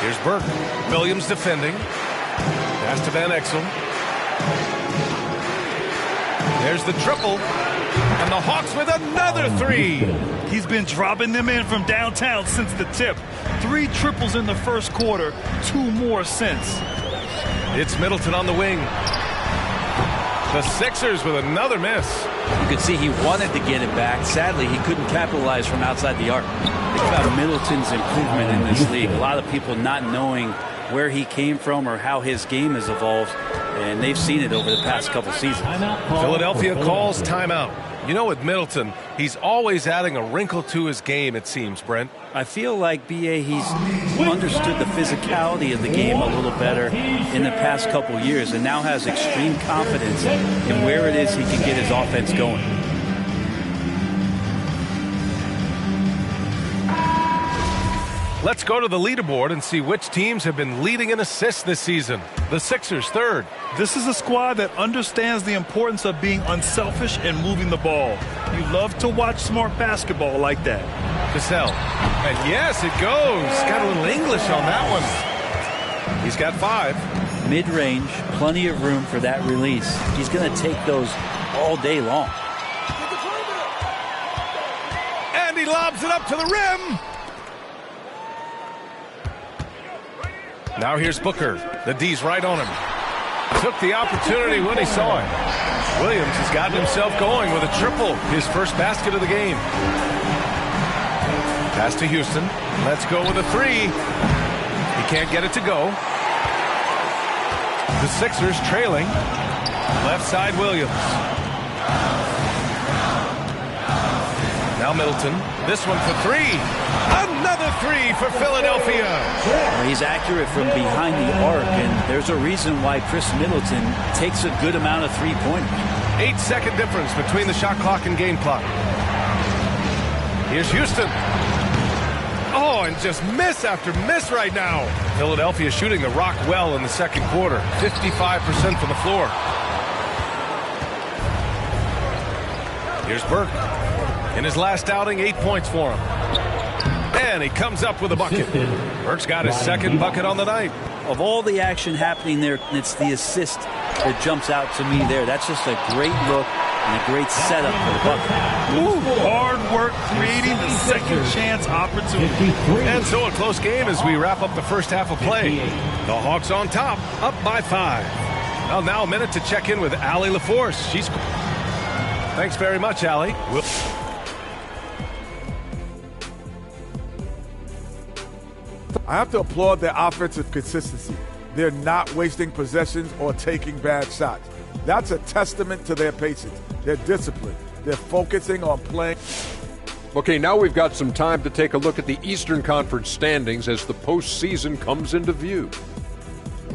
Here's Burke. Williams defending. Pass to Van Exel. There's the triple. And the Hawks with another three. He's been dropping them in from downtown since the tip. 3 triples in the first quarter, 2 more since. It's Middleton on the wing. The Sixers with another miss. You could see he wanted to get it back. Sadly, he couldn't capitalize from outside the arc. Think about Middleton's improvement in this league. A lot of people not knowing where he came from or how his game has evolved, and they've seen it over the past couple seasons. Philadelphia calls timeout. You know, with Middleton, he's always adding a wrinkle to his game, it seems, Brent. I feel like, B.A., he's understood the physicality of the game a little better in the past couple years and now has extreme confidence in where it is he can get his offense going. Let's go to the leaderboard and see which teams have been leading in assists this season. The Sixers third. This is a squad that understands the importance of being unselfish and moving the ball. You love to watch smart basketball like that. Cassell. And yes, it goes. Got a little English on that one. He's got 5. Mid-range, plenty of room for that release. He's going to take those all day long. And he lobs it up to the rim. Now here's Booker. The D's right on him. Took the opportunity when he saw it. Williams has gotten himself going with a triple. His first basket of the game. Pass to Houston. Let's go with a 3. He can't get it to go. The Sixers trailing. Left side Williams. Now Middleton. This one for 3. Another 3 for Philadelphia. Well, he's accurate from behind the arc, and there's a reason why Chris Middleton takes a good amount of 3-pointers. 8-second difference between the shot clock and game clock. Here's Houston. Oh, and just miss after miss right now. Philadelphia shooting the rock well in the second quarter. 55% from the floor. Here's Burke. In his last outing, 8 points for him. And he comes up with a bucket. Burke's got his second bucket on the night. Of all the action happening there, it's the assist that jumps out to me there. That's just a great look and a great setup for the bucket. Ooh, hard work creating the second chance opportunity. And so a close game as we wrap up the first half of play. The Hawks on top, up by 5. Well, now a minute to check in with Allie LaForce. Thanks very much, Allie. I have to applaud their offensive consistency. They're not wasting possessions or taking bad shots. That's a testament to their patience, their discipline. They're focusing on playing. Okay, now we've got some time to take a look at the Eastern Conference standings as the postseason comes into view.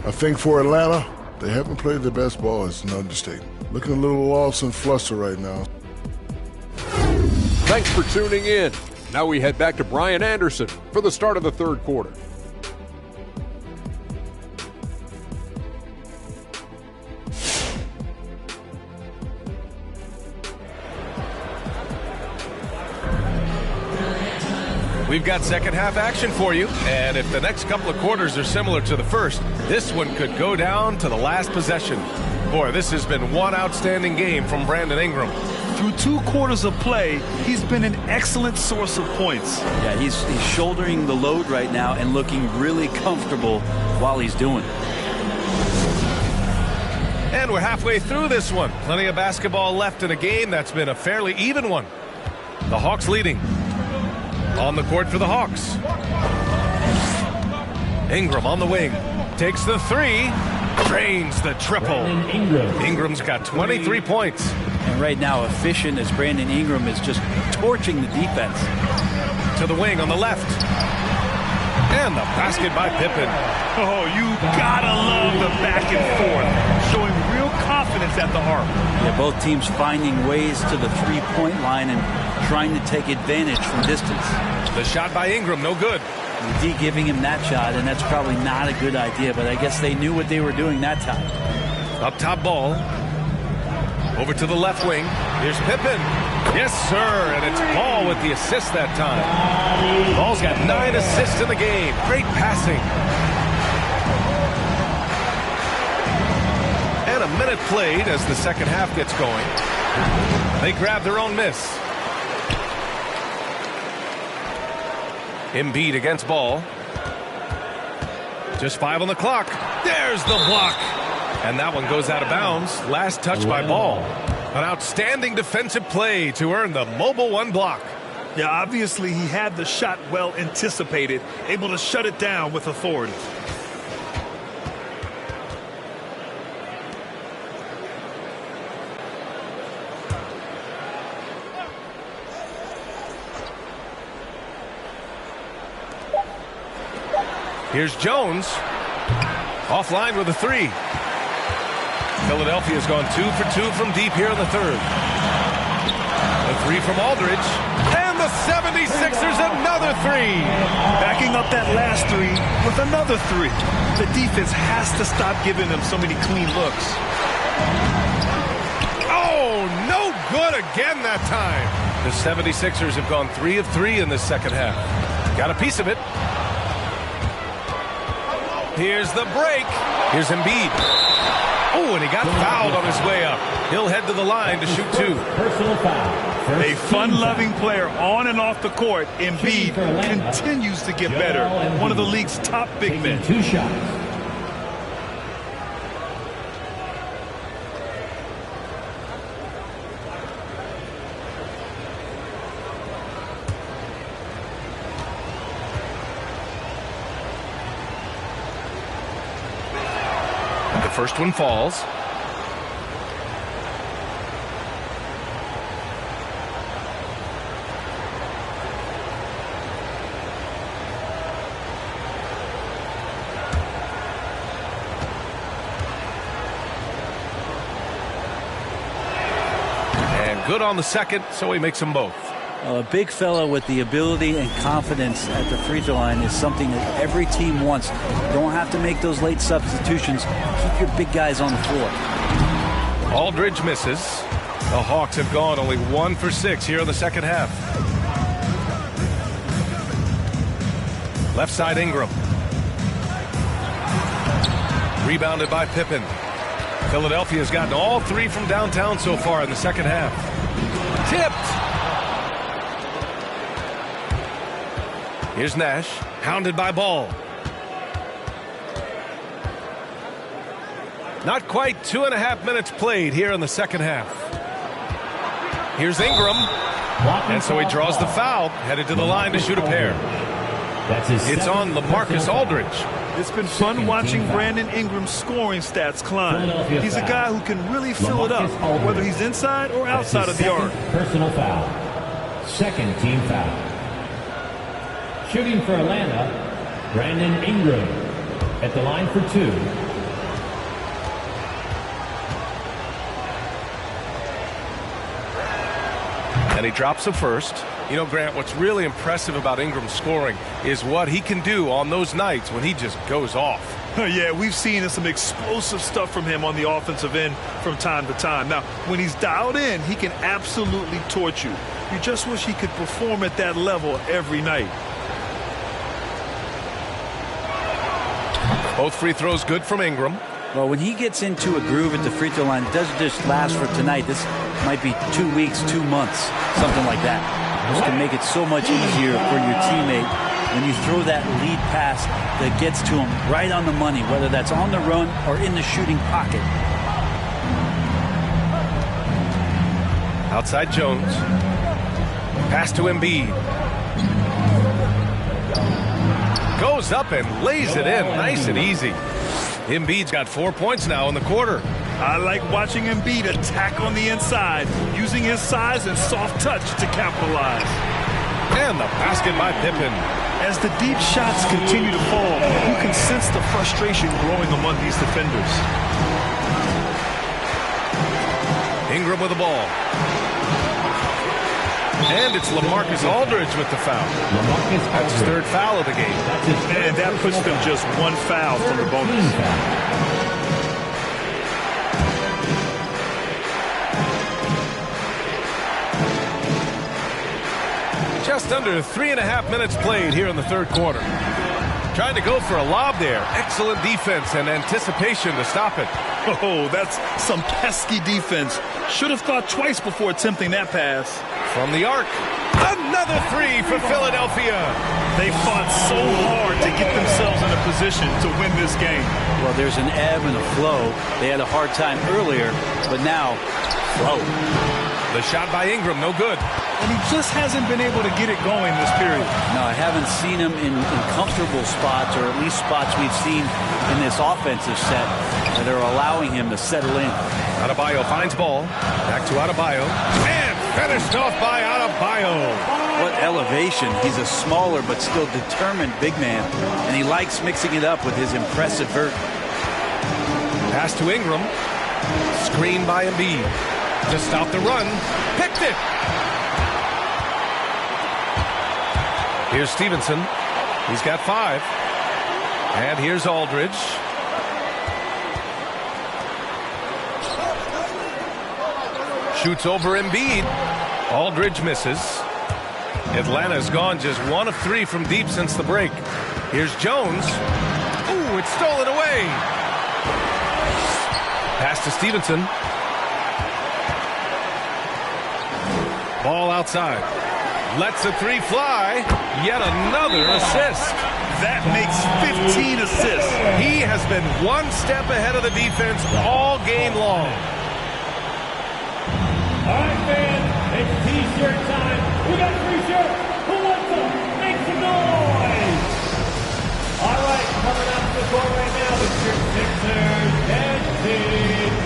I think for Atlanta, they haven't played their best ball. It's an understatement. Looking a little lost and flustered right now. Thanks for tuning in. Now we head back to Brian Anderson for the start of the third quarter. We've got second half action for you, and if the next couple of quarters are similar to the first, this one could go down to the last possession. Boy, this has been one outstanding game from Brandon Ingram. Through 2 quarters of play, he's been an excellent source of points. Yeah, he's shouldering the load right now and looking really comfortable while he's doing it. And we're halfway through this one. Plenty of basketball left in a game that's been a fairly even one. The Hawks leading. On the court for the Hawks. Ingram on the wing. Takes the 3. Drains the triple. Ingram's got 23 points. And right now, efficient as Brandon Ingram is just torching the defense. To the wing on the left. And the basket by Pippen. Oh, you gotta love the back and forth. Showing real confidence at the arc. Yeah, both teams finding ways to the three-point line and trying to take advantage from distance. The shot by Ingram, no good. The D giving him that shot, and that's probably not a good idea, but I guess they knew what they were doing that time. Up top ball. Over to the left wing. Here's Pippen. Yes, sir, and it's Ball with the assist that time. Ball's got 9 assists in the game. Great passing. And a minute played as the second half gets going. They grab their own miss. Embiid against Ball. Just 5 on the clock. There's the block. And that one goes out of bounds. Last touch by Ball. An outstanding defensive play to earn the mobile 1 block. Yeah, obviously he had the shot well anticipated, able to shut it down with authority. Here's Jones. Offline with a 3. Philadelphia's gone 2 for 2 from deep here in the third. A 3 from Aldridge. And the 76ers another 3. Backing up that last 3 with another 3. The defense has to stop giving them so many clean looks. Oh, no good again that time. The 76ers have gone 3 of 3 in this second half. Got a piece of it. Here's the break. Here's Embiid. Oh, and he got fouled on his way up. He'll head to the line to shoot 2. Personal foul. A fun-loving player on and off the court, Embiid continues to get better. One of the league's top big men. 2 shots. First one falls. And good on the second, so he makes them both. A big fella with the ability and confidence at the free throw line is something that every team wants. You don't have to make those late substitutions. Keep your big guys on the floor. Aldridge misses. The Hawks have gone only 1 for 6 here in the second half. Left side Ingram. Rebounded by Pippen. Philadelphia's gotten all 3 from downtown so far in the second half. Tipped. Here's Nash, hounded by Ball. Not quite 2.5 minutes played here in the second half. Here's Ingram. And so he draws the foul, headed to the line to shoot a pair. It's on LaMarcus Aldridge. It's been fun watching Brandon Ingram's scoring stats climb. He's a guy who can really fill it up, whether he's inside or outside of the arc. Personal foul. Second team foul. Shooting for Atlanta, Brandon Ingram at the line for 2. And he drops the first. You know, Grant, what's really impressive about Ingram's scoring is what he can do on those nights when he just goes off. Yeah, we've seen some explosive stuff from him on the offensive end from time to time. Now, when he's dialed in, he can absolutely torch you. You just wish he could perform at that level every night. Both free throws good from Ingram. Well, when he gets into a groove at the free throw line, it doesn't just last for tonight. This might be 2 weeks, 2 months, something like that. Just can make it so much easier for your teammate when you throw that lead pass that gets to him right on the money, whether that's on the run or in the shooting pocket. Outside Jones. Pass to Embiid. Goes up and lays it in nice and easy. Embiid's got 4 points now in the quarter. I like watching Embiid attack on the inside, using his size and soft touch to capitalize. And the basket by Pippen. As the deep shots continue to fall, you can sense the frustration growing among these defenders. Ingram with the ball. And it's LaMarcus Aldridge with the foul. That's his 3rd foul of the game. And that puts them just 1 foul from the bonus. Just under 3.5 minutes played here in the third quarter. Trying to go for a lob there. Excellent defense and anticipation to stop it. Oh, that's some pesky defense. Should have thought twice before attempting that pass. From the arc, another three for Philadelphia. They fought so hard to get themselves in a position to win this game. Well, there's an ebb and a flow. They had a hard time earlier, but now, flow. The shot by Ingram, no good. And he just hasn't been able to get it going this period. No, I haven't seen him in comfortable spots, or at least spots we've seen in this offensive set that are allowing him to settle in. Adebayo finds ball. Back to Adebayo. And finished off by Adebayo. What elevation. He's a smaller but still determined big man, and he likes mixing it up with his impressive vert. Pass to Ingram. Screen by Embiid. To stop the run. Picked it. Here's Stevenson. He's got 5. And here's Aldridge. Shoots over Embiid. Aldridge misses. Atlanta's gone just 1 of 3 from deep since the break. Here's Jones. Ooh, it's stolen away. Pass to Stevenson. Ball outside. Lets a 3 fly. Yet another assist. That makes 15 assists. He has been 1 step ahead of the defense all game long. All right, fans, it's T-shirt time. We got 3 shirts. Who wants them? Make some noise. All right, coming out to the court right now, it's your Sixers and team.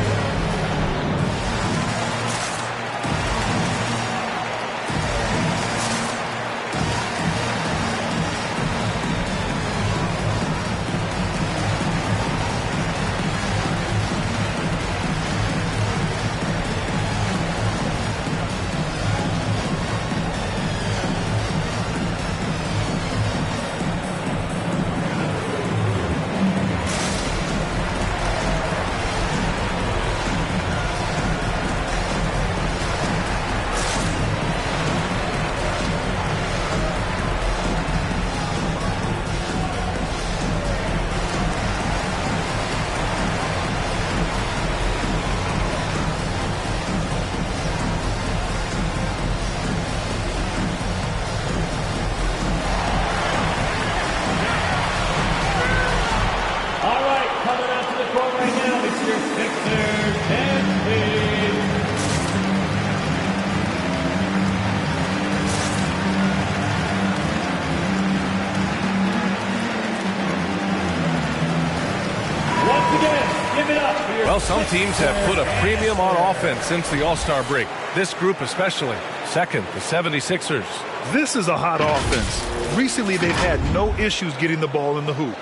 Well, some teams have put a premium on offense since the All-Star break. This group especially. Second, the 76ers. This is a hot offense. Recently, they've had no issues getting the ball in the hoop.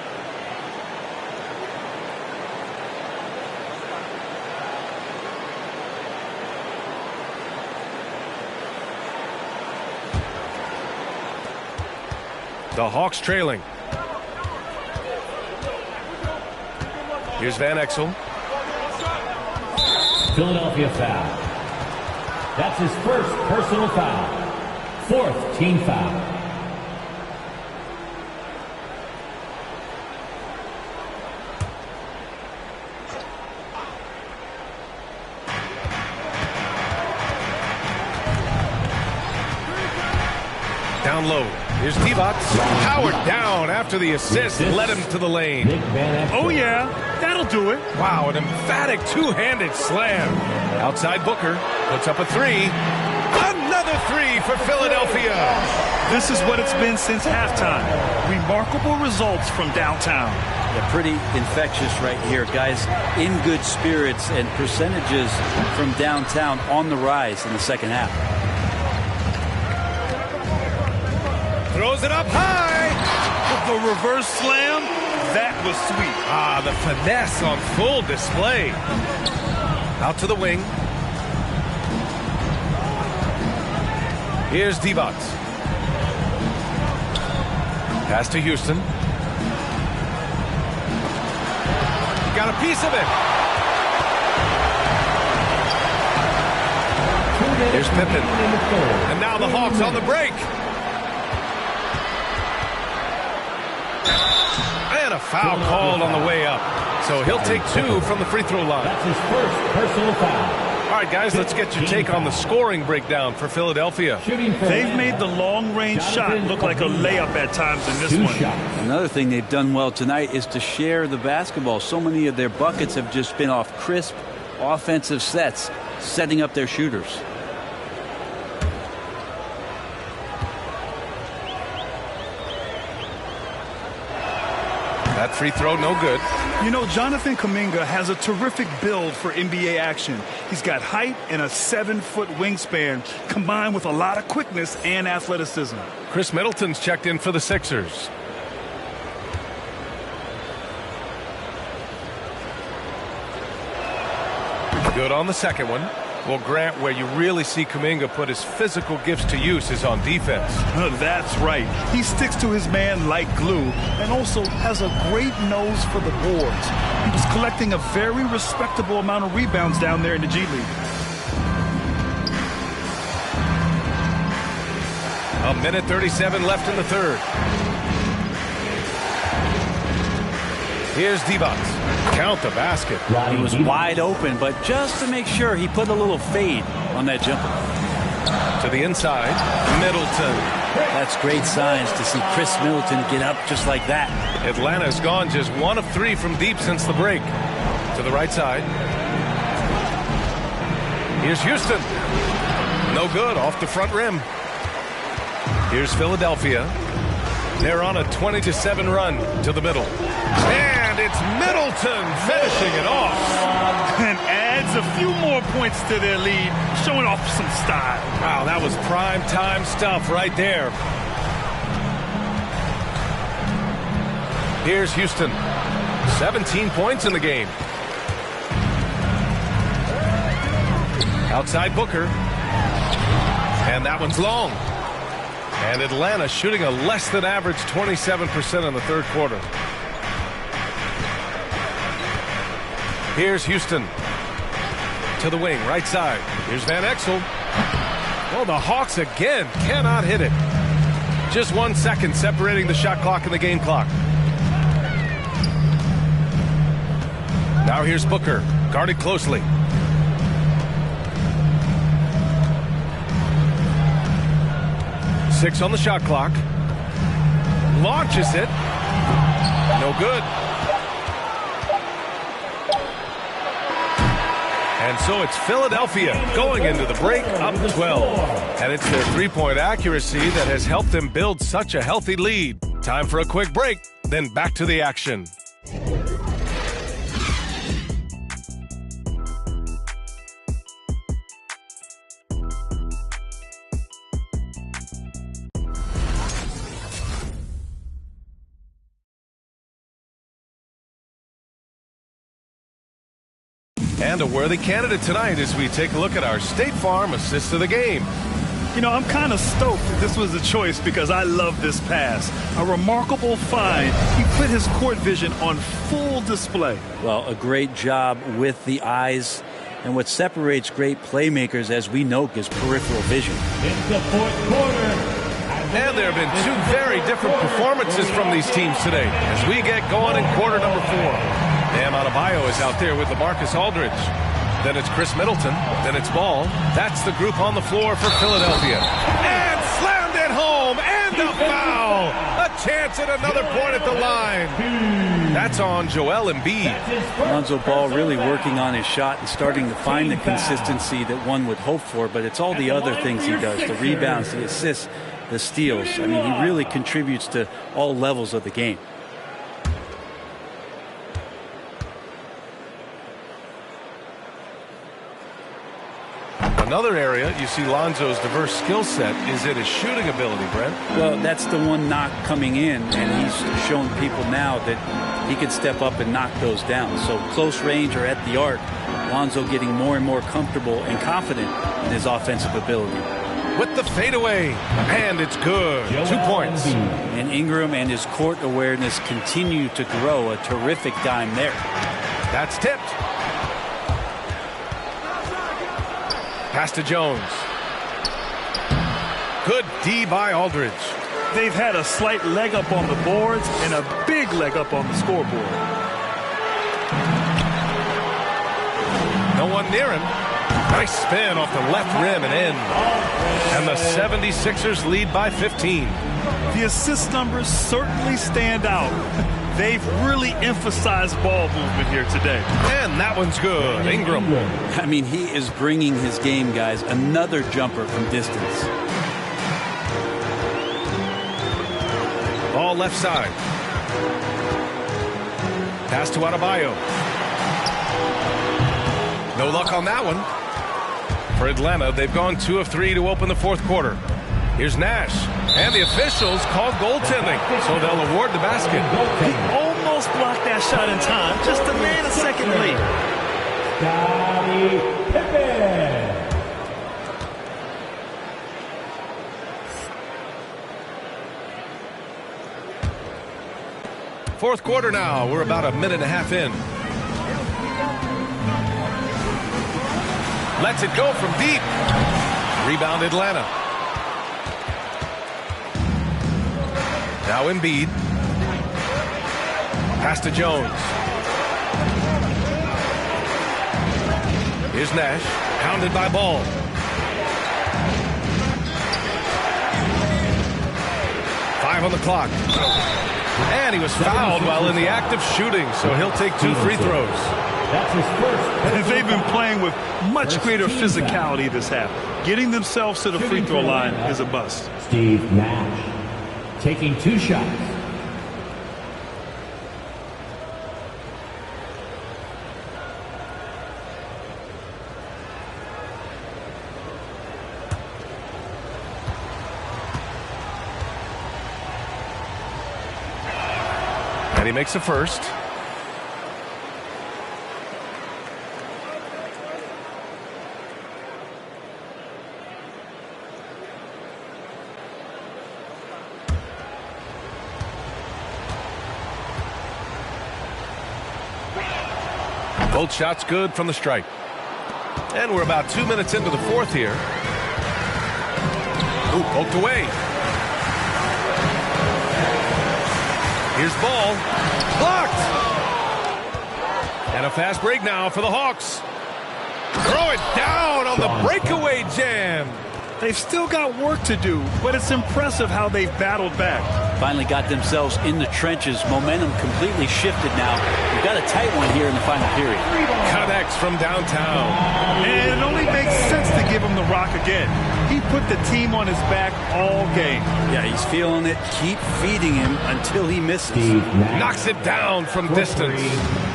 The Hawks trailing. Here's Van Exel. Philadelphia foul. That's his first personal foul. 4th team foul. Down low. Here's Divac. Powered down after the assist led him to the lane. Oh, yeah. That'll do it. Wow, an emphatic two-handed slam. Outside Booker. Puts up a 3. Another 3 for Philadelphia. This is what it's been since halftime. Remarkable results from downtown. Yeah, pretty infectious right here. Guys in good spirits, and percentages from downtown on the rise in the second half. Throws it up high. The reverse slam, that was sweet. Ah, the finesse on full display. Out to the wing. Here's Divac. Pass to Houston. Got a piece of it. Here's Pippen. And now the Hawks on the break. a foul called on the way up. So he'll take 2 from the free throw line. That's his first personal foul. All right, guys, let's get your take on the scoring breakdown for Philadelphia. They've made the long-range shot look like a layup at times in this one. Another thing they've done well tonight is to share the basketball. So many of their buckets have just been off crisp offensive sets, setting up their shooters. That free throw, no good. You know, Jonathan Kuminga has a terrific build for NBA action. He's got height and a 7-foot wingspan, combined with a lot of quickness and athleticism. Chris Middleton's checked in for the Sixers. Good on the second one. Well, Grant, where you really see Kuminga put his physical gifts to use is on defense. That's right. He sticks to his man like glue and also has a great nose for the boards. He was collecting a very respectable amount of rebounds down there in the G League. A minute 37 left in the third. Here's Divac. Count the basket. He was wide open, but just to make sure, he put a little fade on that jumper. To the inside, Middleton. That's great signs to see Chris Middleton get up just like that. Atlanta's gone just 1 of 3 from deep since the break. To the right side. Here's Houston. No good, off the front rim. Here's Philadelphia. They're on a 20-7 run to the middle. And it's Middleton finishing it off. And adds a few more points to their lead, showing off some style. Wow, that was prime time stuff right there. Here's Houston. 17 points in the game. Outside Booker. And that one's long. And Atlanta shooting a less than average 27% in the third quarter. Here's Houston. To the wing, right side. Here's Van Exel. Oh, the Hawks again cannot hit it. Just 1 second separating the shot clock and the game clock. Now here's Booker, guarded closely. Six on the shot clock. Launches it. No good. And so it's Philadelphia going into the break up 12. And it's their three-point accuracy that has helped them build such a healthy lead. Time for a quick break, then back to the action. And a worthy candidate tonight as we take a look at our State Farm assist of the game. You know, I'm kind of stoked that this was a choice because I love this pass. A remarkable find. He put his court vision on full display. Well, a great job with the eyes. And what separates great playmakers, as we know, is peripheral vision. It's the fourth quarter. And there have been two very different performances from these teams today as we get going in quarter number 4. Bam Adebayo is out there with LaMarcus Aldridge. Then it's Chris Middleton. Then it's Ball. That's the group on the floor for Philadelphia. And slammed it home. And a foul. A chance at another point at the line. That's on Joel Embiid. Lonzo Ball really working on his shot and starting to find the consistency that one would hope for. But it's all the other things he does. The rebounds, the assists, the steals. I mean, he really contributes to all levels of the game. Another area you see Lonzo's diverse skill set is in his shooting ability, Brent. Well, that's the one knock coming in, and he's shown people now that he can step up and knock those down. So close range or at the arc, Lonzo getting more and more comfortable and confident in his offensive ability. With the fadeaway, and it's good. 2 points. And Ingram and his court awareness continue to grow. A terrific dime there. That's tipped. Pass to Jones. Good D by Aldridge. They've had a slight leg up on the boards and a big leg up on the scoreboard. No one near him. Nice spin off the left rim and in. And the 76ers lead by 15. The assist numbers certainly stand out. They've really emphasized ball movement here today. And that one's good. Ingram. I mean, he is bringing his game, guys. Another jumper from distance. Ball left side. Pass to Adebayo. No luck on that one. For Atlanta, they've gone 2 of 3 to open the fourth quarter. Here's Nash. And the officials called goaltending, so they'll award the basket. He almost blocked that shot in time. Just a nanosecond late. Scottie Pippen. Fourth quarter now. We're about a minute and a half in. Lets it go from deep. Rebound Atlanta. Now Embiid. Pass to Jones. Here's Nash. Pounded by Ball. Five on the clock. And he was fouled while in the act of shooting, so he'll take 2 free throws. That's his first. They've been playing with much greater physicality this half. Getting themselves to the free throw line is a bust. Steve Nash taking 2 shots. And he makes the first. Both shots good from the stripe. And we're about 2 minutes into the fourth here. Ooh, poked away. Here's Ball. Blocked! And a fast break now for the Hawks. Throw it down on the breakaway jam. They've still got work to do, but it's impressive how they've battled back. Finally got themselves in the trenches. Momentum completely shifted now. We've got a tight one here in the final period. Connects from downtown. And it only makes sense to give him the rock again. He put the team on his back all game. Yeah, he's feeling it. Keep feeding him until he misses. Knocks it down from distance.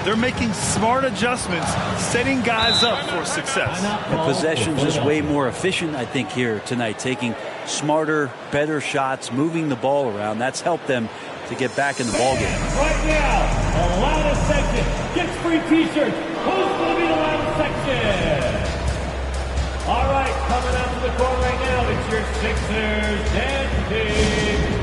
They're making smart adjustments, setting guys up for success. The possession just way more efficient, I think, here tonight. Taking smarter, better shots, moving the ball around. That's helped them to get back in the ball game. Right now, the loudest section gets free T-shirts. Who's going to be the loudest section? All right, coming out to the court right now, it's your Sixers and Team.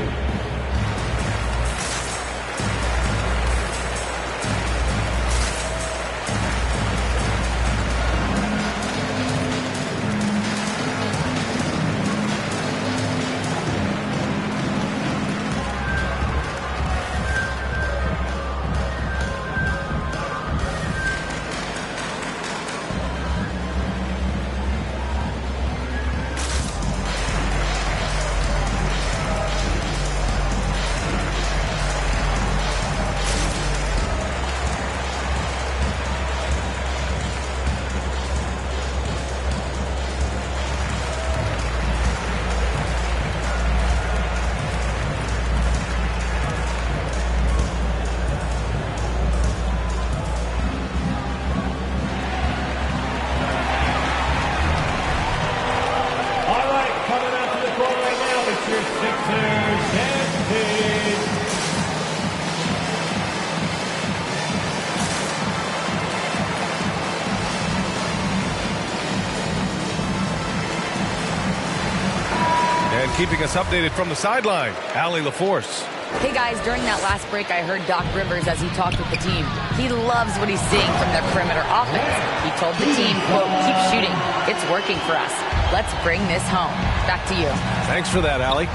Keeping us updated from the sideline, Allie LaForce. Hey guys, during that last break, I heard Doc Rivers as he talked with the team. He loves what he's seeing from their perimeter offense. He told the team, quote, keep shooting. It's working for us. Let's bring this home. Back to you. Thanks for that, Allie.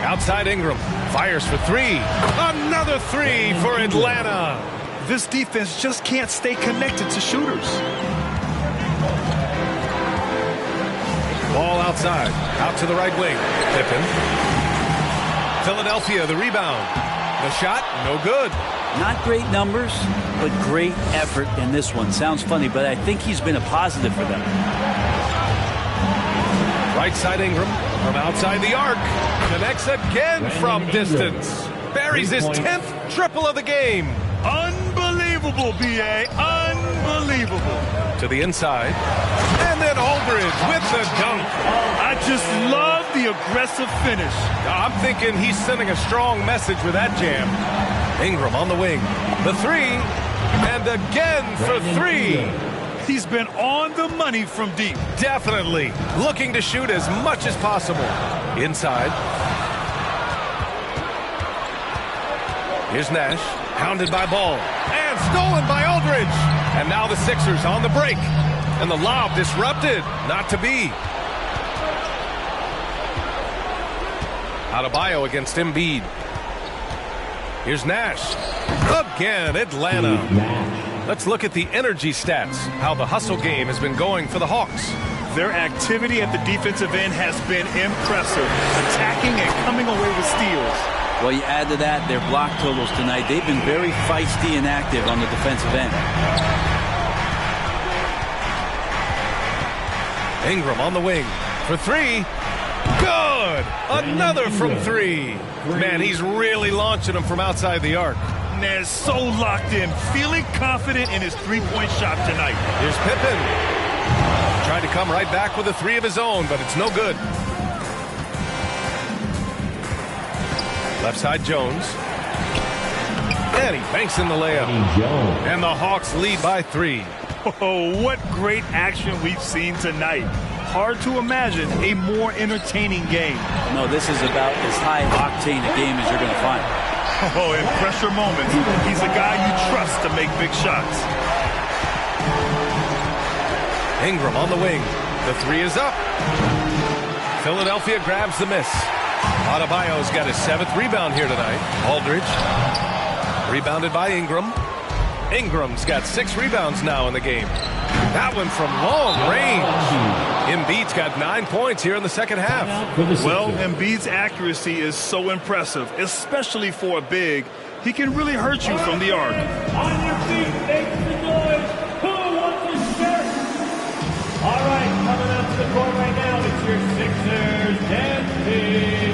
Outside Ingram. Fires for three. Another three for Atlanta. This defense just can't stay connected to shooters. Ball outside. Out to the right wing. Pippen. Philadelphia, the rebound. The shot, no good. Not great numbers, but great effort in this one. Sounds funny, but I think he's been a positive for them. Right side Ingram from outside the arc. Connects again from distance. Buries his 10th triple of the game. Unbelievable, B.A. Unbelievable. To the inside. And then Aldridge with the dunk. I just love the aggressive finish. I'm thinking he's sending a strong message with that jam. Ingram on the wing. The three. And again for three. He's been on the money from deep. Definitely. Looking to shoot as much as possible. Inside. Here's Nash. Hounded by Ball. And stolen by Aldridge. And now the Sixers on the break. And the lob disrupted. Not to be. Adebayo against Embiid. Here's Nash. Again, Atlanta. Let's look at the energy stats. How the hustle game has been going for the Hawks. Their activity at the defensive end has been impressive. Attacking and coming away with steals. Well, you add to that their block totals tonight. They've been very feisty and active on the defensive end. Ingram on the wing for three. Good! Another from three. Man, he's really launching them from outside the arc. Naz so locked in, feeling confident in his three-point shot tonight. Here's Pippen. Tried to come right back with a three of his own, but it's no good. Left side Jones. And he banks in the layup. And the Hawks lead by three. Oh, what great action we've seen tonight. Hard to imagine a more entertaining game. No, this is about as high-octane a game as you're going to find. Oh, in pressure moments, he's a guy you trust to make big shots. Ingram on the wing. The three is up. Philadelphia grabs the miss. Adebayo's got his 7th rebound here tonight. Aldridge. Rebounded by Ingram. Ingram's got 6 rebounds now in the game. That one from long range. Embiid's got 9 points here in the second half. Well, Embiid's accuracy is so impressive, especially for a big. He can really hurt you from the arc. On your feet, make some noise. Who wants a shirt? All right, coming up to the court right now, it's your Sixers dance team.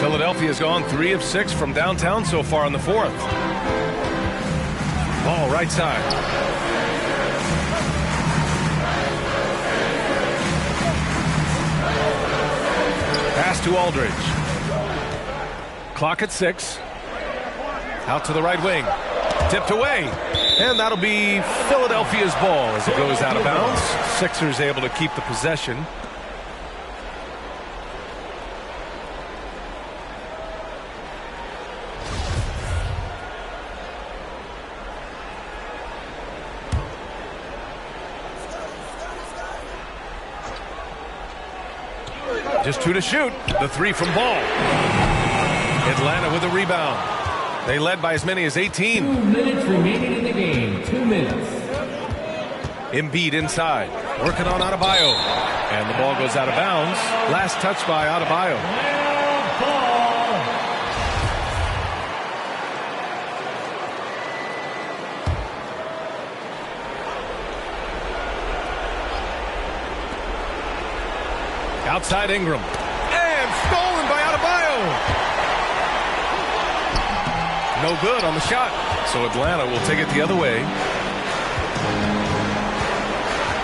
Philadelphia's gone 3 of 6 from downtown so far in the 4th. Ball right side. Pass to Aldridge. Clock at 6. Out to the right wing. Tipped away. And that'll be Philadelphia's ball as it goes out of bounds. Sixers able to keep the possession. Just 2 to shoot. The 3 from Ball. Atlanta with a rebound. They led by as many as 18. 2 minutes remaining in the game. 2 minutes. Embiid inside. Working on Adebayo. And the ball goes out of bounds. Last touch by Adebayo. Ball. Outside Ingram. And stolen by Adebayo. No good on the shot. So Atlanta will take it the other way.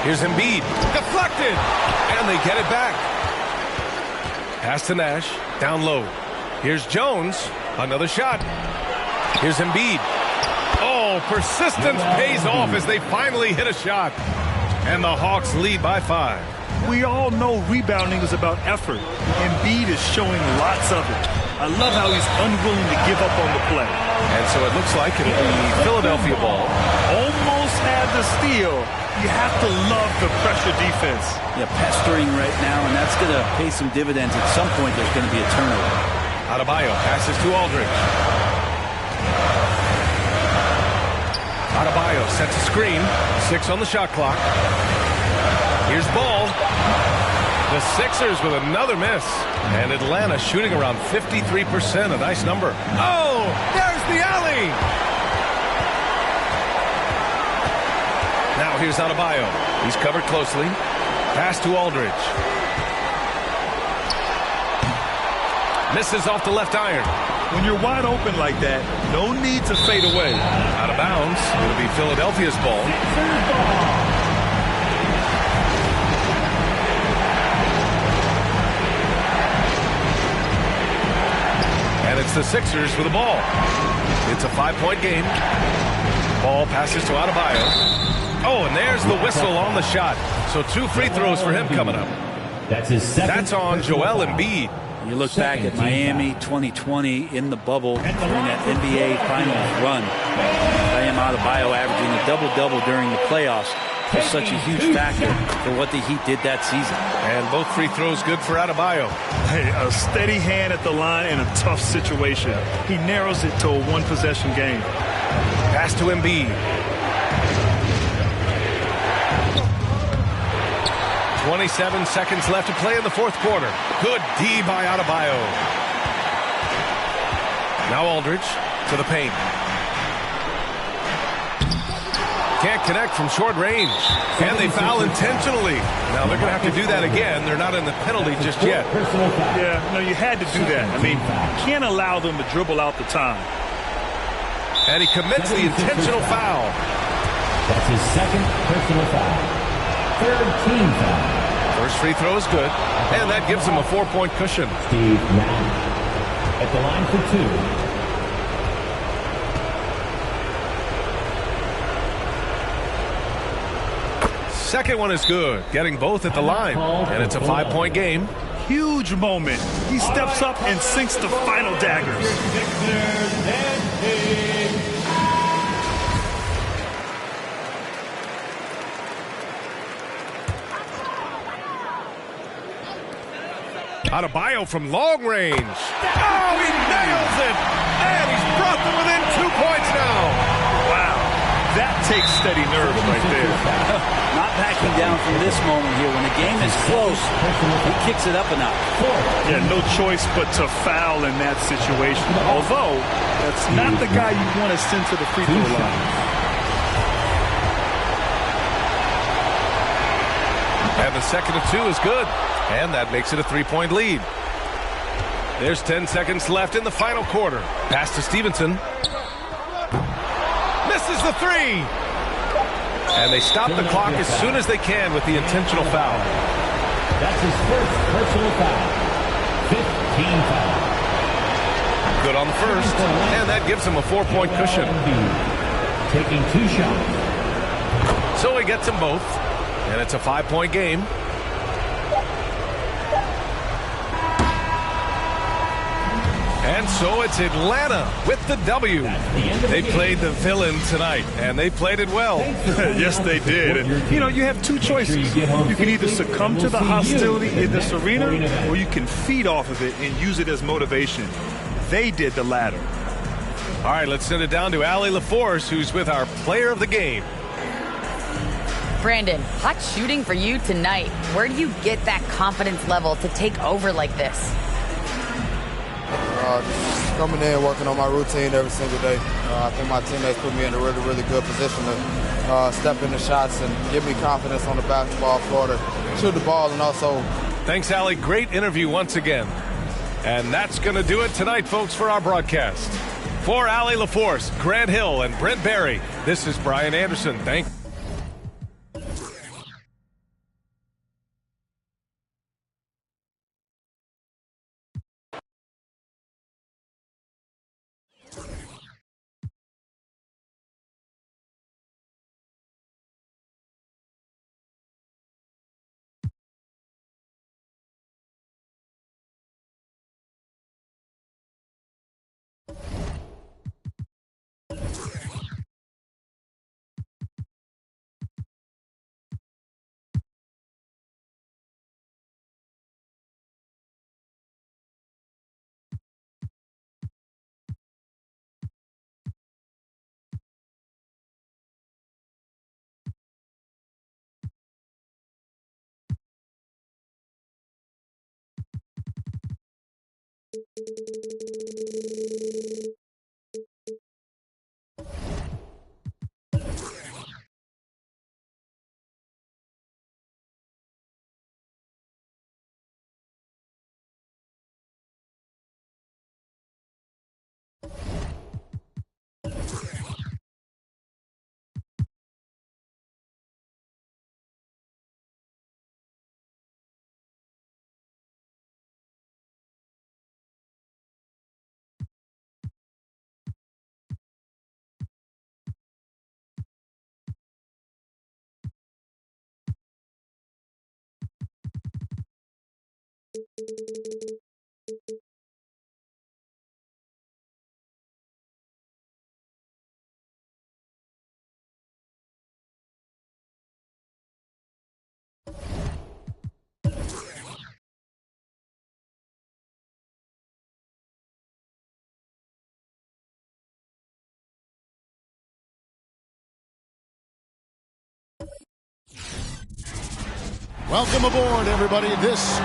Here's Embiid. Deflected. And they get it back. Pass to Nash. Down low. Here's Jones. Another shot. Here's Embiid. Oh, persistence pays off as they finally hit a shot. And the Hawks lead by 5. We all know rebounding is about effort. Embiid is showing lots of it. I love how he's unwilling to give up on the play. And so it looks like it'll be Philadelphia ball. Almost had the steal. You have to love the pressure defense. Yeah, pestering right now, and that's going to pay some dividends. At some point, there's going to be a turnover. Adebayo passes to Aldridge. Adebayo sets a screen. 6 on the shot clock. Here's Ball. The Sixers with another miss. And Atlanta shooting around 53%. A nice number. Oh, there's the alley. Now here's Adebayo. He's covered closely. Pass to Aldridge. Misses off the left iron. When you're wide open like that, no need to fade away. Out of bounds. It'll be Philadelphia's ball. And it's the Sixers with the ball. It's a 5-point game. Ball passes to Adebayo. Oh, and there's the whistle on the shot. So 2 free throws for him coming up. That's his second. That's on Joel Embiid. You look back at Miami 2020 in the bubble during that NBA Finals run. Bam Adebayo averaging a double-double during the playoffs was such a huge factor for what the Heat did that season. And both free throws good for Adebayo. Hey, a steady hand at the line in a tough situation. He narrows it to a one-possession game. Pass to Embiid. 27 seconds left to play in the fourth quarter. Good D by Adebayo. Now Aldridge to the paint. Can't connect from short range. And they foul intentionally. Now they're going to have to do that again. They're not in the penalty just yet. Yeah, no, you had to do that. I mean, you can't allow them to dribble out the time. And he commits the intentional foul. That's his second personal foul. Third team foul. First free throw is good. And that gives him a 4-point cushion. Steve Nash at the line for 2. Second one is good. Getting both at the line. And it's a 5-point game. Huge moment. He steps up and sinks the final daggers. Adebayo from long range. Oh, he nails it! And he's brought them within 2 points now. Wow, that takes steady nerves right there. Not backing down from this moment here. When the game is close, he kicks it up a notch. Yeah, no choice but to foul in that situation. Although, that's not the guy you want to send to the free throw line. And the second of 2 is good. And that makes it a 3-point lead. There's 10 seconds left in the final quarter. Pass to Stevenson. Misses the 3. And they stop the clock as soon as they can with the intentional foul. That's his first personal foul. 15 foul. Good on the first. And that gives him a 4-point cushion. Taking 2 shots. So he gets them both. And it's a 5-point game. And so it's Atlanta with the W. They played the villain tonight, and they played it well. Yes, they did. And, you know, you have 2 choices. You can either succumb to the hostility in this arena, or you can feed off of it and use it as motivation. They did the latter. All right, let's send it down to Allie LaForce, who's with our player of the game. Brandon, hot shooting for you tonight. Where do you get that confidence level to take over like this? Just coming in, working on my routine every single day. I think my teammates put me in a really, really good position to step into shots and give me confidence on the basketball floor to shoot the ball and also Thanks, Allie. Great interview once again. And that's going to do it tonight, folks, for our broadcast. For Allie LaForce, Grant Hill, and Brent Barry, this is Brian Anderson. Thank you. Welcome aboard, everybody. This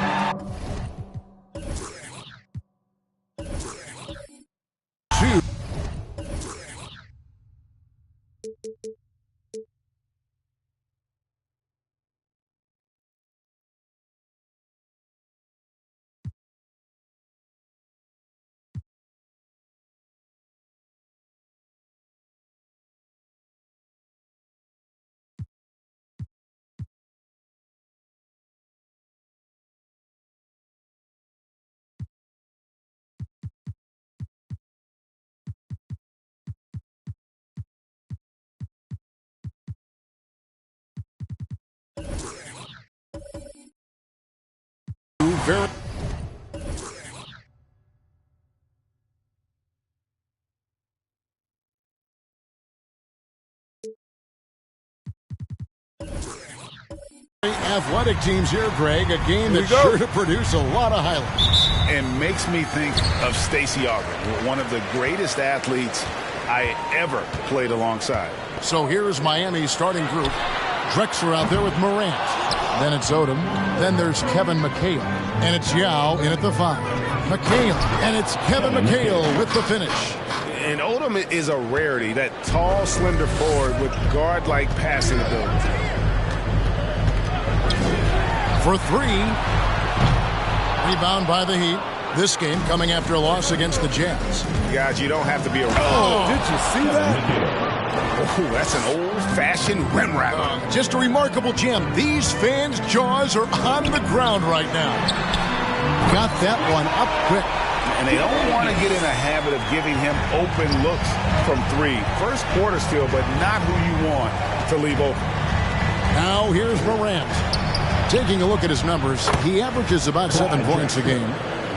very athletic teams here, Greg. A game that's sure to produce a lot of highlights. It makes me think of Stacey Augmon, one of the greatest athletes I ever played alongside. So here's Miami's starting group. Drexler out there with Morant. Then it's Odom. Then there's Kevin McHale. And it's Yao in at the 5. McHale. And it's Kevin McHale with the finish. And Odom is a rarity, that tall, slender forward with guard-like passing ability. For 3. Rebound by the Heat. This game coming after a loss against the Jazz. Guys, you don't have to be a... Oh, did you see that? Oh, that's an old-fashioned rim wrap. Just a remarkable gem. These fans' jaws are on the ground right now. Got that one up quick. And they don't want to get in a habit of giving him open looks from 3. First quarter still, but not who you want to leave open. Now here's Morant. Taking a look at his numbers, he averages about 7 points a game.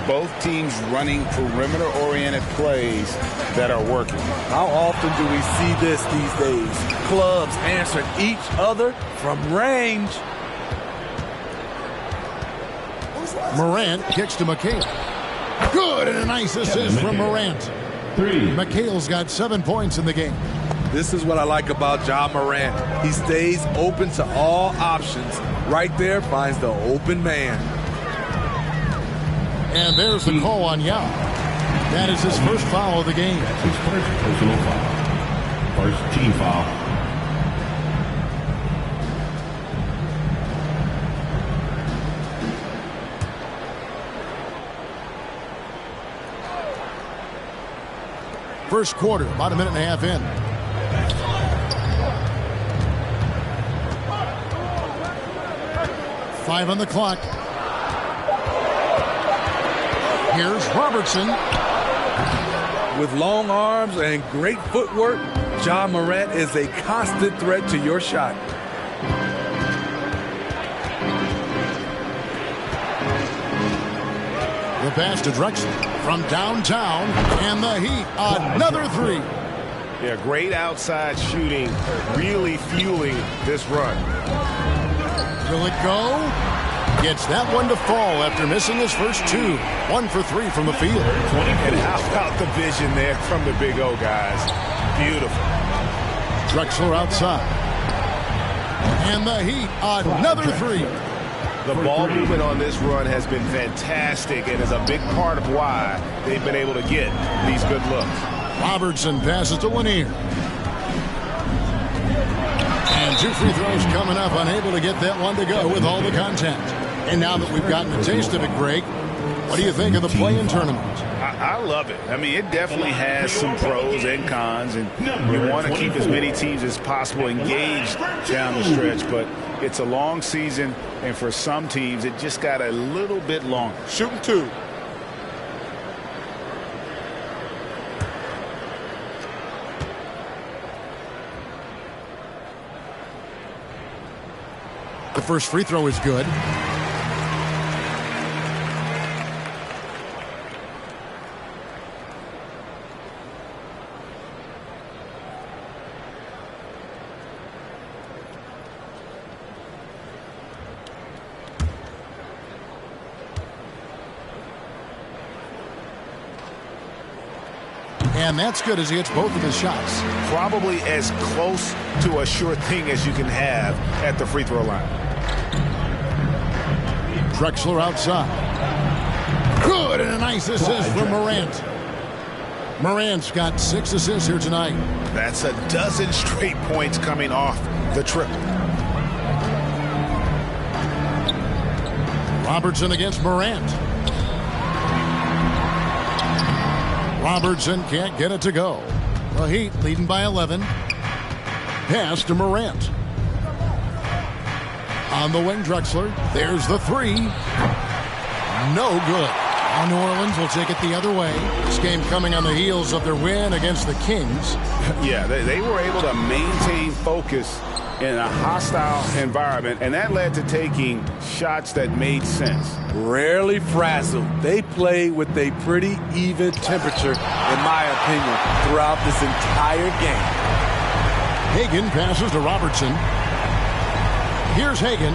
Both teams running perimeter-oriented plays that are working. How often do we see this these days? Clubs answering each other from range. Morant kicks to McHale. Good, and a nice assist from Morant. 3. McHale's got 7 points in the game. This is what I like about Ja Morant. He stays open to all options. Right there finds the open man. And there's the call on Yao. That is his first foul of the game. That's his first personal foul. First team foul. First quarter, about a minute and a half in. Five on the clock. Here's Robertson. With long arms and great footwork, Ja Morant is a constant threat to your shot. The pass to Drexler from downtown, and the Heat, another three. Yeah, great outside shooting, really fueling this run. Will it go? Gets that one to fall after missing his first two. 1 for 3 from the field. And how about the vision there from the Big O, guys? Beautiful. Drexler outside. And the Heat, another three. The ball movement on this run has been fantastic and is a big part of why they've been able to get these good looks. Robertson passes to Lanier. And 2 free throws coming up, unable to get that one to go with all the contact. And now that we've gotten a taste of it, Greg, what do you think of the play-in tournament? I love it. I mean, it definitely has some pros and cons, and you want to keep as many teams as possible engaged down the stretch, but it's a long season, and for some teams, it just got a little bit longer. Shooting 2. The first free throw is good. And that's good as he hits both of his shots. Probably as close to a sure thing as you can have at the free throw line. Drexler outside. Good, and a nice assist from Morant. Morant's got 6 assists here tonight. That's a dozen straight points coming off the triple. Robertson against Morant. Robertson can't get it to go. The Heat leading by 11. Pass to Morant. On the wing, Drexler. There's the three. No good. Now New Orleans will take it the other way. This game coming on the heels of their win against the Kings. Yeah, they were able to maintain focus in a hostile environment, and that led to taking shots that made sense. Rarely frazzled. They play with a pretty even temperature, in my opinion, throughout this entire game. Hagan passes to Robertson. Here's Hagan.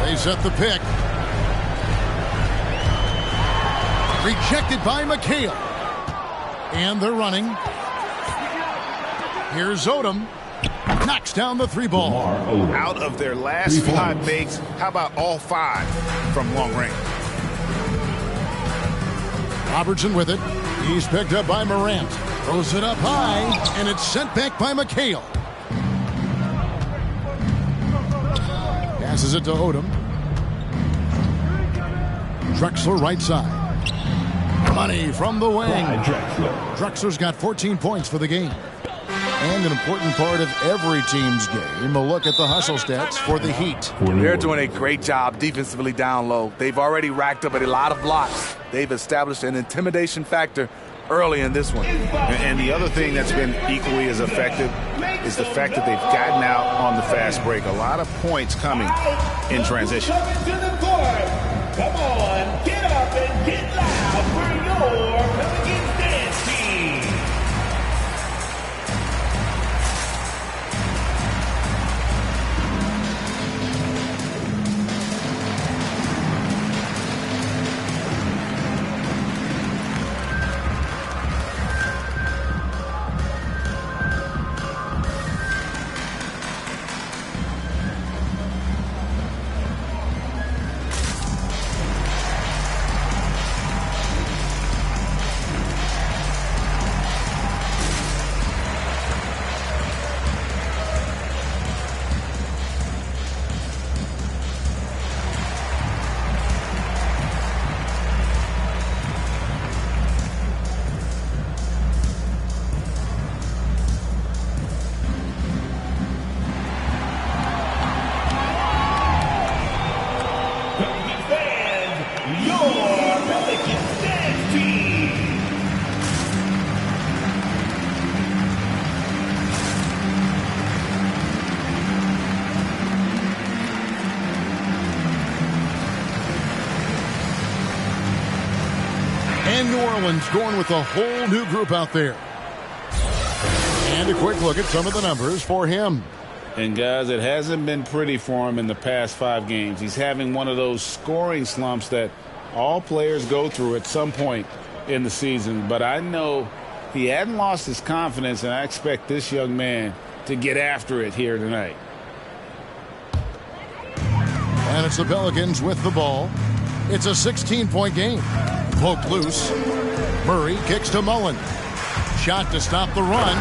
They set the pick. Rejected by McHale. And they're running. Here's Odom. Knocks down the 3 ball. Out of their last 5 makes, how about all 5 from long range? Robertson with it. He's picked up by Morant. Throws it up high, and it's sent back by McHale. Passes it to Odom. Drexler right side. Money from the wing. Drexler's got 14 points for the game. And an important part of every team's game, a look at the hustle stats for the Heat. They're doing a great job defensively down low. They've already racked up a lot of blocks. They've established an intimidation factor early in this one. And the other thing that's been equally as effective is the fact that they've gotten out on the fast break. A lot of points coming in transition. Come on, get up and get loud for your Pelicans dance team. And New Orleans going with a whole new group out there. And a quick look at some of the numbers for him. And guys, it hasn't been pretty for him in the past 5 games. He's having one of those scoring slumps that all players go through at some point in the season. But I know he hadn't lost his confidence, and I expect this young man to get after it here tonight. And it's the Pelicans with the ball. It's a 16-point game. Poked loose. Murray kicks to Mullen. Shot to stop the run.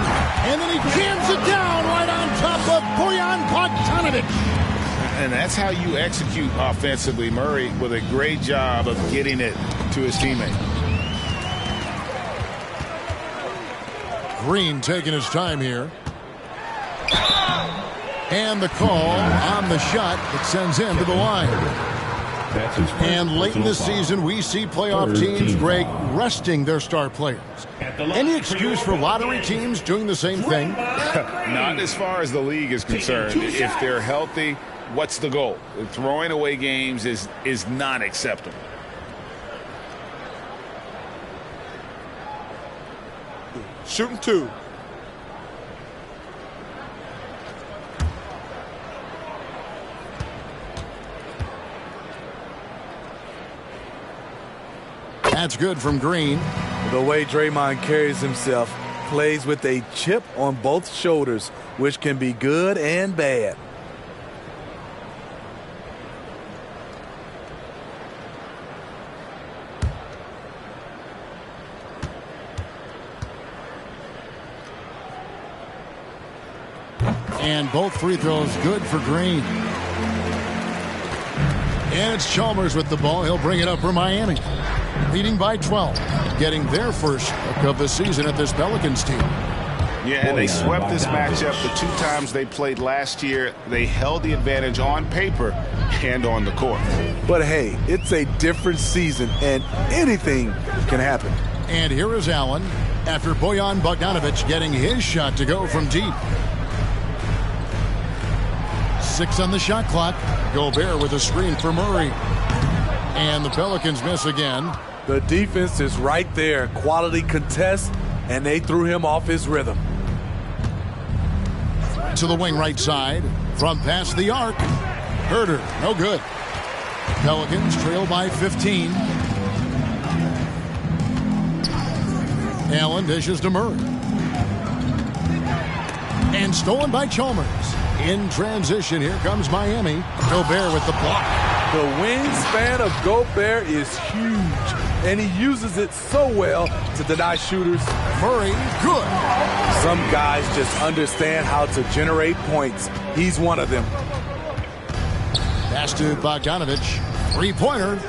And then he jams it down right on top of Bojan Bogdanovic. And that's how you execute offensively. Murray with a great job of getting it to his teammate. Green taking his time here. And the call on the shot that sends him to the line. And late in the season, we see playoff teams, Greg, resting their star players. Any excuse for lottery teams doing the same thing? Not as far as the league is concerned. If they're healthy, what's the goal? Throwing away games is not acceptable. Shooting 2. That's good from Green. The way Draymond carries himself, plays with a chip on both shoulders, which can be good and bad. And both free throws good for Green. And it's Chalmers with the ball. He'll bring it up for Miami. Leading by 12. Getting their first look of the season at this Pelicans team. Yeah, and they swept this matchup the 2 times they played last year. They held the advantage on paper and on the court. But hey, it's a different season, and anything can happen. And here is Allen after Bojan Bogdanovic getting his shot to go from deep. 6 on the shot clock. Gobert with a screen for Murray. And the Pelicans miss again. The defense is right there. Quality contest, and they threw him off his rhythm. To the wing right side. From past the arc. Herder, no good. Pelicans trail by 15. Allen dishes to Murray. And stolen by Chalmers. In transition, here comes Miami. Gobert with the block. The wingspan of Gobert is huge, and he uses it so well to deny shooters. Murray, good. Some guys just understand how to generate points. He's one of them. Pass to Bogdanovic. 3-pointer.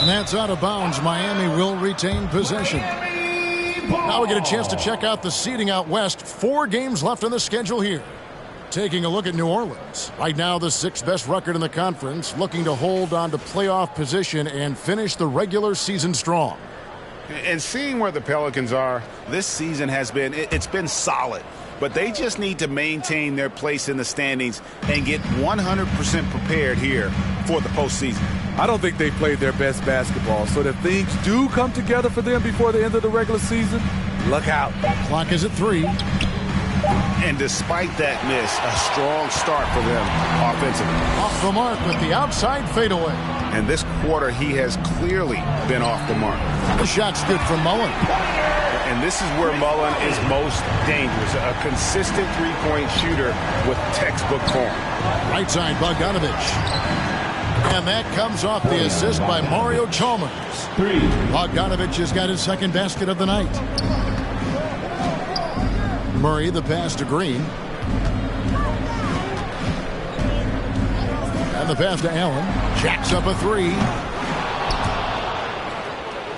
And that's out of bounds. Miami will retain possession. Now we get a chance to check out the seeding out west. 4 games left on the schedule here. Taking a look at New Orleans. Right now the 6th best record in the conference, looking to hold on to playoff position and finish the regular season strong. And seeing where the Pelicans are, this season has been, it's been solid. But they just need to maintain their place in the standings and get 100% prepared here for the postseason. I don't think they played their best basketball, so if things do come together for them before the end of the regular season, look out. Clock is at 3. And despite that miss, a strong start for them offensively. Off the mark with the outside fadeaway. And this quarter, he has clearly been off the mark. The shot's good from Mullen. And this is where Mullen is most dangerous. A consistent three-point shooter with textbook form. Right side, Bogdanovic. And that comes off the assist by Mario Chalmers. Bogdanovic has got his 2nd basket of the night. Murray, the pass to Green. And the pass to Allen. Jacks up a 3.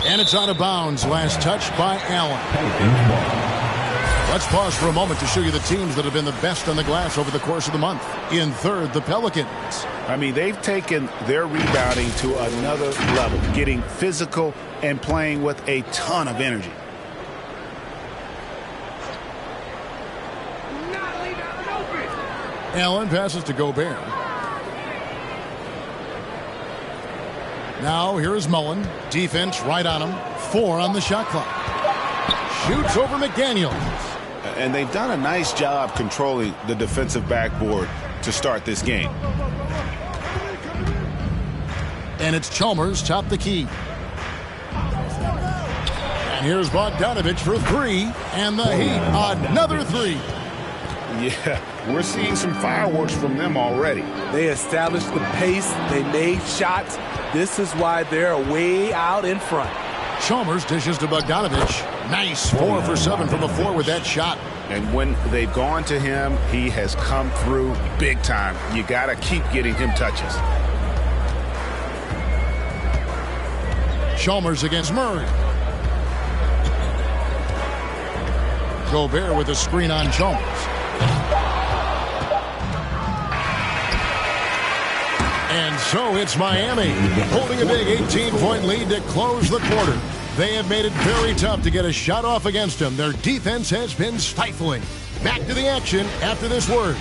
And it's out of bounds. Last touch by Allen. Let's pause for a moment to show you the teams that have been the best on the glass over the course of the month. In 3rd, the Pelicans. I mean, they've taken their rebounding to another level, getting physical and playing with a ton of energy. Allen passes to Gobert. Now here's Mullen. Defense right on him. 4 on the shot clock. Shoots over McDaniel. And they've done a nice job controlling the defensive backboard to start this game. And it's Chalmers top the key. And here's Bogdanovich for 3. And the Heat, another 3. Yeah, we're seeing some fireworks from them already. They established the pace. They made shots. This is why they're way out in front. Chalmers dishes to Bogdanovich. Nice 4 for 7 from the floor with that shot. And when they've gone to him, he has come through big time. You got to keep getting him touches. Chalmers against Murray. Gobert with a screen on Chalmers. And so it's Miami, holding a big 18-point lead to close the quarter. They have made it very tough to get a shot off against them. Their defense has been stifling. Back to the action after this word.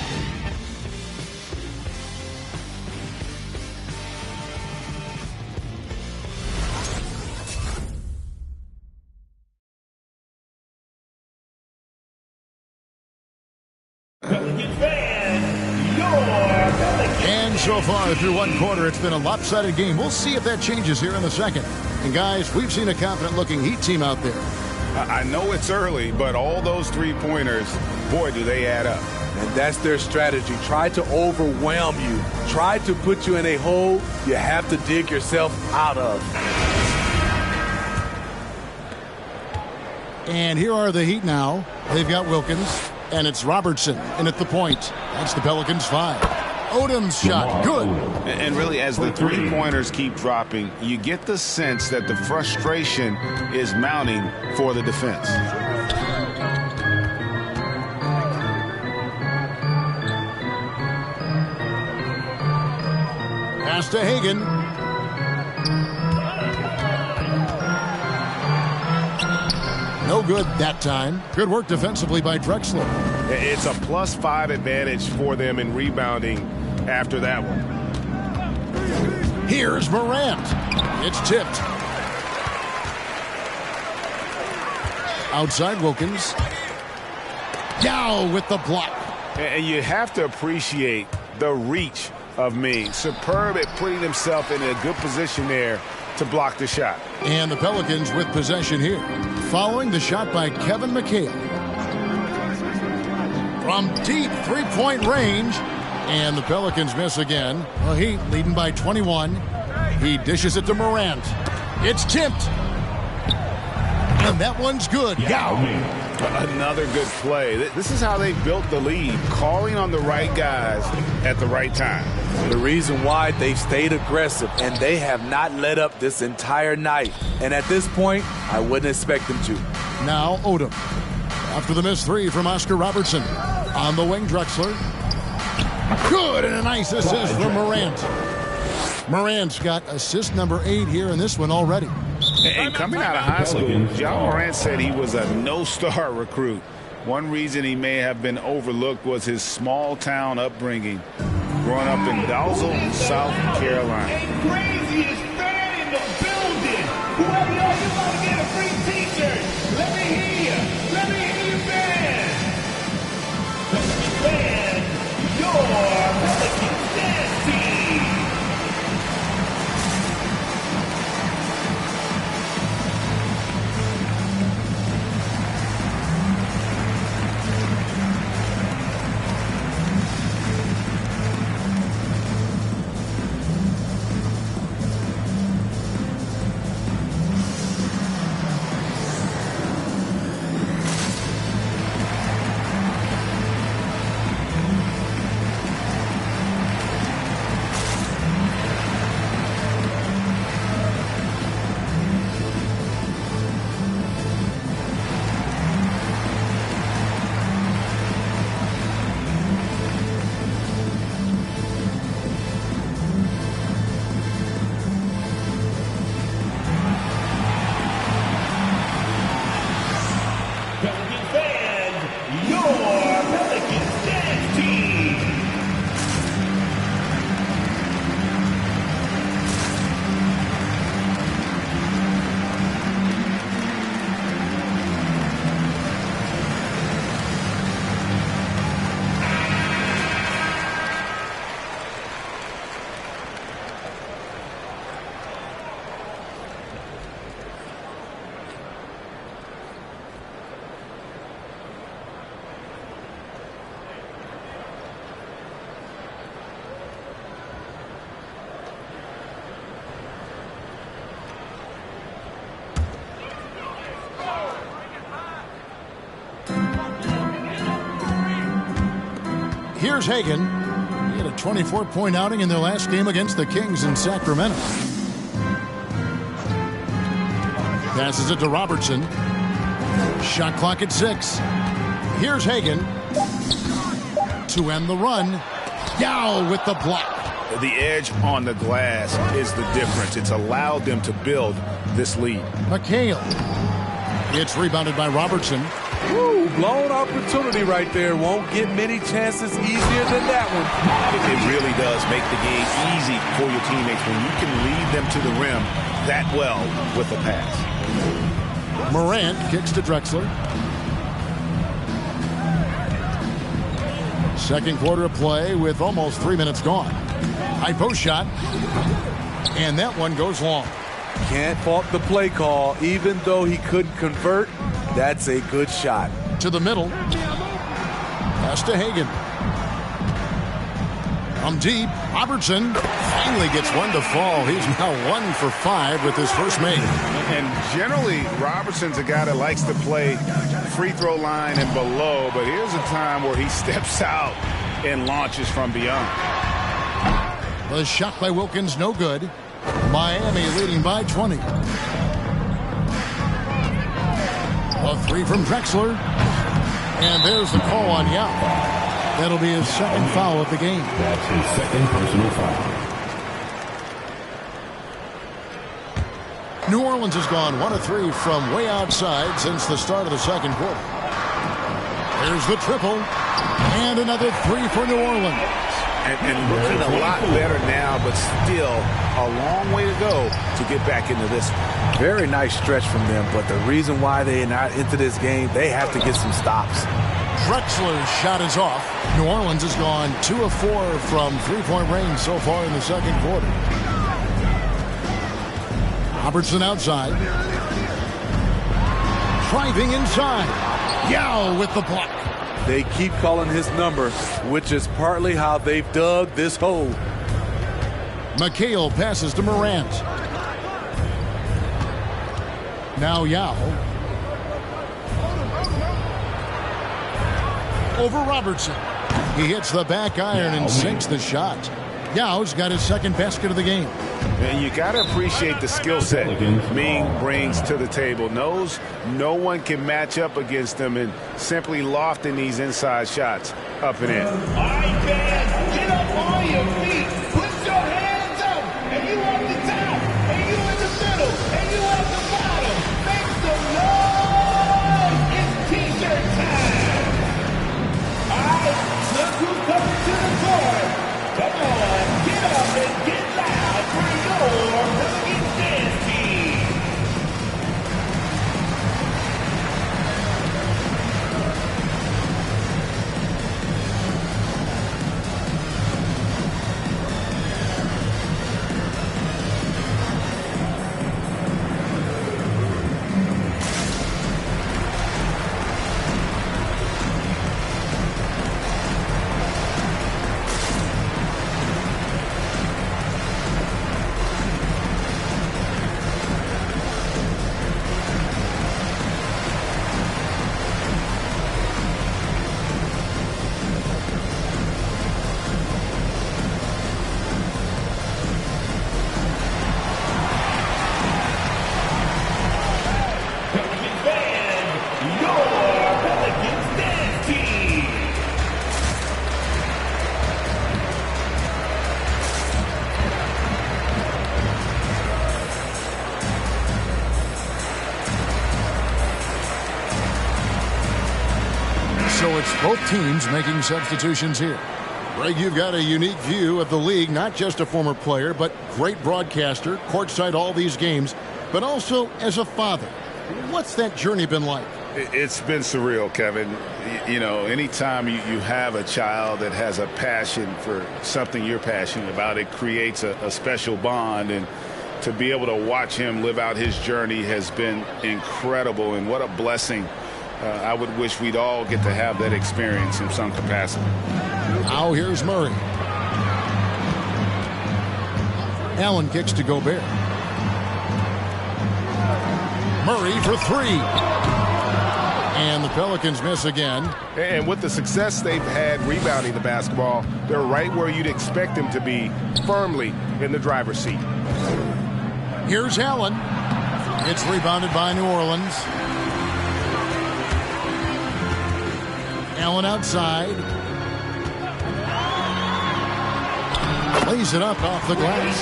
And so far through one quarter, it's been a lopsided game. We'll see if that changes here in the second. And guys, we've seen a confident-looking Heat team out there. I know it's early, but all those three-pointers, boy, do they add up. And that's their strategy. Try to overwhelm you. Try to put you in a hole you have to dig yourself out of. And here are the Heat now. They've got Wilkins, and it's Robertson in at the point. That's the Pelicans' 5. Odom's shot, good. And really, as the three-pointers keep dropping, you get the sense that the frustration is mounting for the defense. Pass to Hagan. No good that time. Good work defensively by Drexler. It's a +5 advantage for them in rebounding after that one. Here's Morant. It's tipped. Outside Wilkins. Dow with the block. And you have to appreciate the reach of Ming. Superb at putting himself in a good position there to block the shot. And the Pelicans with possession here. Following the shot by Kevin McHale. From deep three-point range. And the Pelicans miss again. The Heat leading by 21. He dishes it to Morant. It's tipped. And that one's good. Another good play. This is how they built the lead. Calling on the right guys at the right time. The reason why they've stayed aggressive, and they have not let up this entire night. And at this point, I wouldn't expect them to. Now Odom. After the missed 3 from Oscar Robertson. On the wing, Drexler. Good, and a nice assist from Morant. Morant's got assist number 8 here in this one already. And coming out of high school, Ja Morant said he was a no-star recruit. One reason he may have been overlooked was his small-town upbringing, growing up in Dalzell, South Carolina. Craziest fan in the building. Whoever knows is about to get a free T-shirt. Let me hear you. Let me hear you, fan. Fan, your Pelicans dance team. Here's Hagan. He had a 24-point outing in their last game against the Kings in Sacramento. Passes it to Robertson. Shot clock at 6. Here's Hagan to end the run. Yao with the block. The edge on the glass is the difference. It's allowed them to build this lead. McHale. It's rebounded by Robertson. Woo, blown opportunity right there. Won't get many chances easier than that one. It really does make the game easy for your teammates when you can lead them to the rim that well with a pass. Morant kicks to Drexler. Second quarter of play with almost 3 minutes gone. High post shot. And that one goes long. Can't fault the play call. Even though he couldn't convert, that's a good shot. To the middle. Pass to Hagan. From deep, Robertson finally gets one to fall. He's now 1 for 5 with his first make. And generally, Robertson's a guy that likes to play free throw line and below, but here's a time where he steps out and launches from beyond. The shot by Wilkins, no good. Miami leading by 20. A 3 from Drexler. And there's the call on Yao. That'll be his second foul of the game. That's his second personal foul. New Orleans has gone 1 of 3 from way outside since the start of the second quarter. There's the triple. And another 3 for New Orleans. And looking a lot better now, but still a long way to go to get back into this one. Very nice stretch from them, but the reason why they're not into this game, they have to get some stops. Drexler's shot is off. New Orleans has gone 2 of 4 from three-point range so far in the second quarter. Robertson outside. Driving inside. Yao with the block. They keep calling his number, which is partly how they've dug this hole. McHale passes to Morant. Now Yao. Over Robertson. He hits the back iron and sinks the shot. Yao's got his second basket of the game. And you got to appreciate the skill set Ming brings to the table. Knows no one can match up against him and simply lofting these inside shots up and in. All right, fans, get up on your feet. Put your hands up. And you at the top. And you in the middle. And you at the bottom. Make some noise. It's T-shirt time. All right, look who's coming to the court. Come on, get up and get loud for your Pelicans dance team. So it's both teams making substitutions here. Greg, you've got a unique view of the league, not just a former player, but great broadcaster, courtside all these games, but also as a father. What's that journey been like? It's been surreal, Kevin. You know, anytime you have a child that has a passion for something you're passionate about, it creates a special bond. And to be able to watch him live out his journey has been incredible. And what a blessing. I would wish we'd all get to have that experience in some capacity. Now here's Murray. Allen kicks to Gobert. Murray for 3. And the Pelicans miss again. And with the success they've had rebounding the basketball, they're right where you'd expect them to be, firmly in the driver's seat. Here's Allen. It's rebounded by New Orleans. Allen outside. Lays it up off the glass.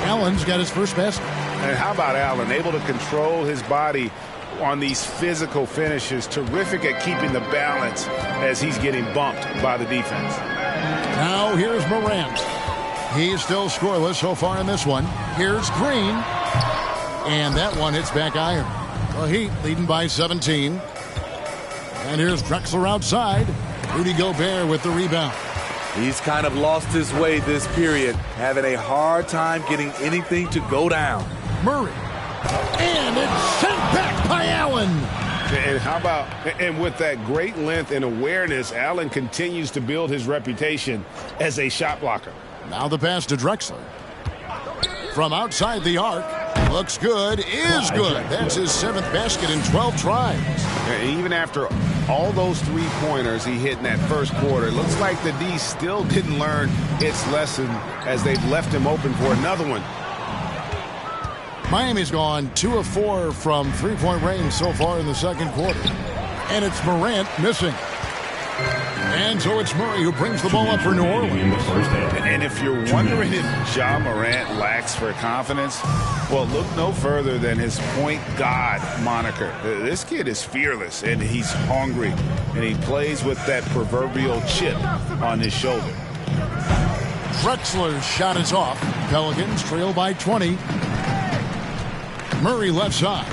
Allen's got his first basket. And how about Allen? Able to control his body on these physical finishes. Terrific at keeping the balance as he's getting bumped by the defense. Now here's Morant. He's still scoreless so far in this one. Here's Green. And that one hits back iron. The Heat leading by 17. And here's Drexler outside. Rudy Gobert with the rebound. He's kind of lost his way this period, having a hard time getting anything to go down. Murray. And it's sent back by Allen. And how about, and with that great length and awareness, Allen continues to build his reputation as a shot blocker. Now the pass to Drexler. From outside the arc. Looks good, is good. That's his 7th basket in 12 tries. And even after all those three-pointers he hit in that first quarter, it looks like the D still didn't learn its lesson as they've left him open for another one. Miami's gone 2 of 4 from three-point range so far in the second quarter. And it's Morant missing. And so it's Murray who brings the ball up for New Orleans. And if you're wondering if Ja Morant lacks for confidence, well, look no further than his point god moniker. This kid is fearless, and he's hungry, and he plays with that proverbial chip on his shoulder. Drexler's shot is off. Pelicans trail by 20. Murray left side.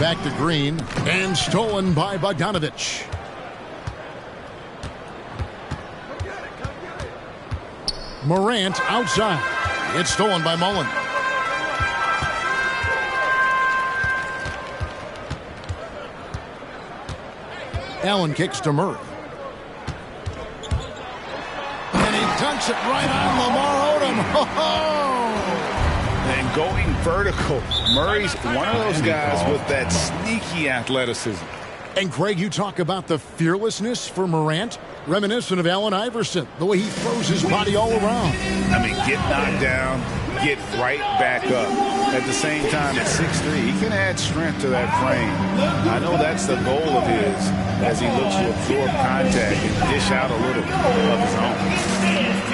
Back to Green, and stolen by Bogdanovich. Morant outside. It's stolen by Mullen. Allen kicks to Murray. And he dunks it right on Lamar Odom. Ho-ho! And going vertical, Murray's one of those guys with that sneaky athleticism. And Craig, you talk about the fearlessness for Morant, reminiscent of Allen Iverson, the way he throws his body all around. I mean, get knocked down, get right back up. At the same time, at 6'3", he can add strength to that frame. I know that's the goal of his as he looks to absorb contact and dish out a little of his own.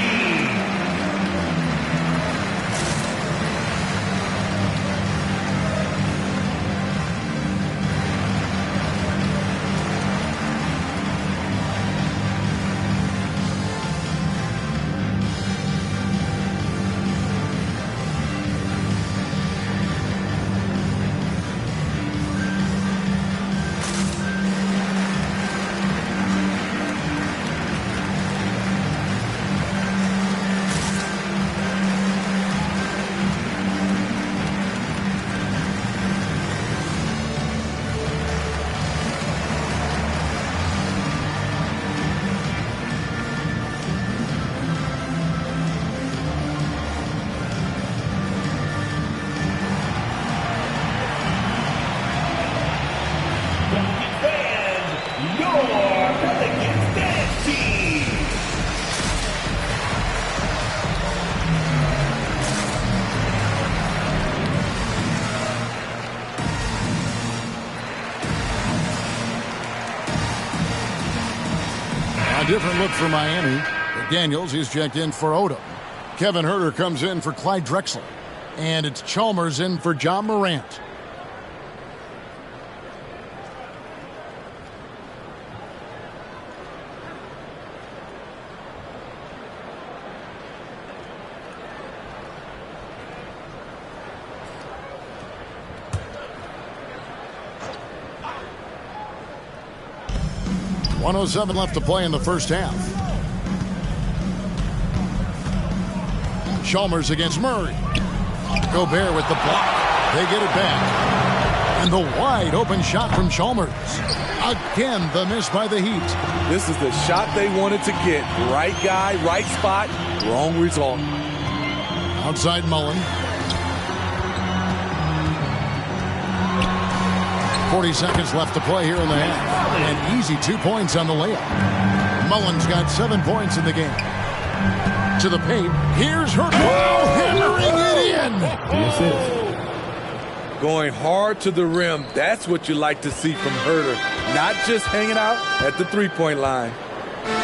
Different look for Miami. McDaniels is checked in for Odom. Kevin Huerter comes in for Clyde Drexler. And it's Chalmers in for Ja Morant. .107 left to play in the first half. Chalmers against Murray. Gobert with the block. They get it back. And the wide open shot from Chalmers. Again, the miss by the Heat. This is the shot they wanted to get. Right guy, right spot, wrong result. Outside Mullen. 40 seconds left to play here in the half. An easy 2 points on the layup. Mullins got 7 points in the game. To the paint. Here's Herter. Hammering it in. Going hard to the rim. That's what you like to see from Herter. Not just hanging out at the three-point line.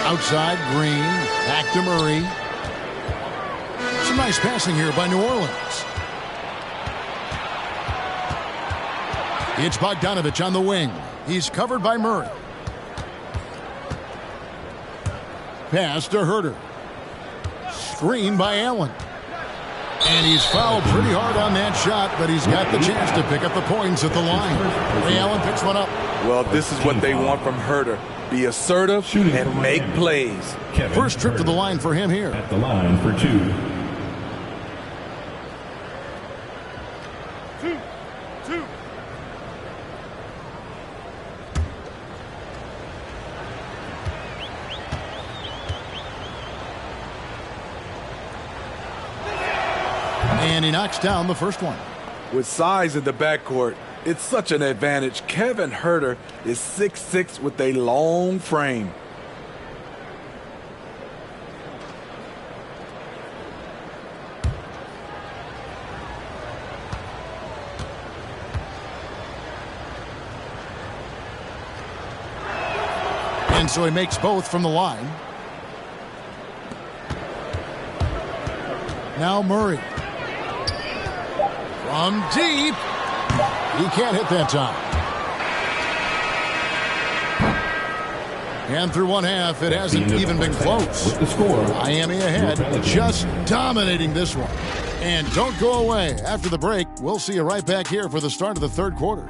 Outside, Green. Back to Murray. Some nice passing here by New Orleans. It's Bogdanovich on the wing. He's covered by Murray. Pass to Herter. Screen by Allen. And he's fouled pretty hard on that shot, but he's got the chance to pick up the points at the line. Ray Allen picks one up. Well, this is what they want from Herter. Be assertive and make plays. First trip to the line for him here. At the line for 2. And he knocks down the first one. With size in the backcourt, it's such an advantage. Kevin Herter is 6'6" with a long frame. And so he makes both from the line. Now Murray. From deep. He can't hit that time. And through one half, it hasn't even been close. The score. Miami ahead, just dominating this one. And don't go away. After the break, we'll see you right back here for the start of the third quarter.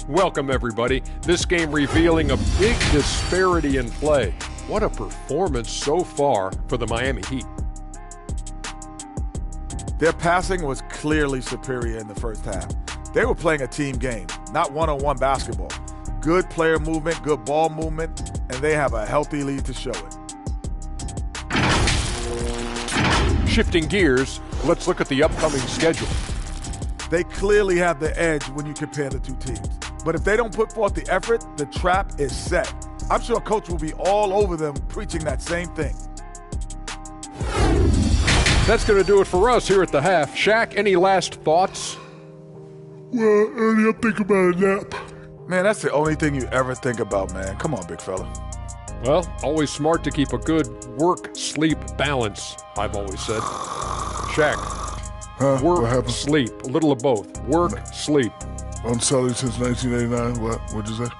Welcome, everybody. This game revealing a big disparity in play. What a performance so far for the Miami Heat. Their passing was clearly superior in the first half. They were playing a team game, not one-on-one basketball. Good player movement, good ball movement, and they have a healthy lead to show it. Shifting gears, let's look at the upcoming schedule. They clearly have the edge when you compare the two teams. But if they don't put forth the effort, the trap is set. I'm sure Coach will be all over them preaching that same thing. That's going to do it for us here at the half. Shaq, any last thoughts? Well, Ernie, I'm thinking about a nap. Man, that's the only thing you ever think about, man. Come on, big fella. Well, always smart to keep a good work-sleep balance, I've always said. Shaq, work, sleep, a little of both. Work, sleep. I'm Sully since 1989. What'd you say?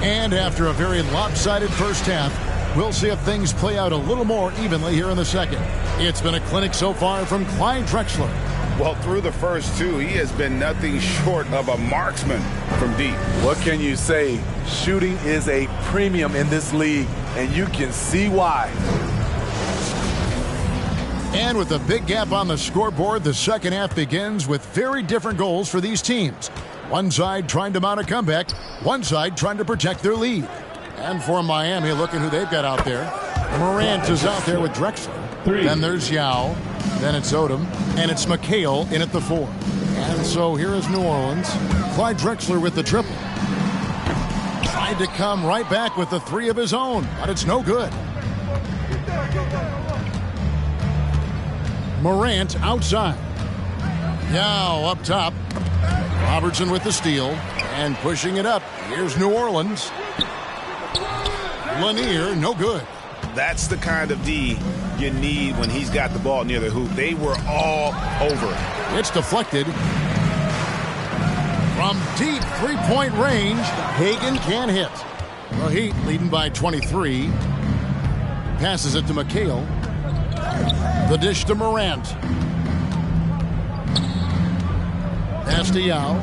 And after a very lopsided first half, we'll see if things play out a little more evenly here in the second. It's been a clinic so far from Clyde Drexler. Well, through the first two, he has been nothing short of a marksman from deep. What can you say? Shooting is a premium in this league, and you can see why. And with a big gap on the scoreboard, the second half begins with very different goals for these teams. One side trying to mount a comeback, one side trying to protect their lead. And for Miami, look at who they've got out there. Morant is out there with Drexler. Then there's Yao. Then it's Odom. And it's McHale in at the 4. And so here is New Orleans. Clyde Drexler with the triple. Tried to come right back with the 3 of his own, but it's no good. Morant outside. Yao up top. Robertson with the steal. And pushing it up. Here's New Orleans. Lanier, no good. That's the kind of D you need when he's got the ball near the hoop. They were all over. It's deflected. From deep three-point range, Hagan can't hit. The Heat leading by 23. Passes it to McHale. The dish to Morant. Pass to Yao.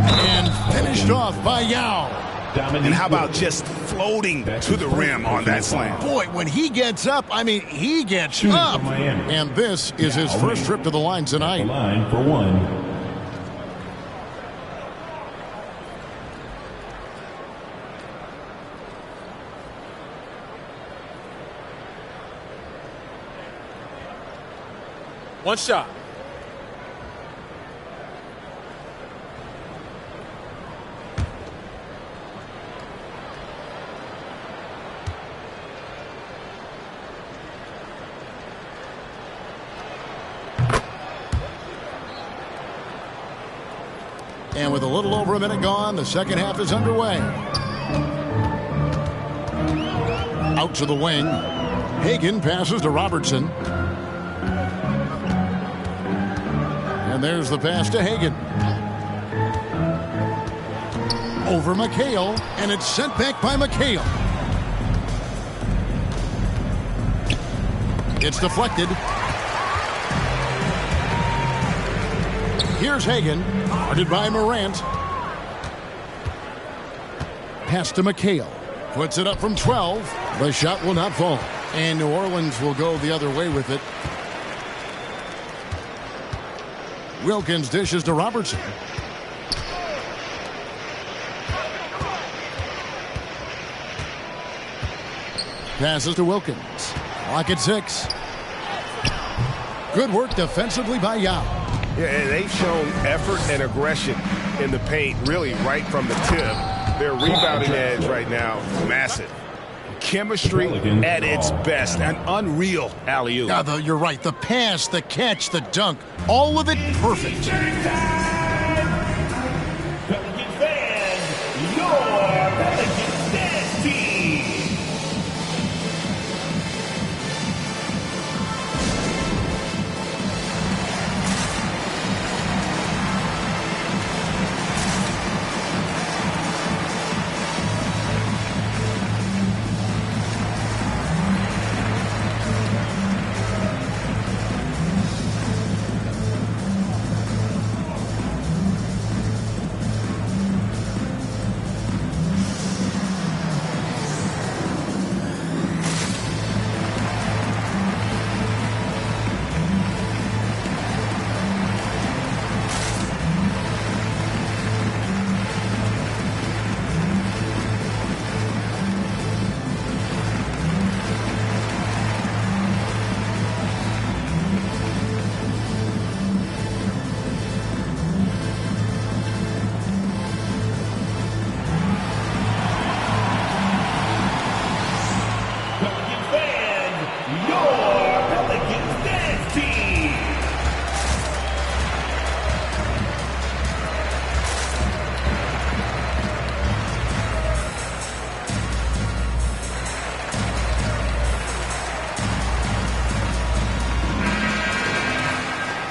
And finished off by Yao. And how about just floating to the rim on that slam? Boy, when he gets up, I mean, he gets up. And this is his first trip to the line tonight. Line for one. One shot. And with a little over a minute gone, the second half is underway. Out to the wing. Hagan passes to Robertson. And there's the pass to Hagan. Over McHale, and it's sent back by McHale. It's deflected. Here's Hagan, guarded by Morant. Pass to McHale. Puts it up from 12. The shot will not fall. And New Orleans will go the other way with it. Wilkins dishes to Robertson. Passes to Wilkins. Clock at 6. Good work defensively by Yao. Yeah, and they've shown effort and aggression in the paint, really right from the tip. Their rebounding edge right now, massive. Chemistry at its best. An unreal alley-oop. Yeah, you're right. The pass, the catch, the dunk, all of it perfect. Pelicans fans, your Pelicans dance team.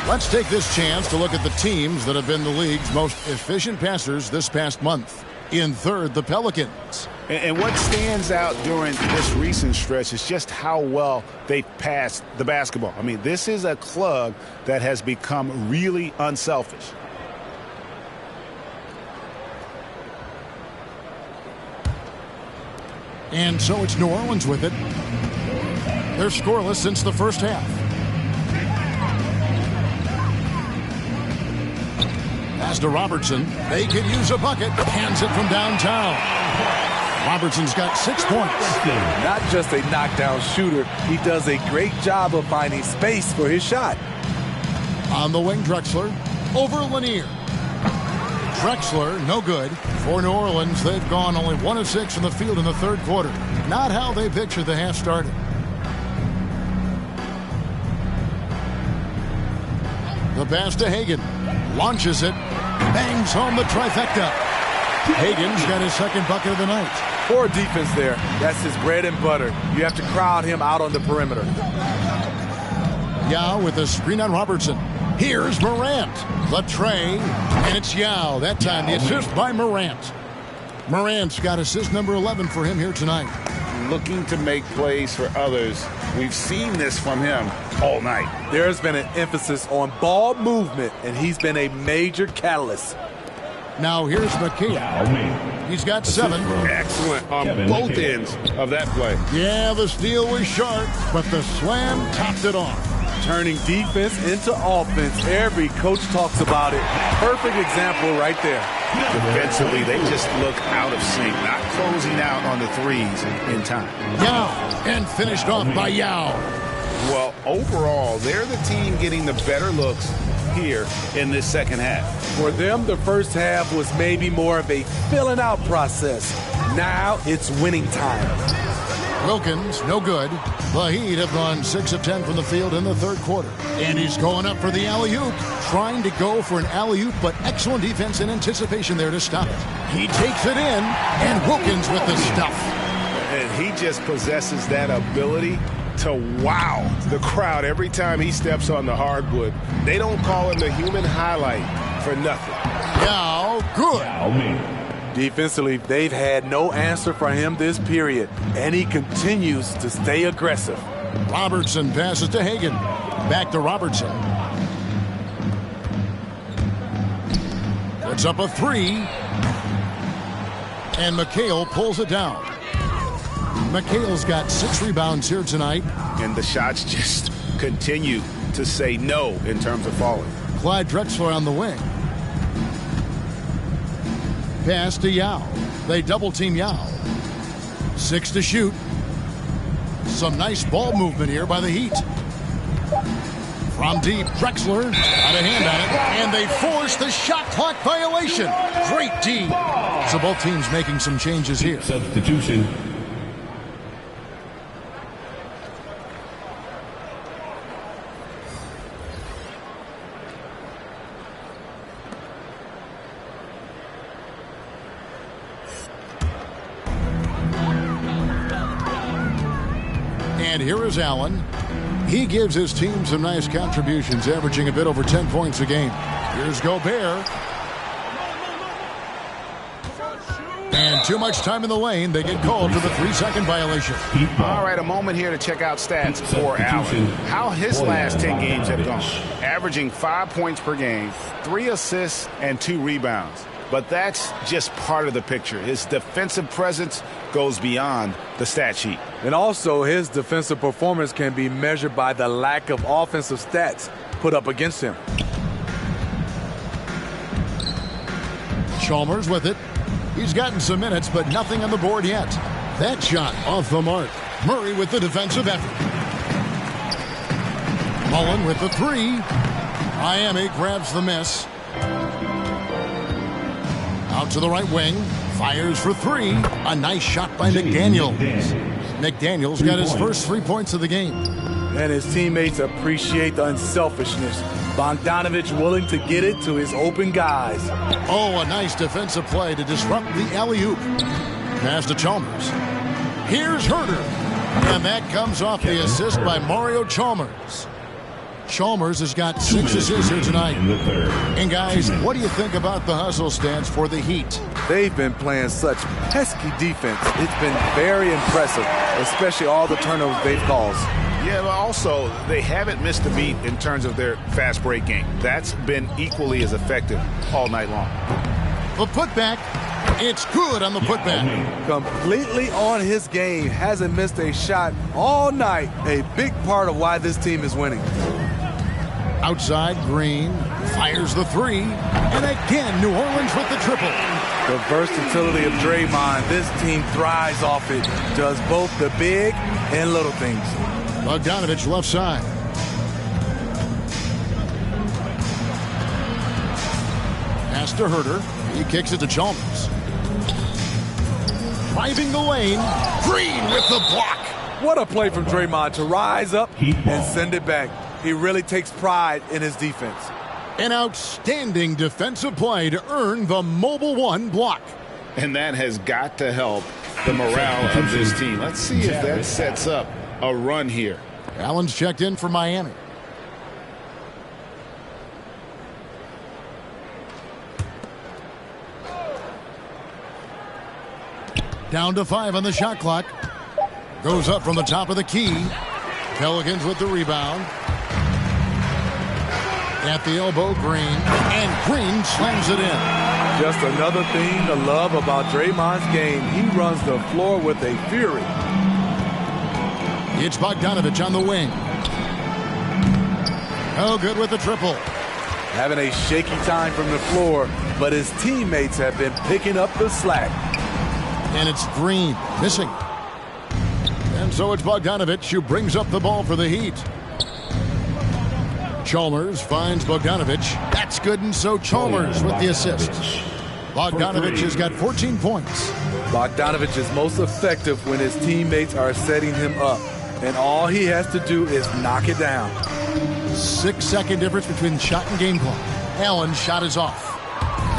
Let's take this chance to look at the teams that have been the league's most efficient passers this past month. In third, the Pelicans. And what stands out during this recent stretch is just how well they've passed the basketball. I mean, this is a club that has become really unselfish. And so it's New Orleans with it. They're scoreless since the first half. Pass to Robertson. They could use a bucket. Hands it from downtown. Robertson's got 6 points. Not just a knockdown shooter, he does a great job of finding space for his shot. On the wing, Drexler. Over Lanier. Drexler, no good. For New Orleans, they've gone only 1 of 6 from the field in the third quarter. Not how they pictured the half started. The pass to Hagan. Launches it. Bangs home the trifecta. Hagan's got his second bucket of the night. Poor defense there. That's his bread and butter. You have to crowd him out on the perimeter. Yao with a screen on Robertson. Here's Morant. The tray. And it's Yao. That time the assist by Morant. Morant's got assist number 11 for him here tonight. Looking to make plays for others. We've seen this from him all night. There's been an emphasis on ball movement, and he's been a major catalyst. Now here's McHale. He's got 7. Excellent on both ends of that play. Yeah, the steal was sharp, but the slam topped it off. Turning defense into offense. Every coach talks about it. Perfect example right there. Defensively, they just look out of sync, not closing out on the threes in time. Yao, and finished off by Yao. Well, overall, they're the team getting the better looks here in this second half. For them, the first half was maybe more of a filling out process. Now it's winning time. Wilkins, no good. The Heat have gone 6 of 10 from the field in the third quarter. And he's going up for the alley-oop. Trying to go for an alley-oop, but excellent defense and anticipation there to stop it. He takes it in, and Wilkins with the stuff. And he just possesses that ability to wow the crowd every time he steps on the hardwood. They don't call him the human highlight for nothing. Yao, good. Defensively, they've had no answer for him this period, and he continues to stay aggressive. Robertson passes to Hagan. Back to Robertson. Puts up a 3. And McHale pulls it down. McHale's got 6 rebounds here tonight. And the shots just continue to say no in terms of falling. Clyde Drexler on the wing. Pass to Yao. They double team Yao. 6 to shoot. Some nice ball movement here by the Heat. From deep, Drexler out of hand at it, and they force the shot clock violation. Great D. So both teams making some changes here. Substitution. And here is Allen. He gives his team some nice contributions, averaging a bit over 10 points a game. Here's Gobert. And too much time in the lane. They get called for the 3-second violation. All right, a moment here to check out stats for Allen. How his last 10 games have gone. Averaging 5 points per game, 3 assists, and 2 rebounds. But that's just part of the picture. His defensive presence goes beyond the stat sheet. And also, his defensive performance can be measured by the lack of offensive stats put up against him. Chalmers with it. He's gotten some minutes, but nothing on the board yet. That shot off the mark. Murray with the defensive effort. Mullen with the 3. Miami grabs the miss. Out to the right wing. Fires for 3. A nice shot by McDaniels. McDaniels got his first 3 points of the game. And his teammates appreciate the unselfishness. Bogdanovich willing to get it to his open guys. Oh, a nice defensive play to disrupt the alley-oop. Pass to Chalmers. Here's Herter. And that comes off the assist by Mario Chalmers. Chalmers has got 6 assists here tonight. And guys, what do you think about the hustle stats for the Heat? They've been playing such pesky defense. It's been very impressive, especially all the turnovers they've caused. Yeah, but also, they haven't missed a beat in terms of their fast break game. That's been equally as effective all night long. The putback, it's good on the putback. Completely on his game, hasn't missed a shot all night. A big part of why this team is winning. Outside, Green fires the 3. And again, New Orleans with the triple. The versatility of Draymond, this team thrives off it. Does both the big and little things. Bogdanovich left side. Pass to Herter. He kicks it to Chalmers. Driving the lane. Green with the block. What a play from Draymond to rise up and send it back. He really takes pride in his defense. An outstanding defensive play to earn the Mobile One block. And that has got to help the morale of this team. Let's see if that sets up a run here. Allen's checked in for Miami. Down to 5 on the shot clock. Goes up from the top of the key. Pelicans with the rebound. At the elbow, Green. And Green slams it in. Just another thing to love about Draymond's game. He runs the floor with a fury. It's Bogdanovich on the wing. Oh, good with the triple. Having a shaky time from the floor, but his teammates have been picking up the slack. And it's Green missing. And so it's Bogdanovich who brings up the ball for the Heat. Chalmers finds Bogdanovich. That's good, and so Chalmers with the assist. Bogdanovich has got 14 points. Bogdanovich is most effective when his teammates are setting him up, and all he has to do is knock it down. 6-second difference between shot and game clock. Allen's shot is off.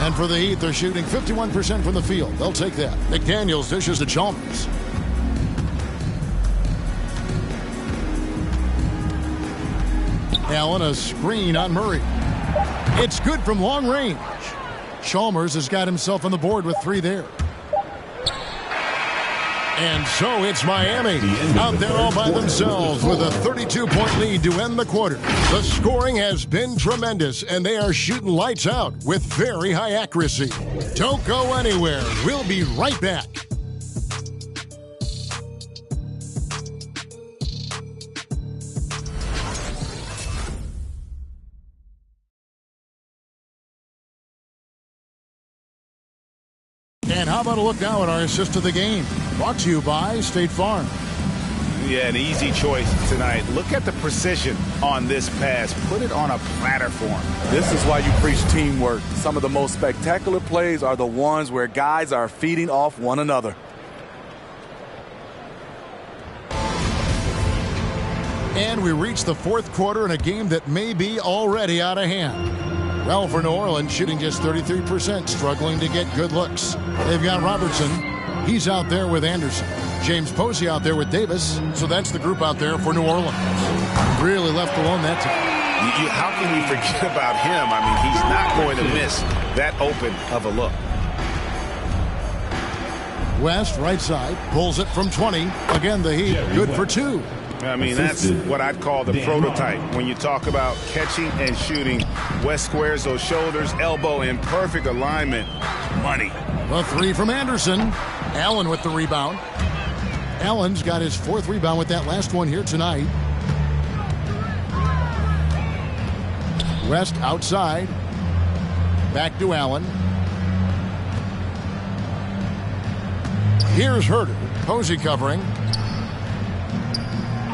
And for the Heat, they're shooting 51% from the field. They'll take that. McDaniels dishes to Chalmers. Allen, a screen on Murray. It's good from long range. Chalmers has got himself on the board with 3 there. And so it's Miami out there all by themselves with a 32-point lead to end the quarter. The scoring has been tremendous, and they are shooting lights out with very high accuracy. Don't go anywhere. We'll be right back. And how about a look now at our assist of the game? Brought to you by State Farm. Yeah, an easy choice tonight. Look at the precision on this pass. Put it on a platter for him. This is why you preach teamwork. Some of the most spectacular plays are the ones where guys are feeding off one another. And we reach the fourth quarter in a game that may be already out of hand. Well, for New Orleans, shooting just 33%, struggling to get good looks. They've got Robertson. He's out there with Anderson. James Posey out there with Davis. So that's the group out there for New Orleans. Really left alone that time. How can we forget about him? I mean, he's not going to miss that open of a look. West, right side, pulls it from 20. Again, the Heat, good for 2. I mean, that's what I'd call the prototype. When you talk about catching and shooting, West squares those shoulders, elbow in perfect alignment. Money. The 3 from Anderson. Allen with the rebound. Allen's got his 4th rebound with that last one here tonight. West outside. Back to Allen. Here's Herter. Posey covering.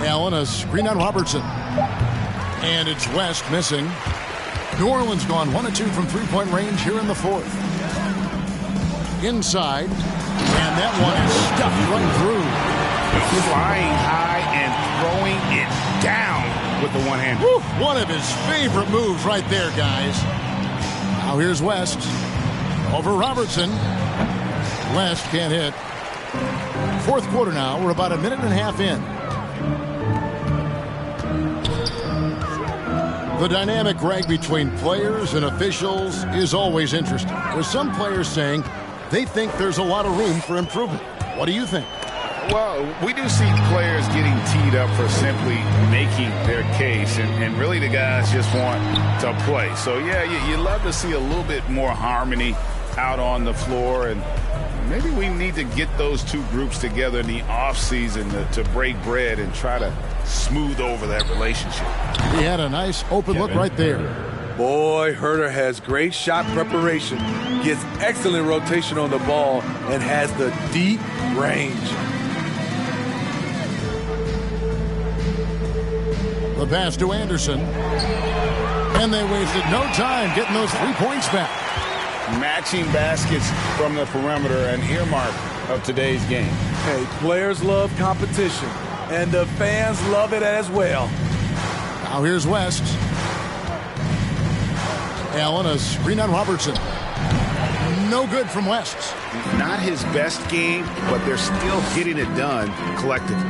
Allen, a screen on Robertson. And it's West missing. New Orleans gone 1 of 2 from three-point range here in the 4th. Inside. And that one is stuffed right through. Flying high and throwing it down with the one-hander. One of his favorite moves right there, guys. Now here's West. Over Robertson. West can't hit. 4th quarter now. We're about a minute and a half in. The dynamic, Greg, between players and officials is always interesting. With some players saying they think there's a lot of room for improvement. What do you think? Well, we do see players getting teed up for simply making their case, and really the guys just want to play. So, yeah, you love to see a little bit more harmony out on the floor, and maybe we need to get those two groups together in the offseason to break bread and try to smooth over that relationship. He had a nice open look right there. Boy, Herter has great shot preparation, gets excellent rotation on the ball, and has the deep range. The pass to Anderson. And they wasted no time getting those 3 points back. Matching baskets from the perimeter, an earmark of today's game. Hey, players love competition, and the fans love it as well. Now here's West. Allen, a screen on Robertson. No good from West. Not his best game, but they're still getting it done collectively.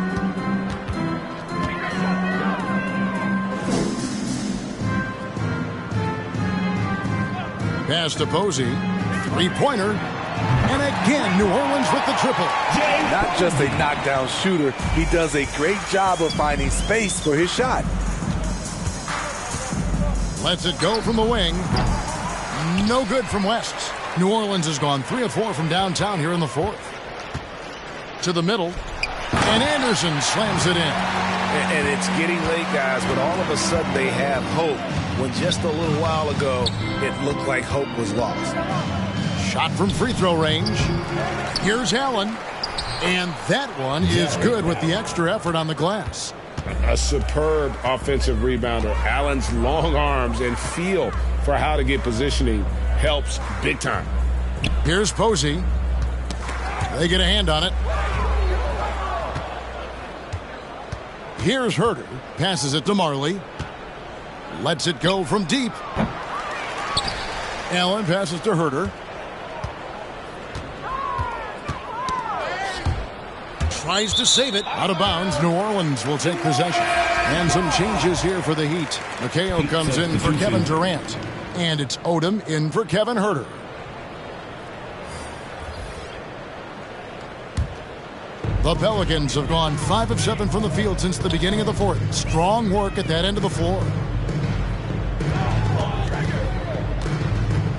Pass to Posey. 3-pointer. And again, New Orleans with the triple. Not just a knockdown shooter, he does a great job of finding space for his shot. Lets it go from the wing. No good from West. New Orleans has gone 3 of 4 from downtown here in the fourth. To the middle, and Anderson slams it in. And it's getting late, guys, but all of a sudden they have hope when just a little while ago it looked like hope was lost. Shot from free throw range. Here's Allen. And that one is good with the extra effort on the glass. A superb offensive rebounder. Allen's long arms and feel for how to get positioning helps big time. Here's Posey. They get a hand on it. Here's Herter. Passes it to Marley. Lets it go from deep. Allen passes to Herter. Tries to save it. Out of bounds. New Orleans will take possession. And some changes here for the Heat. McHale comes in for Kevin Durant. And it's Odom in for Kevin Herter. The Pelicans have gone 5 of 7 from the field since the beginning of the fourth. Strong work at that end of the floor.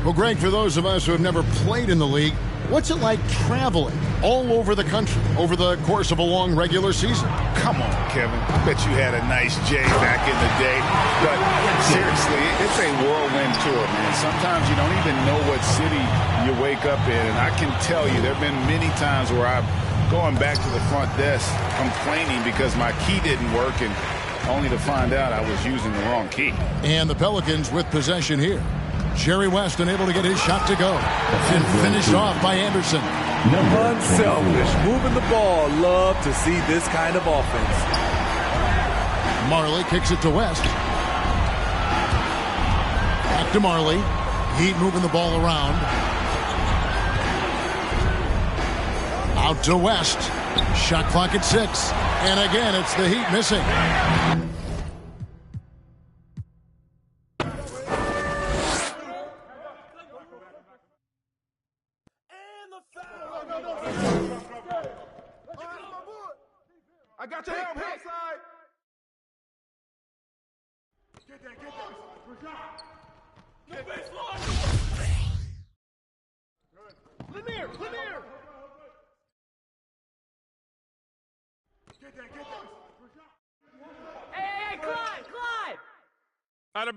Well, Greg, for those of us who have never played in the league, what's it like traveling all over the country over the course of a long regular season? Come on, Kevin. I bet you had a nice J back in the day. But seriously, it's a whirlwind tour, man. Sometimes you don't even know what city you wake up in. And I can tell you there have been many times where I'm going back to the front desk complaining because my key didn't work, and only to find out I was using the wrong key. And the Pelicans with possession here. Jerry West unable to get his shot to go. And finished off by Anderson. Unselfish. Moving the ball. Love to see this kind of offense. Marley kicks it to West. Back to Marley. Heat moving the ball around. Out to West. Shot clock at 6. And again, it's the Heat missing. I got your help, Hillside. Get that. No baseline. Lanier. Get that. Hey, Clyde. Out of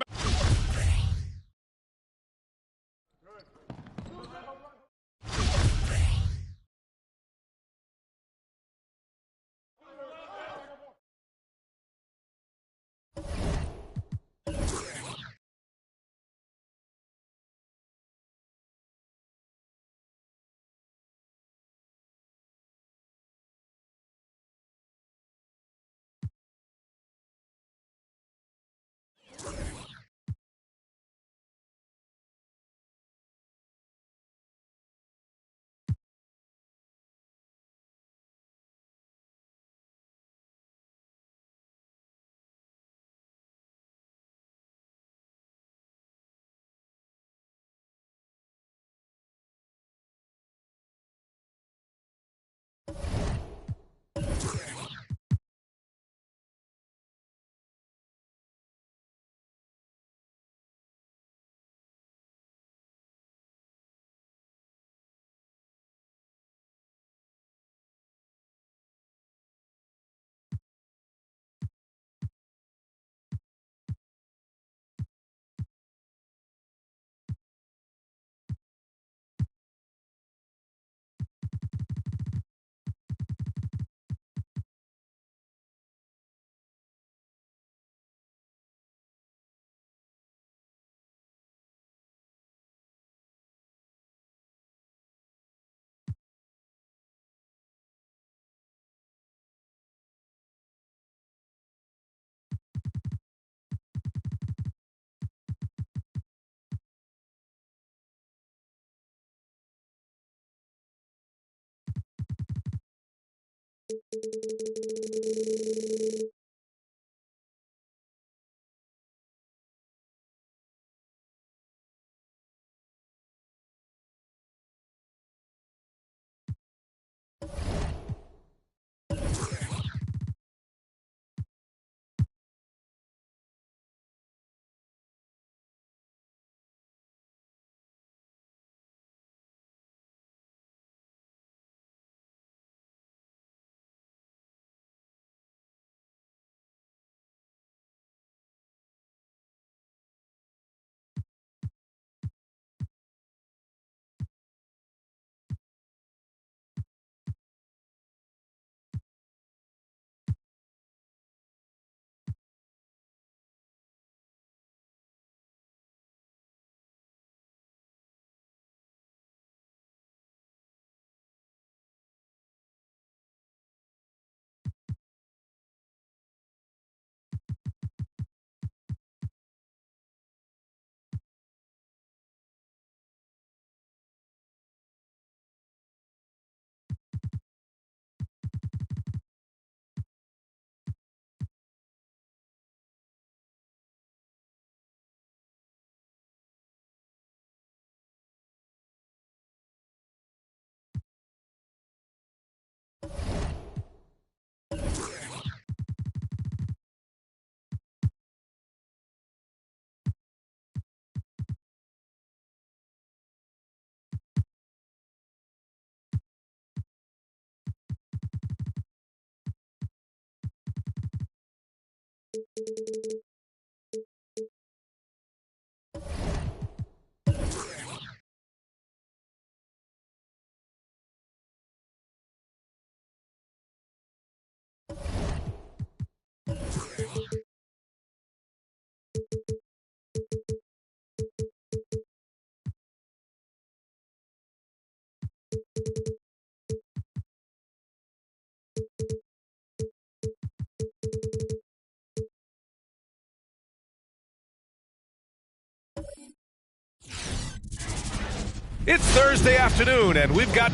It's Thursday afternoon, and we've got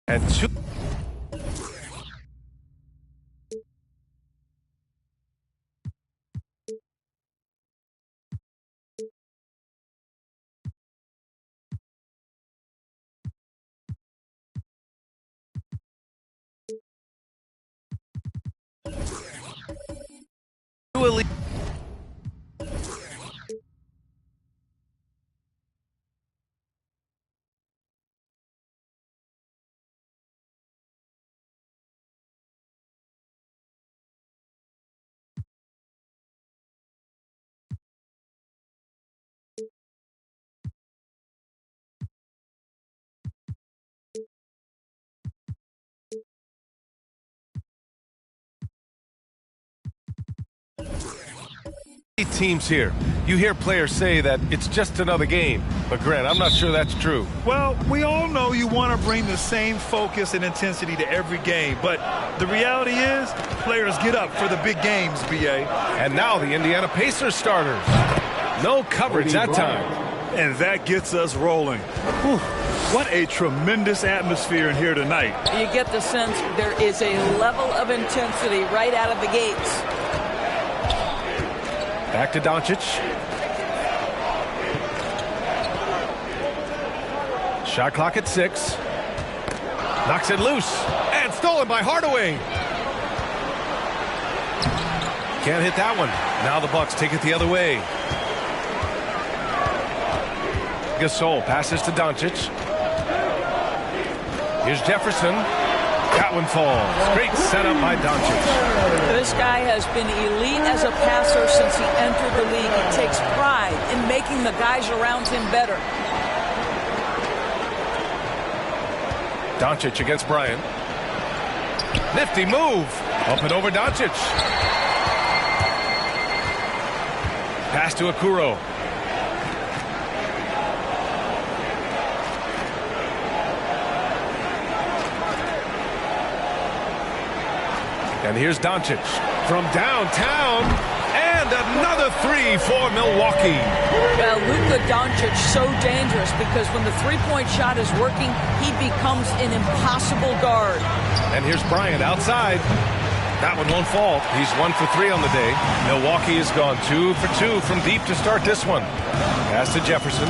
and two. Elite. Teams here. You hear players say that it's just another game, but Grant, I'm not sure that's true. Well, we all know you want to bring the same focus and intensity to every game, but the reality is players get up for the big games, BA. And now the Indiana Pacers starters. No coverage that time. And that gets us rolling. Whew. What a tremendous atmosphere in here tonight. You get the sense there is a level of intensity right out of the gates. Back to Doncic. Shot clock at 6. Knocks it loose. And stolen by Hardaway. Can't hit that one. Now the Bucks take it the other way. Gasol passes to Doncic. Here's Jefferson. That one falls. Great setup by Doncic. This guy has been elite as a passer since he entered the league. He takes pride in making the guys around him better. Doncic against Bryant. Nifty move. Up and over Doncic. Pass to Okoro. And here's Doncic from downtown, and another three for Milwaukee. Well, Luka Doncic so dangerous because when the three-point shot is working, he becomes an impossible guard. And here's Bryant outside. That one won't fall. He's 1 for 3 on the day. Milwaukee has gone 2 for 2 from deep to start this one. Pass to Jefferson.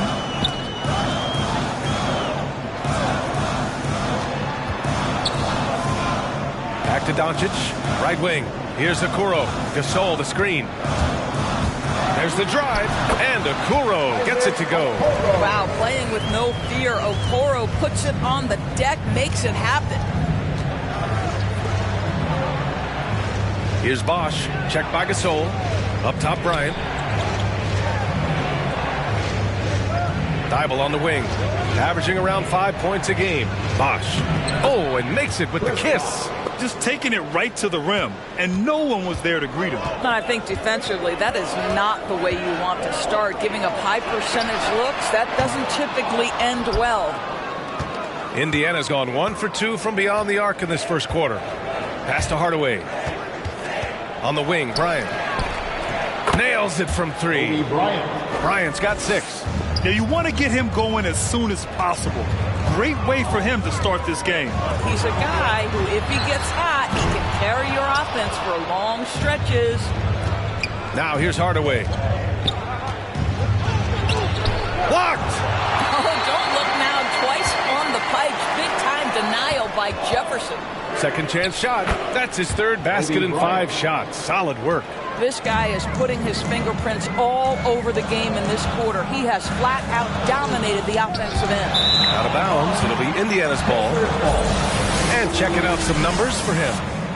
Back to Doncic, right wing. Here's Okoro. Gasol, the screen. There's the drive, and Okoro gets it to go. Wow, playing with no fear. Okoro puts it on the deck, makes it happen. Here's Bosch, checked by Gasol. Up top, Bryant. Thibault on the wing, averaging around 5 points a game. Bosch. Oh, and makes it with the kiss. Just taking it right to the rim, and no one was there to greet him. I think defensively, that is not the way you want to start. Giving up high percentage looks, that doesn't typically end well. Indiana's gone 1 for 2 from beyond the arc in this first quarter. Pass to Hardaway. On the wing, Bryant. Nails it from 3. Bryant's got 6. Now you want to get him going as soon as possible. Great way for him to start this game. He's a guy who, if he gets hot, he can carry your offense for long stretches. Now here's Hardaway. Blocked! Oh, don't look now. Twice on the pipes. Big-time denial by Jefferson. Second chance shot. That's his third basket in 5 shots. Solid work. This guy is putting his fingerprints all over the game in this quarter. He has flat out dominated the offensive end. Out of bounds. It'll be Indiana's ball. And checking out some numbers for him.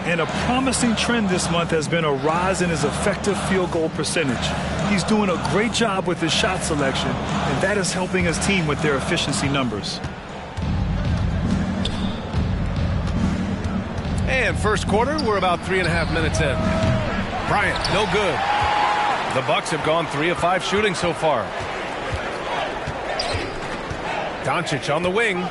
And a promising trend this month has been a rise in his effective field goal percentage. He's doing a great job with his shot selection, and that is helping his team with their efficiency numbers. And first quarter, we're about 3.5 minutes in. Bryant, no good. The Bucks have gone 3 of 5 shooting so far. Doncic on the wing.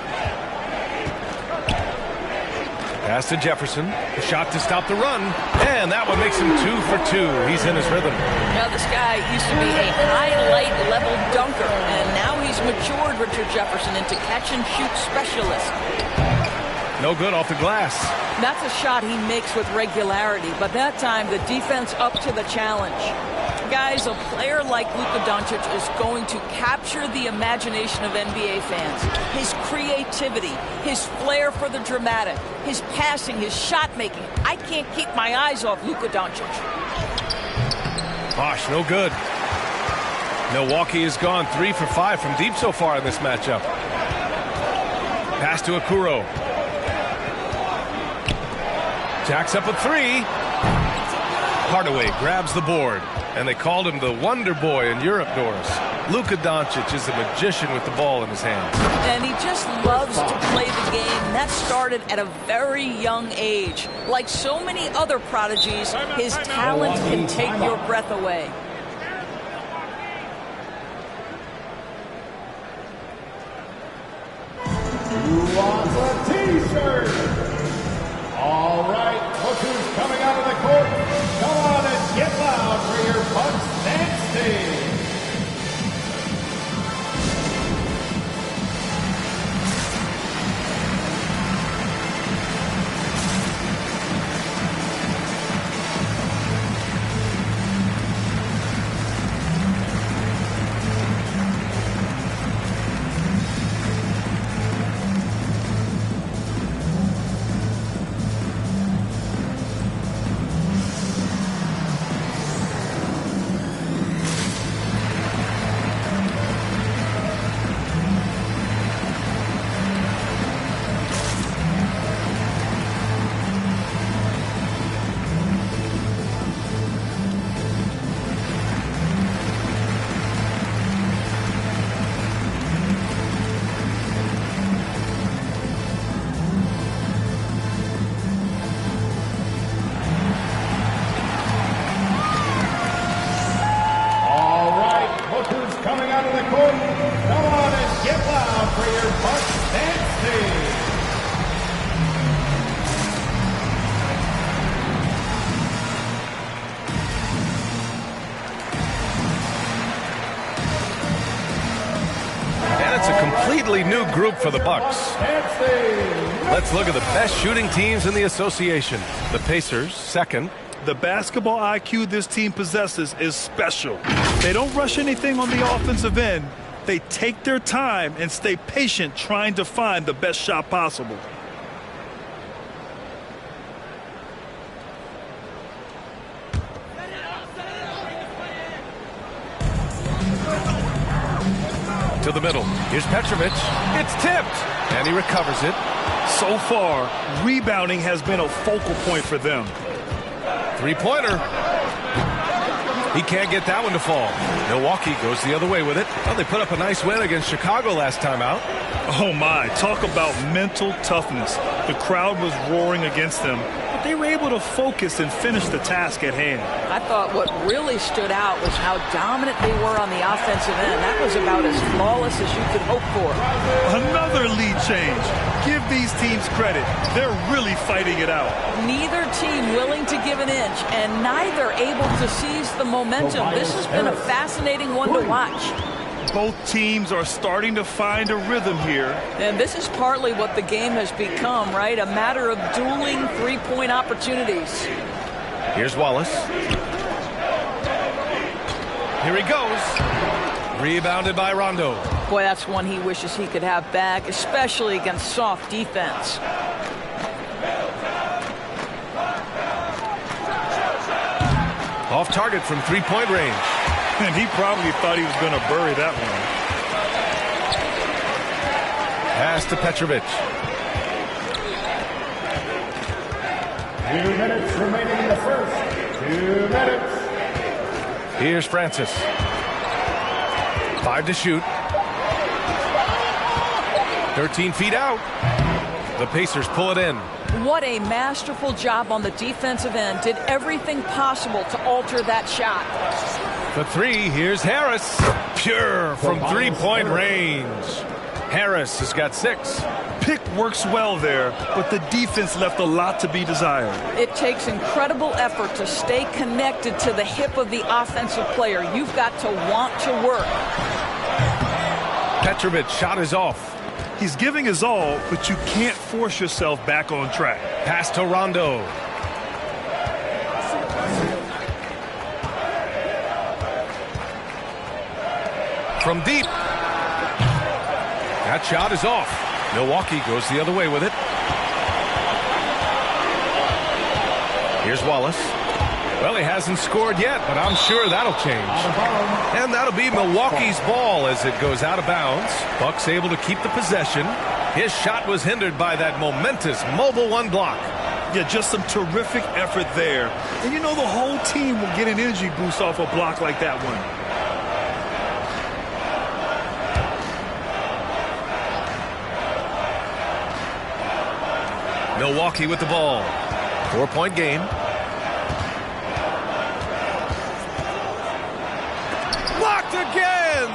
Pass to Jefferson. A shot to stop the run. And that one makes him 2 for 2. He's in his rhythm. Now, this guy used to be a highlight level dunker, and now he's matured Richard Jefferson into catch and shoot specialist. No good off the glass. That's a shot he makes with regularity, but that time the defense up to the challenge. Guys, a player like Luka Doncic is going to capture the imagination of NBA fans. His creativity, his flair for the dramatic, his passing, his shot making. I can't keep my eyes off Luka Doncic. Bosh, no good. Milwaukee has gone 3 for 5 from deep so far in this matchup. Pass to Okoro. Jacks up a 3. Hardaway grabs the board, and they called him the Wonder Boy in Europe, Doris. Luka Doncic is a magician with the ball in his hands. And he just loves to play the game. That started at a very young age. Like so many other prodigies, his talent can take your breath away. Who wants a t-shirt? All right, look who's coming out of the court. Come on and get loud for your Bucks dance team. New group for the Bucks. Let's look at the best shooting teams in the association. The Pacers, second. The basketball IQ this team possesses is special. They don't rush anything on the offensive end. They take their time and stay patient trying to find the best shot possible. To the middle. Here's Petrovic. It's tipped. And he recovers it. So far, rebounding has been a focal point for them. Three-pointer. He can't get that one to fall. Milwaukee goes the other way with it. Well, they put up a nice win against Chicago last time out. Oh, my. Talk about mental toughness. The crowd was roaring against them, but they were able to focus and finish the task at hand. I thought what really stood out was how dominant they were on the offensive end. That was about as flawless as you could hope for. Another lead change. Give these teams credit. They're really fighting it out. Neither team willing to give an inch, and neither able to seize the momentum. This has been a fascinating one to watch. Both teams are starting to find a rhythm here. And this is partly what the game has become, right? A matter of dueling three-point opportunities. Here's Wallace. Here he goes. Rebounded by Rondo. Boy, that's one he wishes he could have back, especially against soft defense. Off target from three-point range. And he probably thought he was going to bury that one. Pass to Petrovic. 2 minutes remaining in the first. 2 minutes. Here's Francis. 5 to shoot. 13 feet out. The Pacers pull it in. What a masterful job on the defensive end. Did everything possible to alter that shot. The three, here's Harris. Pure from three-point range. Harris has got 6. Pick works well there, but the defense left a lot to be desired. It takes incredible effort to stay connected to the hip of the offensive player. You've got to want to work. Petrovic shot is off. He's giving his all, but you can't force yourself back on track. Pass to Rondo. From deep. That shot is off. Milwaukee goes the other way with it. Here's Wallace. Well, he hasn't scored yet, but I'm sure that'll change. And that'll be Milwaukee's ball as it goes out of bounds. Bucks able to keep the possession. His shot was hindered by that momentous mobile one block. Yeah, just some terrific effort there. And you know the whole team will get an energy boost off a block like that one. Milwaukee with the ball. 4-point game. Blocked again!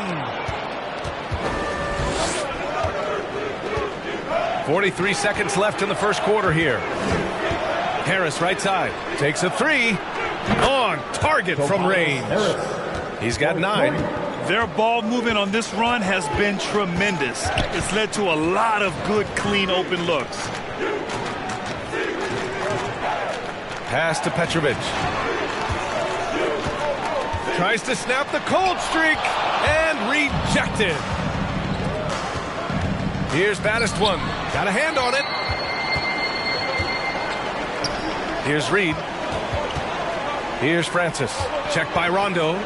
43 seconds left in the first quarter here. Harris right side. Takes a 3. On target from range. He's got 9. Their ball movement on this run has been tremendous. It's led to a lot of good, clean, open looks. Pass to Petrovic. Tries to snap the cold streak and rejected. Here's Baddest one. Got a hand on it. Here's Reed. Here's Francis. Checked by Rondo.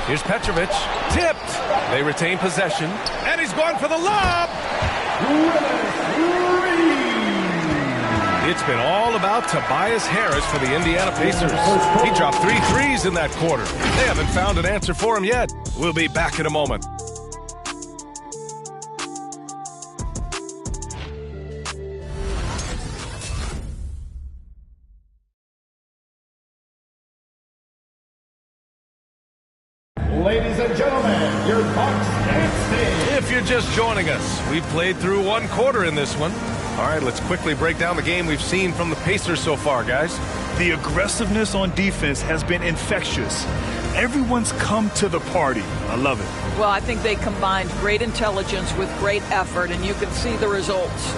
Here's Petrovic. Tipped. They retain possession. And he's going for the lob. It's been all about Tobias Harris for the Indiana Pacers. He dropped 3 threes in that quarter. They haven't found an answer for him yet. We'll be back in a moment. Ladies and gentlemen, your Bucks dancing. If you're just joining us, we've played through 1 quarter in this one. All right, let's quickly break down the game we've seen from the Pacers so far, guys. The aggressiveness on defense has been infectious. Everyone's come to the party. I love it. Well, I think they combined great intelligence with great effort, and you can see the results.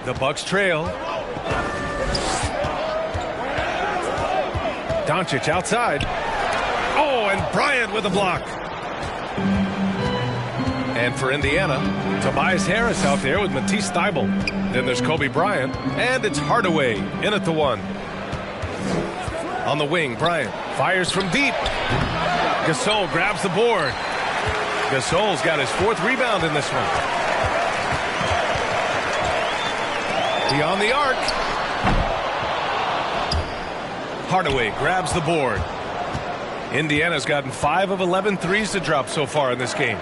The Bucks trail. Doncic outside. Oh, and Bryant with a block. And for Indiana, Tobias Harris out there with Matisse Thybulle. Then there's Kobe Bryant, and it's Hardaway in at the 1. On the wing, Bryant fires from deep. Gasol grabs the board. Gasol's got his 4th rebound in this one. Beyond the arc. Hardaway grabs the board. Indiana's gotten 5 of 11 threes to drop so far in this game.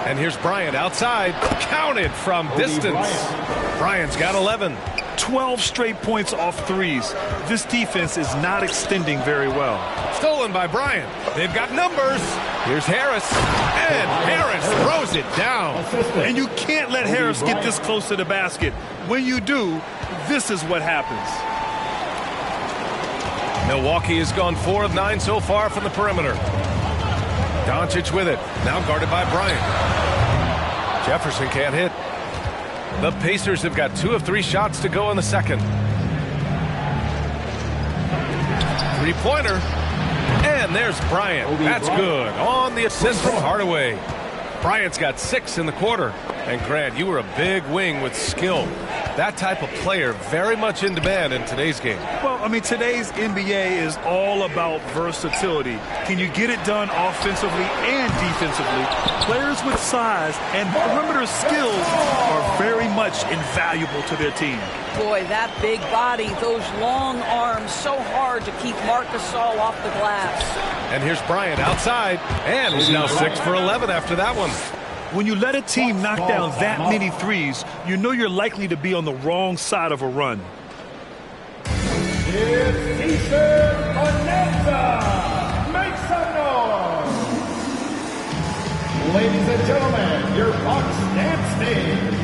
And here's Bryant outside. Counted from distance. Bryant's got 11. 12 straight points off threes. This defense is not extending very well. Stolen by Bryant. They've got numbers. Here's Harris. And Harris throws it down. And you can't let Harris get this close to the basket. When you do, this is what happens. Milwaukee has gone 4 of 9 so far from the perimeter. Doncic with it. Now guarded by Bryant. Jefferson can't hit. The Pacers have got 2 of 3 shots to go in the second. 3-pointer. And there's Bryant. That's good. On the assist from Hardaway. Bryant's got 6 in the quarter. And Grant, you were a big wing with skill. That type of player very much in demand in today's game. Well, I mean, today's NBA is all about versatility. Can you get it done offensively and defensively? Players with size and perimeter skills are very much invaluable to their team. Boy, that big body, those long arms, so hard to keep Marc Gasol off the glass. And here's Bryant outside, and he's now 6 for 11 after that one. When you let a team knock down that many threes, you know you're likely to be on the wrong side of a run. It's T-shirt Bonanza. Make some noise. Ladies and gentlemen, your Bucks dance team.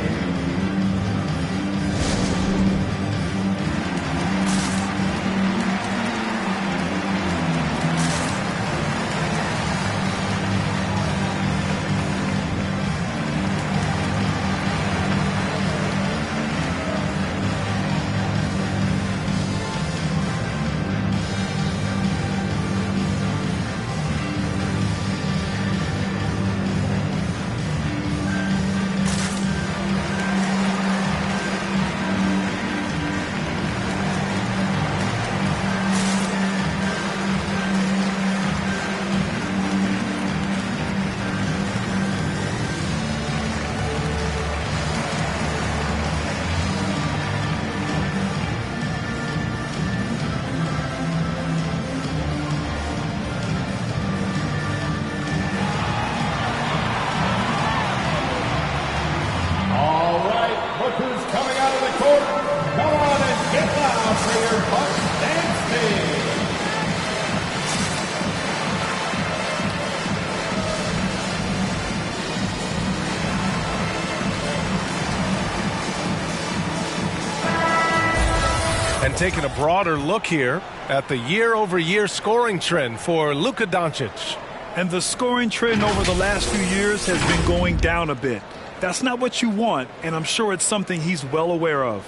And taking a broader look here at the year-over-year scoring trend for Luka Doncic. And the scoring trend over the last few years has been going down a bit. That's not what you want, and I'm sure it's something he's well aware of.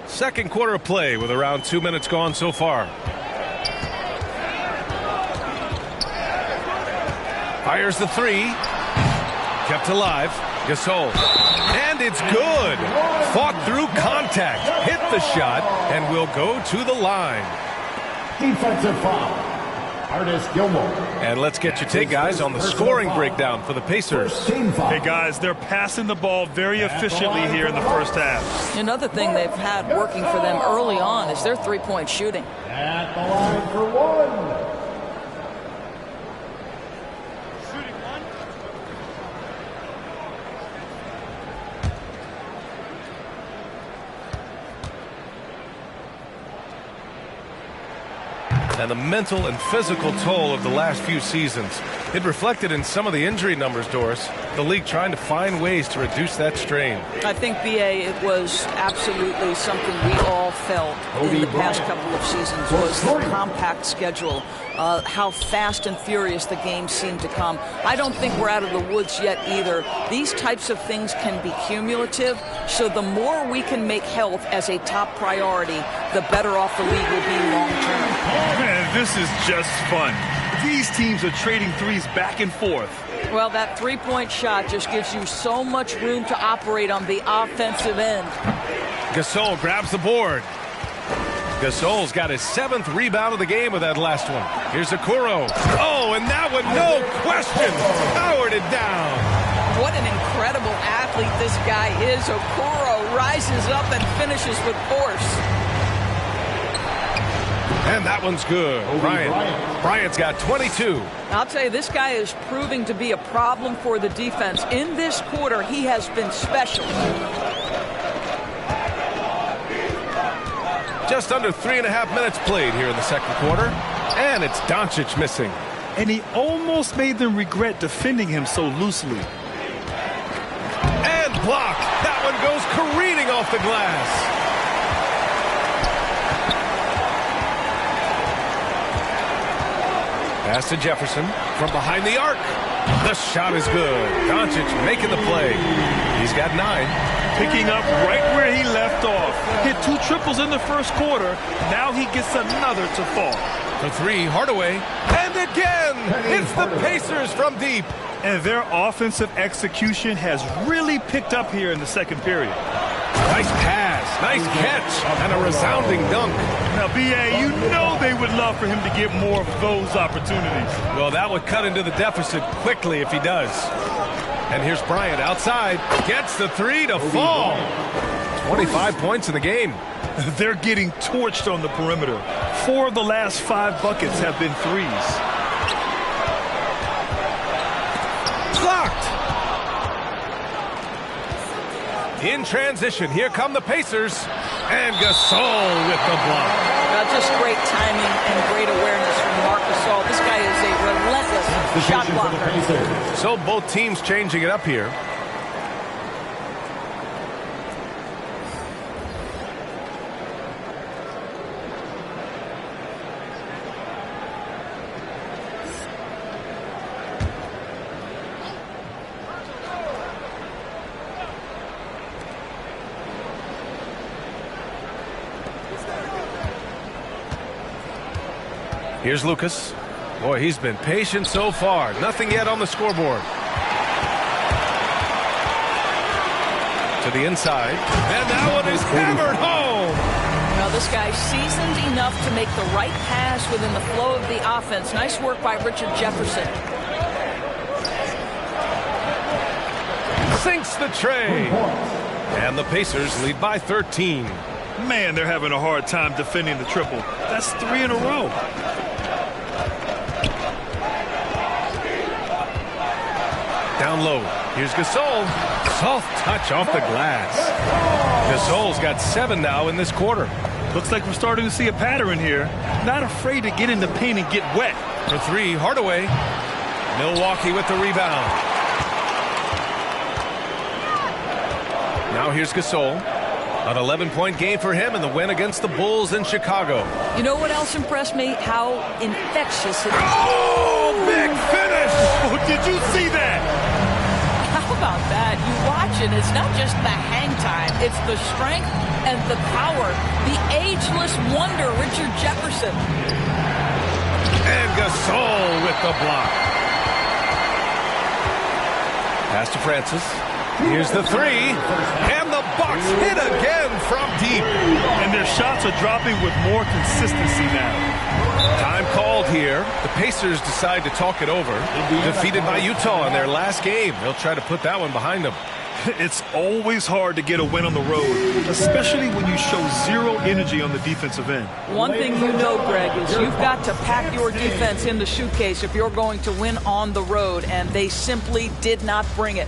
Second quarter of play with around 2 minutes gone so far. Fires the three. Kept alive. Gasol. And it's good. Fought through contact. Hit the shot and will go to the line. Defensive foul. And let's get your take, guys, on the scoring breakdown for the Pacers. Hey, guys, they're passing the ball very efficiently here in the first half. Another thing they've had working for them early on is their three-point shooting. At the line for one. And the mental and physical toll of the last few seasons. It reflected in some of the injury numbers, Doris. The league trying to find ways to reduce that strain. I think, B.A., it was absolutely something we all felt in the past couple of seasons was the compact schedule, how fast and furious the games seem to come. I don't think we're out of the woods yet either. These types of things can be cumulative, so the more we can make health as a top priority, the better off the league will be long term. Man, this is just fun. These teams are trading threes back and forth. Well, that three-point shot just gives you so much room to operate on the offensive end. Gasol grabs the board. Gasol's got his 7th rebound of the game with that last one. Here's Okoro. Oh, and that one, no question, powered it down. What an incredible athlete this guy is. Okoro rises up and finishes with force. And that one's good. Bryant's got 22. I'll tell you, this guy is proving to be a problem for the defense. In this quarter, he has been special. Just under 3.5 minutes played here in the second quarter. And it's Doncic missing. And he almost made them regret defending him so loosely. And blocked. That one goes careening off the glass. Pass to Jefferson from behind the arc. The shot is good. Doncic making the play. He's got 9. Picking up right where he left off. Hit 2 triples in the first quarter. Now he gets another to fall. For 3, Hardaway. And again, it's the Pacers from deep. And their offensive execution has really picked up here in the second period. Nice pass, nice catch, and a resounding dunk. Now, B.A., you know they would love for him to get more of those opportunities. Well, that would cut into the deficit quickly if he does. And here's Bryant outside. Gets the 3 to fall. 25 points in the game. They're getting torched on the perimeter. 4 of the last 5 buckets have been threes. Blocked. In transition, here come the Pacers. And Gasol with the block. Just great timing and great awareness from Marc Gasol. This guy is a relentless shot blocker. So both teams changing it up here. Here's Lucas. Boy, he's been patient so far. Nothing yet on the scoreboard. To the inside. And that one is hammered home. Now this guy's seasoned enough to make the right pass within the flow of the offense. Nice work by Richard Jefferson. Sinks the tray. And the Pacers lead by 13. Man, they're having a hard time defending the triple. That's 3 in a row. Down low. Here's Gasol. Soft touch off the glass. Gasol's got 7 now in this quarter. Looks like we're starting to see a pattern here. Not afraid to get in the paint and get wet. For 3, Hardaway. Milwaukee with the rebound. Now here's Gasol. An 11-point game for him in the win against the Bulls in Chicago. You know what else impressed me? How infectious it is. Oh, big finish! Oh, did you see that? How about that? You watch it. It's not just the hang time. It's the strength and the power. The ageless wonder, Richard Jefferson. And Gasol with the block. Pass to Francis. Here's the 3. And the Bucks hit again from deep. And their shots are dropping with more consistency now. Time called here. The Pacers decide to talk it over. Defeated by Utah in their last game. They'll try to put that one behind them. It's always hard to get a win on the road, especially when you show 0 energy on the defensive end. One thing you know, Greg, is you've got to pack your defense in the suitcase if you're going to win on the road, and they simply did not bring it.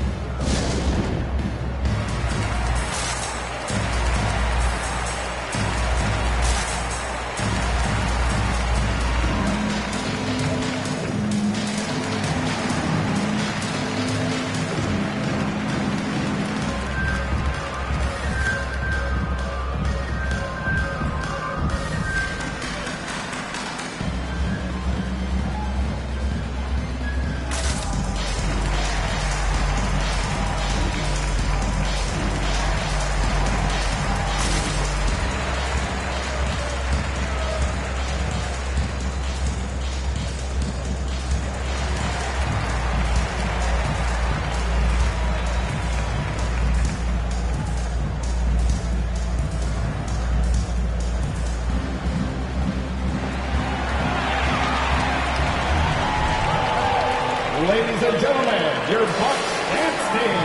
Ladies and gentlemen, your Bucks dance team.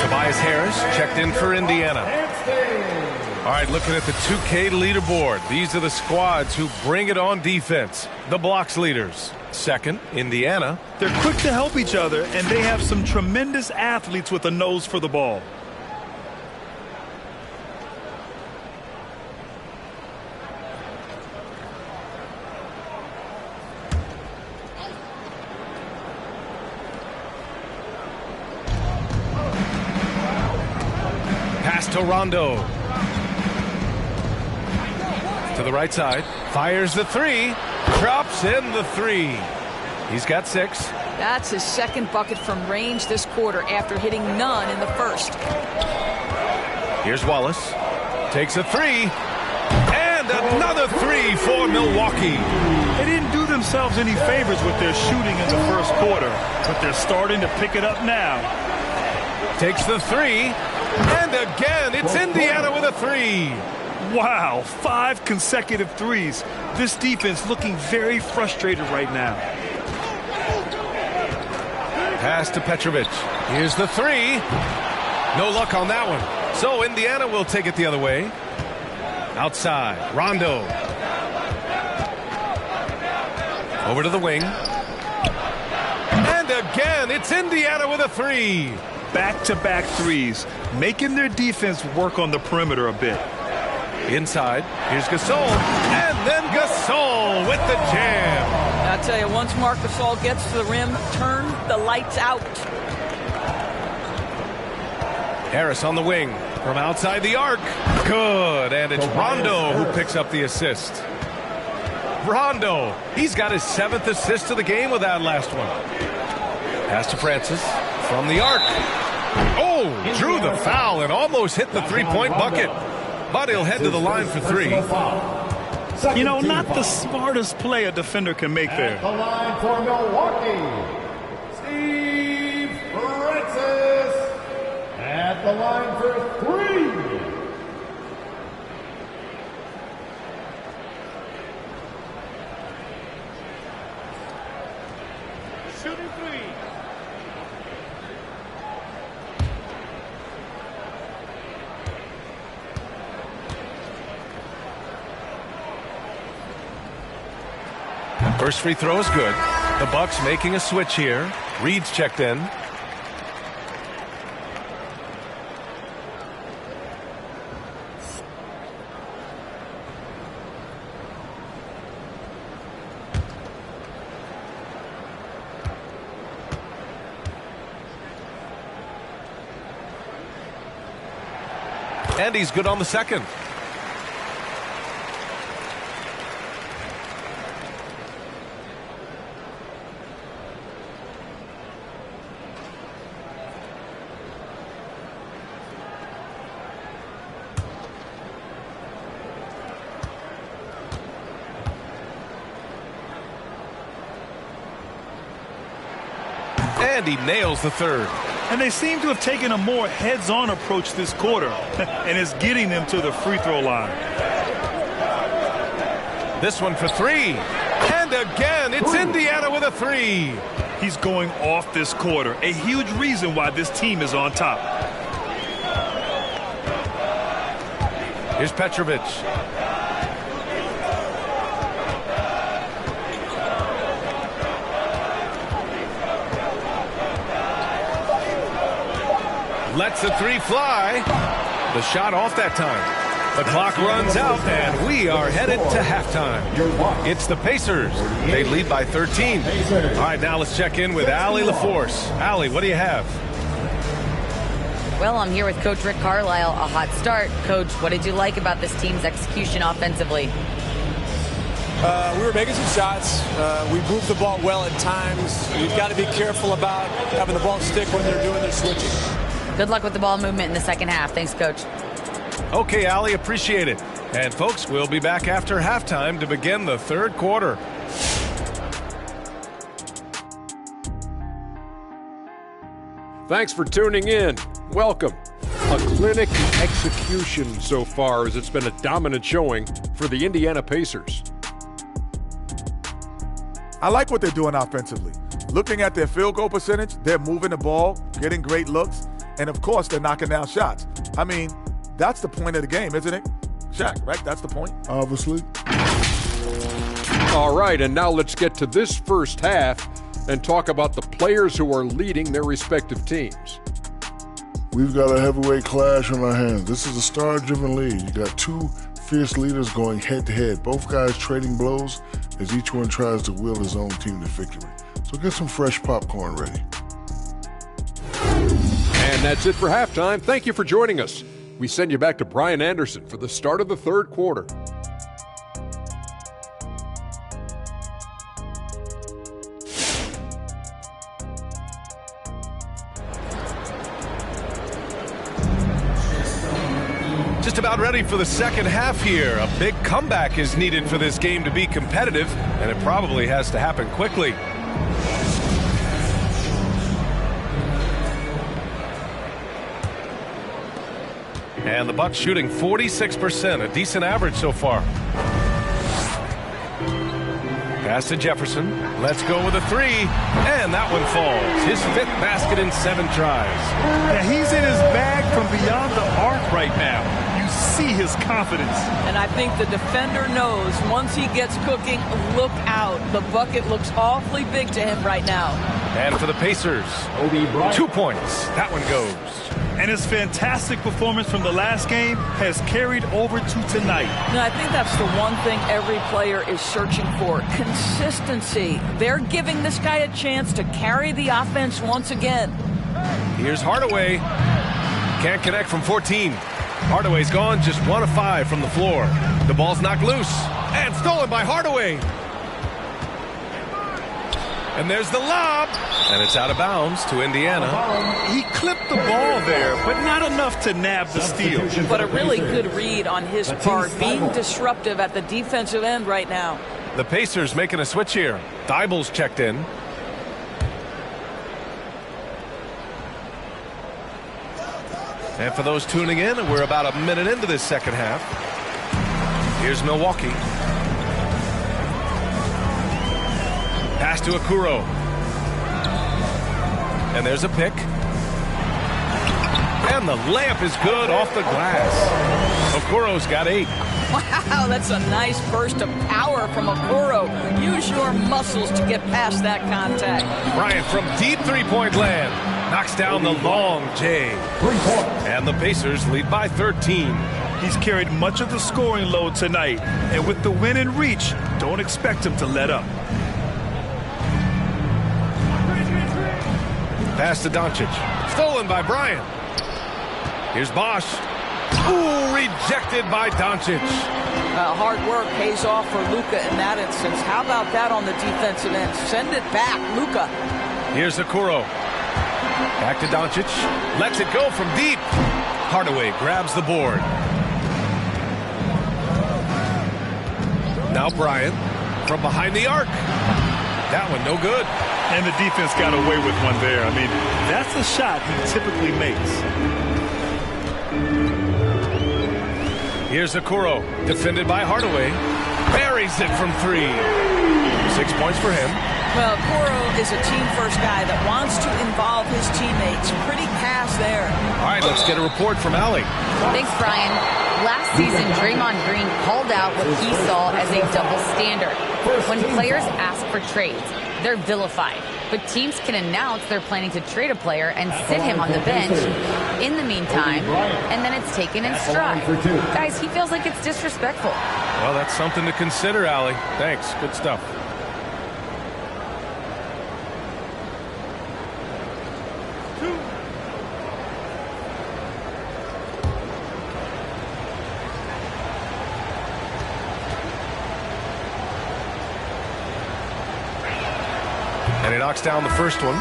Tobias Harris checked in for Indiana. All right, looking at the 2K leaderboard. These are the squads who bring it on defense. The blocks leaders. Second, Indiana. They're quick to help each other, and they have some tremendous athletes with a nose for the ball. to Rondo. To the right side. Fires the three. Drops in the three. He's got 6. That's his second bucket from range this quarter after hitting none in the first. Here's Wallace. Takes a 3. And another 3 for Milwaukee. They didn't do themselves any favors with their shooting in the first quarter, but they're starting to pick it up now. Takes the 3. And again, it's Indiana with a 3. Wow, 5 consecutive threes. This defense looking very frustrated right now. Pass to Petrovic. Here's the 3. No luck on that one. So Indiana will take it the other way. Outside, Rondo. Over to the wing. And again, it's Indiana with a 3. Back-to-back threes, making their defense work on the perimeter a bit. Inside, here's Gasol. And then Gasol with the jam. I'll tell you, once Marc Gasol gets to the rim, turn the lights out. Harris on the wing from outside the arc. Good, and it's Rondo who picks up the assist. Rondo, he's got his 7th assist of the game with that last one. Pass to Francis from the arc. Oh, drew the foul and almost hit the three-point bucket. But he'll head to the line for 3. You know, not the smartest play a defender can make there. At the line for Milwaukee, Steve Francis. At the line for 3. Shooting 3. First free throw is good. The Bucks making a switch here. Reed's checked in. And he's good on the second. And he nails the third. And they seem to have taken a more heads-on approach this quarter, and it's getting them to the free throw line. This one for 3. And again, it's Indiana with a 3. He's going off this quarter, a huge reason why this team is on top. Here's Petrovic. Lets the 3 fly. The shot off that time. The clock runs out, and we are headed to halftime. It's the Pacers. They lead by 13. All right, now let's check in with Allie LaForce. Allie, what do you have? Well, I'm here with Coach Rick Carlisle. A hot start. Coach, what did you like about this team's execution offensively? We were making some shots. We moved the ball well at times. You've got to be careful about having the ball stick when they're doing their switching. Good luck with the ball movement in the second half. Thanks, Coach. Okay, Allie, appreciate it. And, folks, we'll be back after halftime to begin the third quarter. Thanks for tuning in. Welcome. A clinic in execution so far, as it's been a dominant showing for the Indiana Pacers. I like what they're doing offensively. Looking at their field goal percentage, they're moving the ball, getting great looks, and of course, they're knocking down shots. I mean, that's the point of the game, isn't it? Shaq, right? That's the point. Obviously. All right, and now let's get to this first half and talk about the players who are leading their respective teams. We've got a heavyweight clash on our hands. This is a star-driven league. You got 2 fierce leaders going head-to-head, both guys trading blows as each one tries to will his own team to victory. So get some fresh popcorn ready. And that's it for halftime. Thank you for joining us. we send you back to Brian Anderson for the start of the third quarter. Just about ready for the second half here. A big comeback is needed for this game to be competitive, and it probably has to happen quickly. And the Bucks shooting 46%, a decent average so far. Pass to Jefferson. Let's go with a three. And that one falls. His 5th basket in 7 tries. Yeah, he's in his bag from beyond the arc right now. You see his confidence. And I think the defender knows once he gets cooking, look out. The bucket looks awfully big to him right now. And for the Pacers, 2 points. That one goes. And his fantastic performance from the last game has carried over to tonight. Now, I think that's the one thing every player is searching for. Consistency. They're giving this guy a chance to carry the offense once again. Here's Hardaway. Can't connect from 14. Hardaway's gone just 1 of 5 from the floor. The ball's knocked loose. And stolen by Hardaway. And there's the lob. And it's out of bounds to Indiana. He clipped the ball there, but not enough to nab the steal. But a really good read on his part, being disruptive at the defensive end right now. The Pacers making a switch here. Dible's checked in. And for those tuning in, we're about a minute into this second half. Here's Milwaukee. Pass to Okoro. And there's a pick. And the layup is good off the glass. Okoro's got 8. Wow, that's a nice burst of power from Okoro. Use your muscles to get past that contact. Bryant from deep three-point land knocks down the long J. And the Pacers lead by 13. He's carried much of the scoring load tonight. And with the win in reach, don't expect him to let up. Pass to Doncic. Stolen by Bryant. Here's Bosch. Ooh, rejected by Doncic. Hard work pays off for Luka in that instance. How about that on the defensive end? Send it back, Luka. Here's Okoro. Back to Doncic. Lets it go from deep. Hardaway grabs the board. Now Bryant from behind the arc. That one no good. And the defense got away with one there. I mean, that's a shot he typically makes. Here's Okoro, defended by Hardaway. Buries it from 3. 6 points for him. Well, Okoro is a team-first guy that wants to involve his teammates. Pretty pass there. All right, let's get a report from Allie. Thanks, Brian. Last season, Draymond Green called out what he saw as a double standard. When players ask for trades, they're vilified. But teams can announce they're planning to trade a player and sit him on the bench in the meantime, and then it's taken in stride. Guys, he feels like it's disrespectful. Well, that's something to consider, Allie. Thanks. Good stuff. And he knocks down the first one.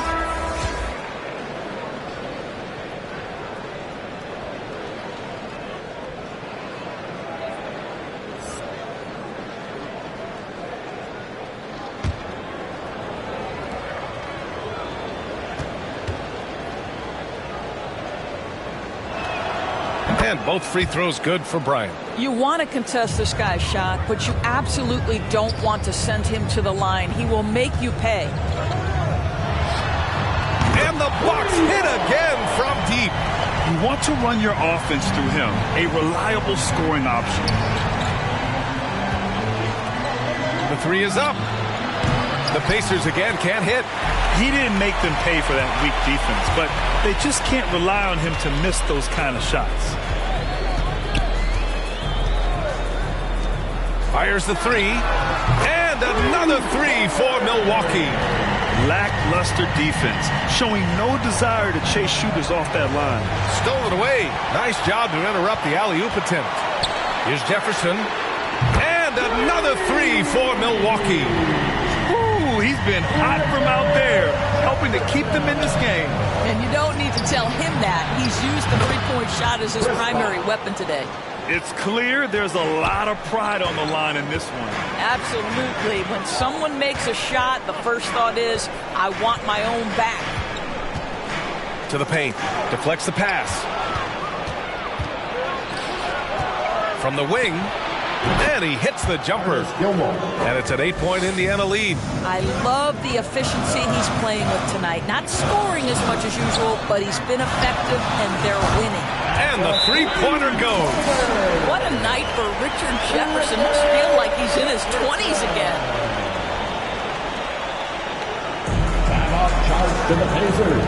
And both free throws good for Bryant. You want to contest this guy's shot, but you absolutely don't want to send him to the line. He will make you pay. And the Bucks hit again from deep. You want to run your offense through him, a reliable scoring option. The 3 is up. The Pacers again can't hit. He didn't make them pay for that weak defense, but they just can't rely on him to miss those kind of shots. Fires the 3. And another 3 for Milwaukee. Lackluster defense, showing no desire to chase shooters off that line. Stolen away. Nice job to interrupt the alley-oop attempt. Here's Jefferson. And another three for Milwaukee. Ooh, he's been hot from out there, helping to keep them in this game. And you don't need to tell him that. He's used the three-point shot as his primary weapon today. It's clear there's a lot of pride on the line in this one. Absolutely. When someone makes a shot, the first thought is, I want my own back. To the paint. Deflects the pass. From the wing. And he hits the jumper. And it's an 8-point Indiana lead. I love the efficiency he's playing with tonight. Not scoring as much as usual, but he's been effective, and they're winning. And the three-pointer goes. What a night for Richard Jefferson. Must feel like he's in his 20s again. Timeout charge to the Pacers.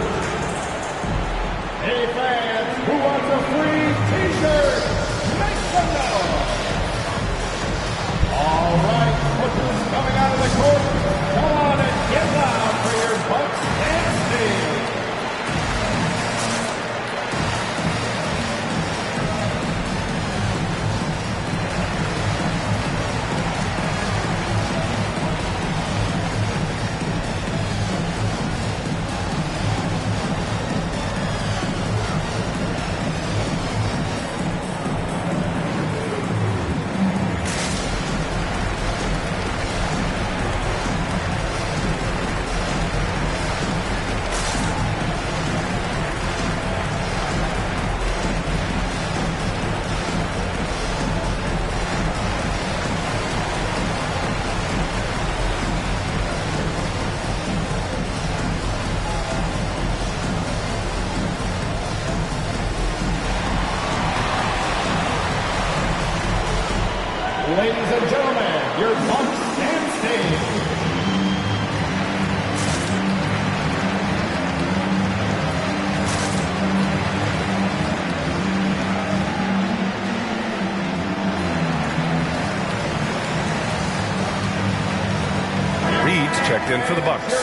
Hey fans, who wants a free t-shirt? Make some noise. All right, players coming out of the court. Come on and get loud for your Bucks and Steve. Ladies and gentlemen, your Bucks and Steve. Reed's checked in for the Bucks.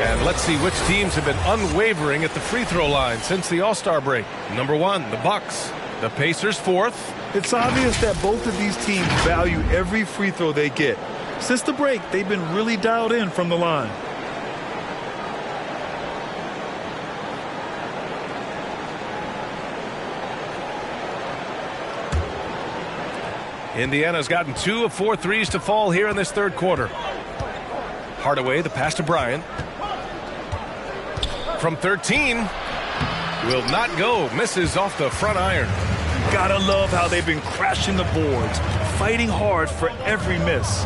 And let's see which teams have been unwavering at the free throw line since the All-Star break. Number 1, the Bucks. The Pacers 4th. It's obvious that both of these teams value every free throw they get. Since the break, they've been really dialed in from the line. Indiana's gotten 2 of 4 threes to fall here in this third quarter. Hardaway, the pass to Bryant. From 13. Will not go. Misses off the front iron. Gotta love how they've been crashing the boards, fighting hard for every miss.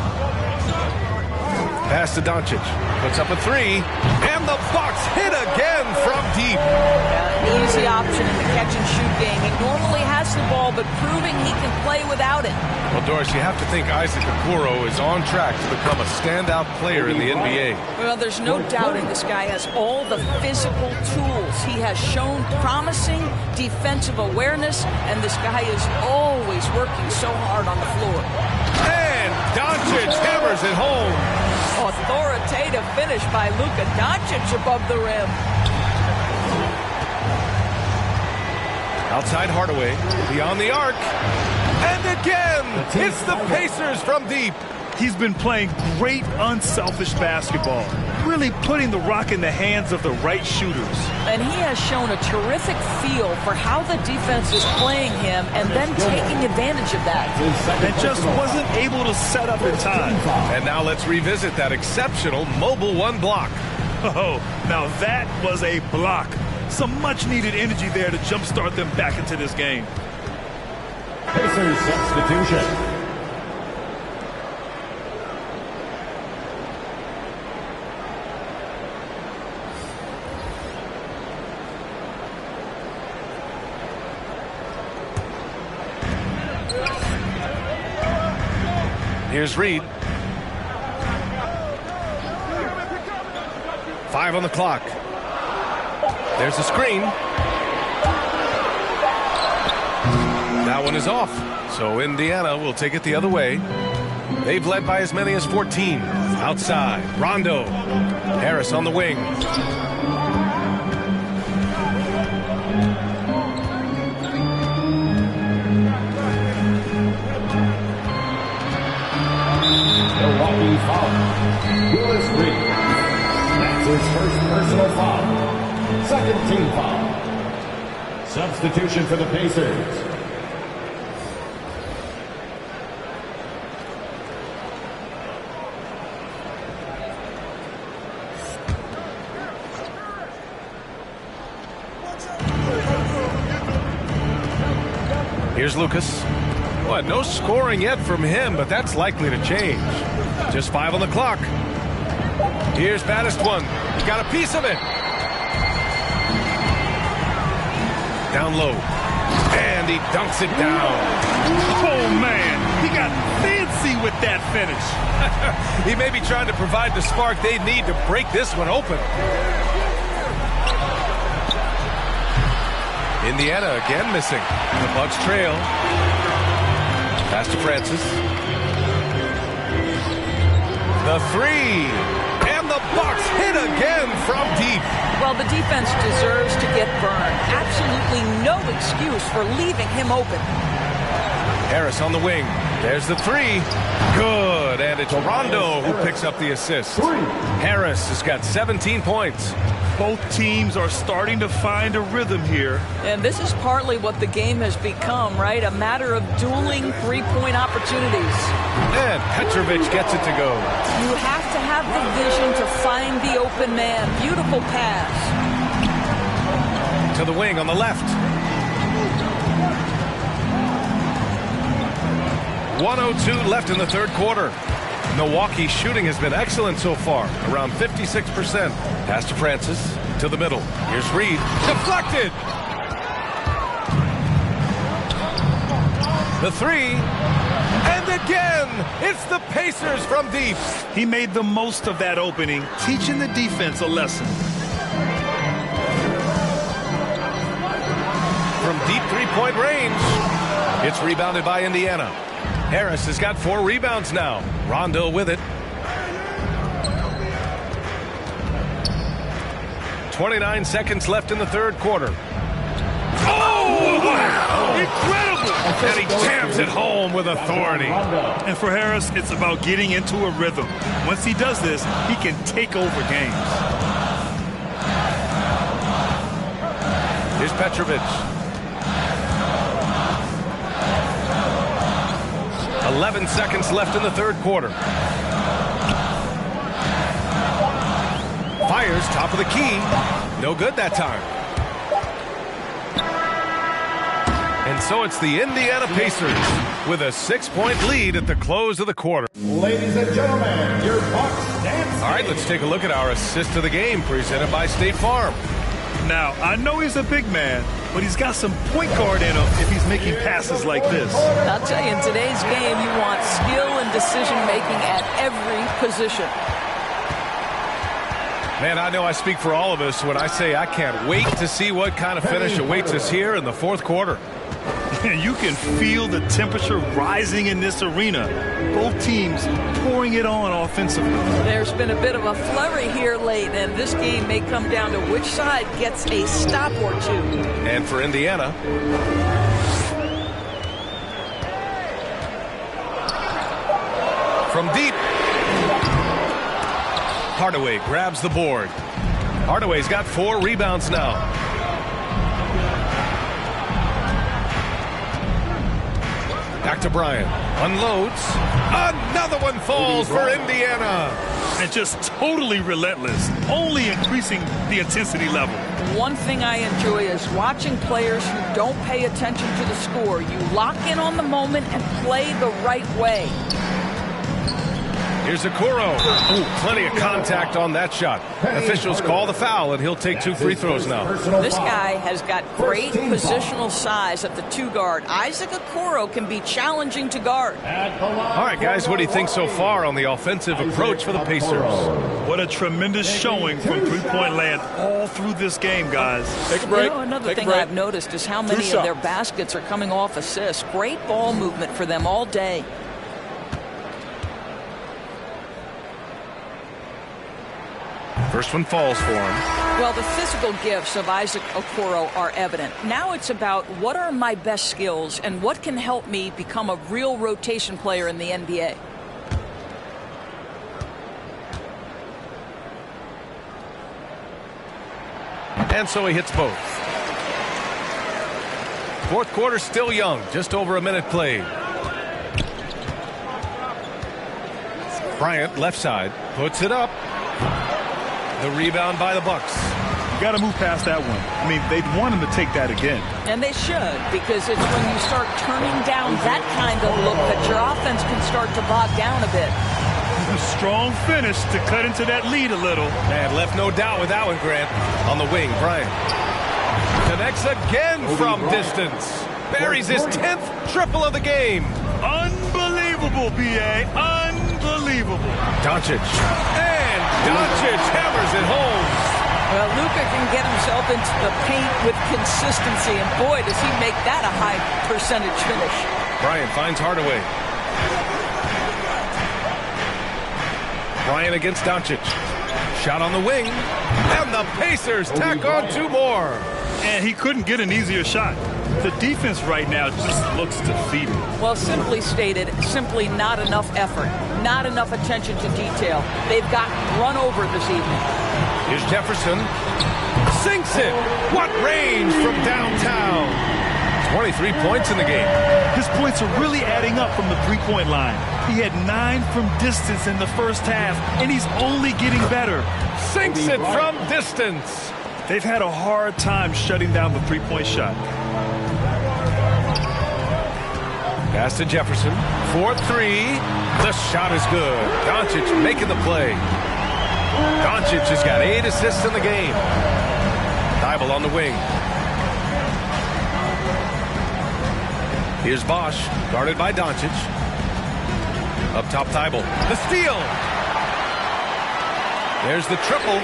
Pass to Doncic. Puts up a 3. And the Bucks hit again from deep. An easy option in the catch-and-shoot game. He normally has the ball, but proving he can play without it. Well, Doris, you have to think Isaac Okoro is on track to become a standout player in the NBA. Well, there's no doubting this guy has all the physical tools. He has shown promising defensive awareness, and this guy is always working so hard on the floor. And Doncic hammers it home. Authoritative finish by Luka Doncic above the rim. Outside Hardaway, beyond the arc. And again, it's the Pacers from deep. He's been playing great, unselfish basketball, really putting the rock in the hands of the right shooters. And he has shown a terrific feel for how the defense is playing him and then taking advantage of that. And just wasn't able to set up in time. And now let's revisit that exceptional mobile 1 block. Oh, now that was a block. Some much-needed energy there to jumpstart them back into this game. Pacers substitution. Here's Reed. 5 on the clock. There's the screen. That one is off. So Indiana will take it the other way. They've led by as many as 14. Outside, Rondo. Harris on the wing. Milwaukee foul. Willis Reed. That's his first personal foul. Second team foul. Substitution for the Pacers. Here's Lucas. Well, no scoring yet from him, but that's likely to change. Just 5 on the clock. Here's baddest one. Got a piece of it. Down low. And he dunks it down. Oh, man. He got fancy with that finish. He may be trying to provide the spark they need to break this one open. Indiana again missing. The Bucks trail. Pass to Francis. The three. And the Bucks hit again from deep. Well, the defense deserves to get burned. Absolutely no excuse for leaving him open. Harris on the wing. There's the three. Good. And it's Rondo who picks up the assist. Harris has got 17 points. Both teams are starting to find a rhythm here. And this is partly what the game has become, right? A matter of dueling three-point opportunities. And Petrovic gets it to go. You have to have the vision to find the open man. Beautiful pass. To the wing on the left. 1:02 left in the third quarter. Milwaukee's shooting has been excellent so far, around 56%. Pass to Francis, to the middle. Here's Reed, deflected! The three, and again, it's the Pacers from deep. He made the most of that opening, teaching the defense a lesson. From deep three-point range, it's rebounded by Indiana. Harris has got 4 rebounds now. Rondo with it. 29 seconds left in the third quarter. Oh, wow. Incredible! And he jams it home with authority. And for Harris, it's about getting into a rhythm. Once he does this, he can take over games. Here's Petrovic. 11 seconds left in the third quarter. Fires top of the key. No good that time. And so it's the Indiana Pacers with a 6-point lead at the close of the quarter. Ladies and gentlemen, your Bucks dance. All right, let's take a look at our assist of the game presented by State Farm. Now, I know he's a big man, but he's got some point guard in him if he's making passes like this. I'll tell you, in today's game, you want skill and decision-making at every position. Man, I know I speak for all of us when I say I can't wait to see what kind of finish awaits us here in the fourth quarter. You can feel the temperature rising in this arena. Both teams pouring it on offensively. There's been a bit of a flurry here late, and this game may come down to which side gets a stop or two. And for Indiana, from deep, Hardaway grabs the board. Hardaway's got 4 rebounds now. Back to Bryant. Unloads. Another one falls for Indiana. And just totally relentless, only increasing the intensity level. One thing I enjoy is watching players who don't pay attention to the score. You lock in on the moment and play the right way. Here's Okoro. Ooh, plenty of contact on that shot. Officials call the foul, and he'll take 2 free throws now. This guy has got great positional size at the 2 guard. Isaac Okoro can be challenging to guard. All right, guys, what do you think so far on the offensive approach for the Pacers? What a tremendous showing from three-point land all through this game, guys. Take a break. You know, another thing I've noticed is how many of their baskets are coming off assists. Great ball movement for them all day. First one falls for him. Well, the physical gifts of Isaac Okoro are evident. Now it's about what are my best skills and what can help me become a real rotation player in the NBA. And so he hits both. Fourth quarter still young, just over a minute played. Bryant, left side, puts it up. The rebound by the Bucks. You got to move past that one. I mean, they'd want him to take that again. And they should, because it's when you start turning down that kind of look that your offense can start to bog down a bit. A strong finish to cut into that lead a little. Man, left no doubt with that one, Grant. On the wing, Bryant connects again from distance. Buries his 10th triple of the game. Unbelievable, B.A. Unbelievable. Doncic. And Doncic hammers it home. Well, Luka can get himself into the paint with consistency, and boy, does he make that a high percentage finish. Bryant finds Hardaway. Bryant against Doncic. Shot on the wing. And the Pacers tack on 2 more. And he couldn't get an easier shot. The defense right now just looks defeated. Well, simply stated, simply not enough effort. Not enough attention to detail. They've gotten run over this evening. Here's Jefferson. Sinks it. What range from downtown. 23 points in the game. His points are really adding up from the three-point line. He had 9 from distance in the first half, and he's only getting better. Sinks it from distance. They've had a hard time shutting down the three-point shot. Pass to Jefferson. 4-3. The shot is good. Doncic making the play. Doncic has got 8 assists in the game. Thibault on the wing. Here's Bosch, guarded by Doncic. Up top, Thibault. The steal. There's the triple.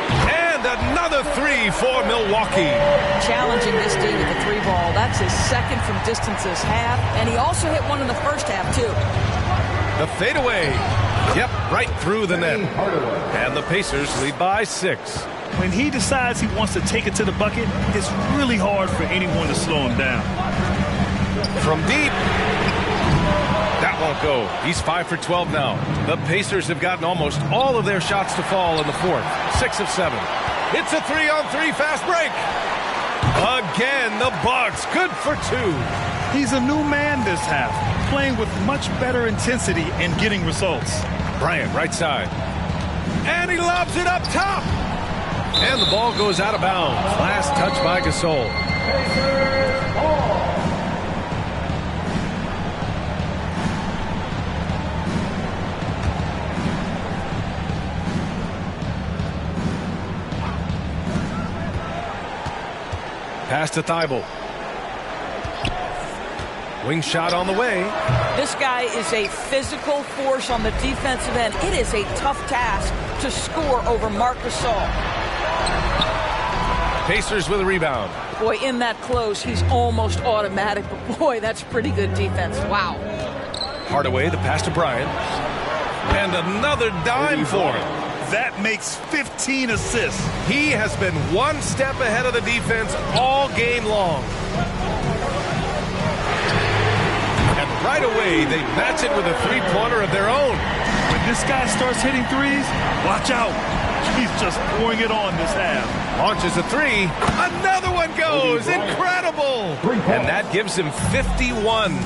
And another 3 for Milwaukee. Challenging this D with the 3-ball. That's his second from distance this half. And he also hit one in the first half, too. The fadeaway. Yep, right through the net. And the Pacers lead by 6. When he decides he wants to take it to the bucket, it's really hard for anyone to slow him down. From deep. That won't go. He's 5 for 12 now. The Pacers have gotten almost all of their shots to fall in the fourth. 6 of 7. It's a 3-on-3 fast break. Again, the Bucks. Good for 2. He's a new man this half, playing with much better intensity and getting results. Bryant, right side. And he lobs it up top. And the ball goes out of bounds. Last touch by Gasol. Pacers ball. Pass to Thibault. Wing shot on the way. This guy is a physical force on the defensive end. It is a tough task to score over Marc Gasol. Pacers with a rebound. Boy, in that close, he's almost automatic. But boy, that's pretty good defense. Wow. Hardaway, the pass to Bryant. And another dime for him. That makes 15 assists. He has been one step ahead of the defense all game long. And right away, they match it with a three-pointer of their own. When this guy starts hitting threes, watch out. He's just pouring it on this half. Launches a 3. Another one goes. Incredible. And that gives him 51.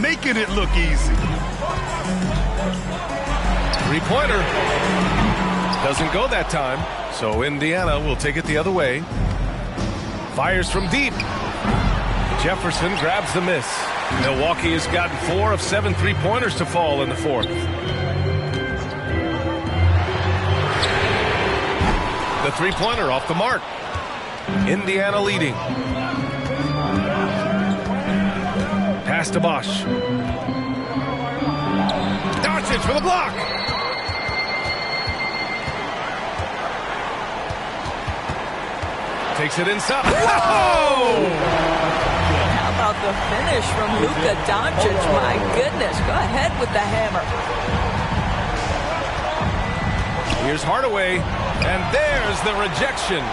Making it look easy. Three-pointer. Doesn't go that time, so Indiana will take it the other way. Fires from deep. Jefferson grabs the miss. Milwaukee has gotten 4 of 7 three-pointers to fall in the fourth. The three-pointer off the mark. Indiana leading. Pass to Bosch. Doncic for the block. Takes it inside. Whoa! How about the finish from Luka Doncic? My goodness. Go ahead with the hammer. Here's Hardaway. And there's the rejection.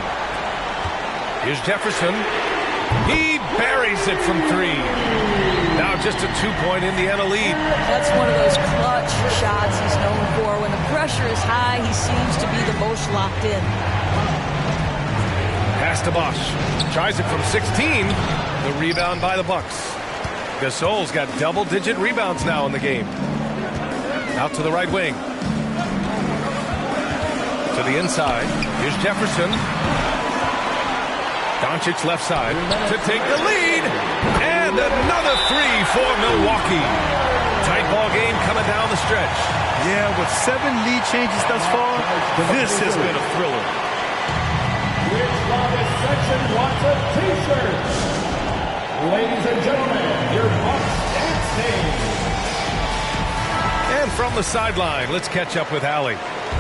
Here's Jefferson. He buries it from 3. Now just a 2-point Indiana lead. That's one of those clutch shots he's known for. When the pressure is high, he seems to be the most locked in. Pass to Bosch. Tries it from 16. The rebound by the Bucks. Gasol's got double-digit rebounds now in the game. Out to the right wing. To the inside. Here's Jefferson. Doncic left side to take the lead. And another 3 for Milwaukee. Tight ball game coming down the stretch. Yeah, with 7 lead changes thus far, this has been a thriller. Which Longest section wants a t-shirt? Ladies and gentlemen, your Bucks dancing. And from the sideline, let's catch up with Allie.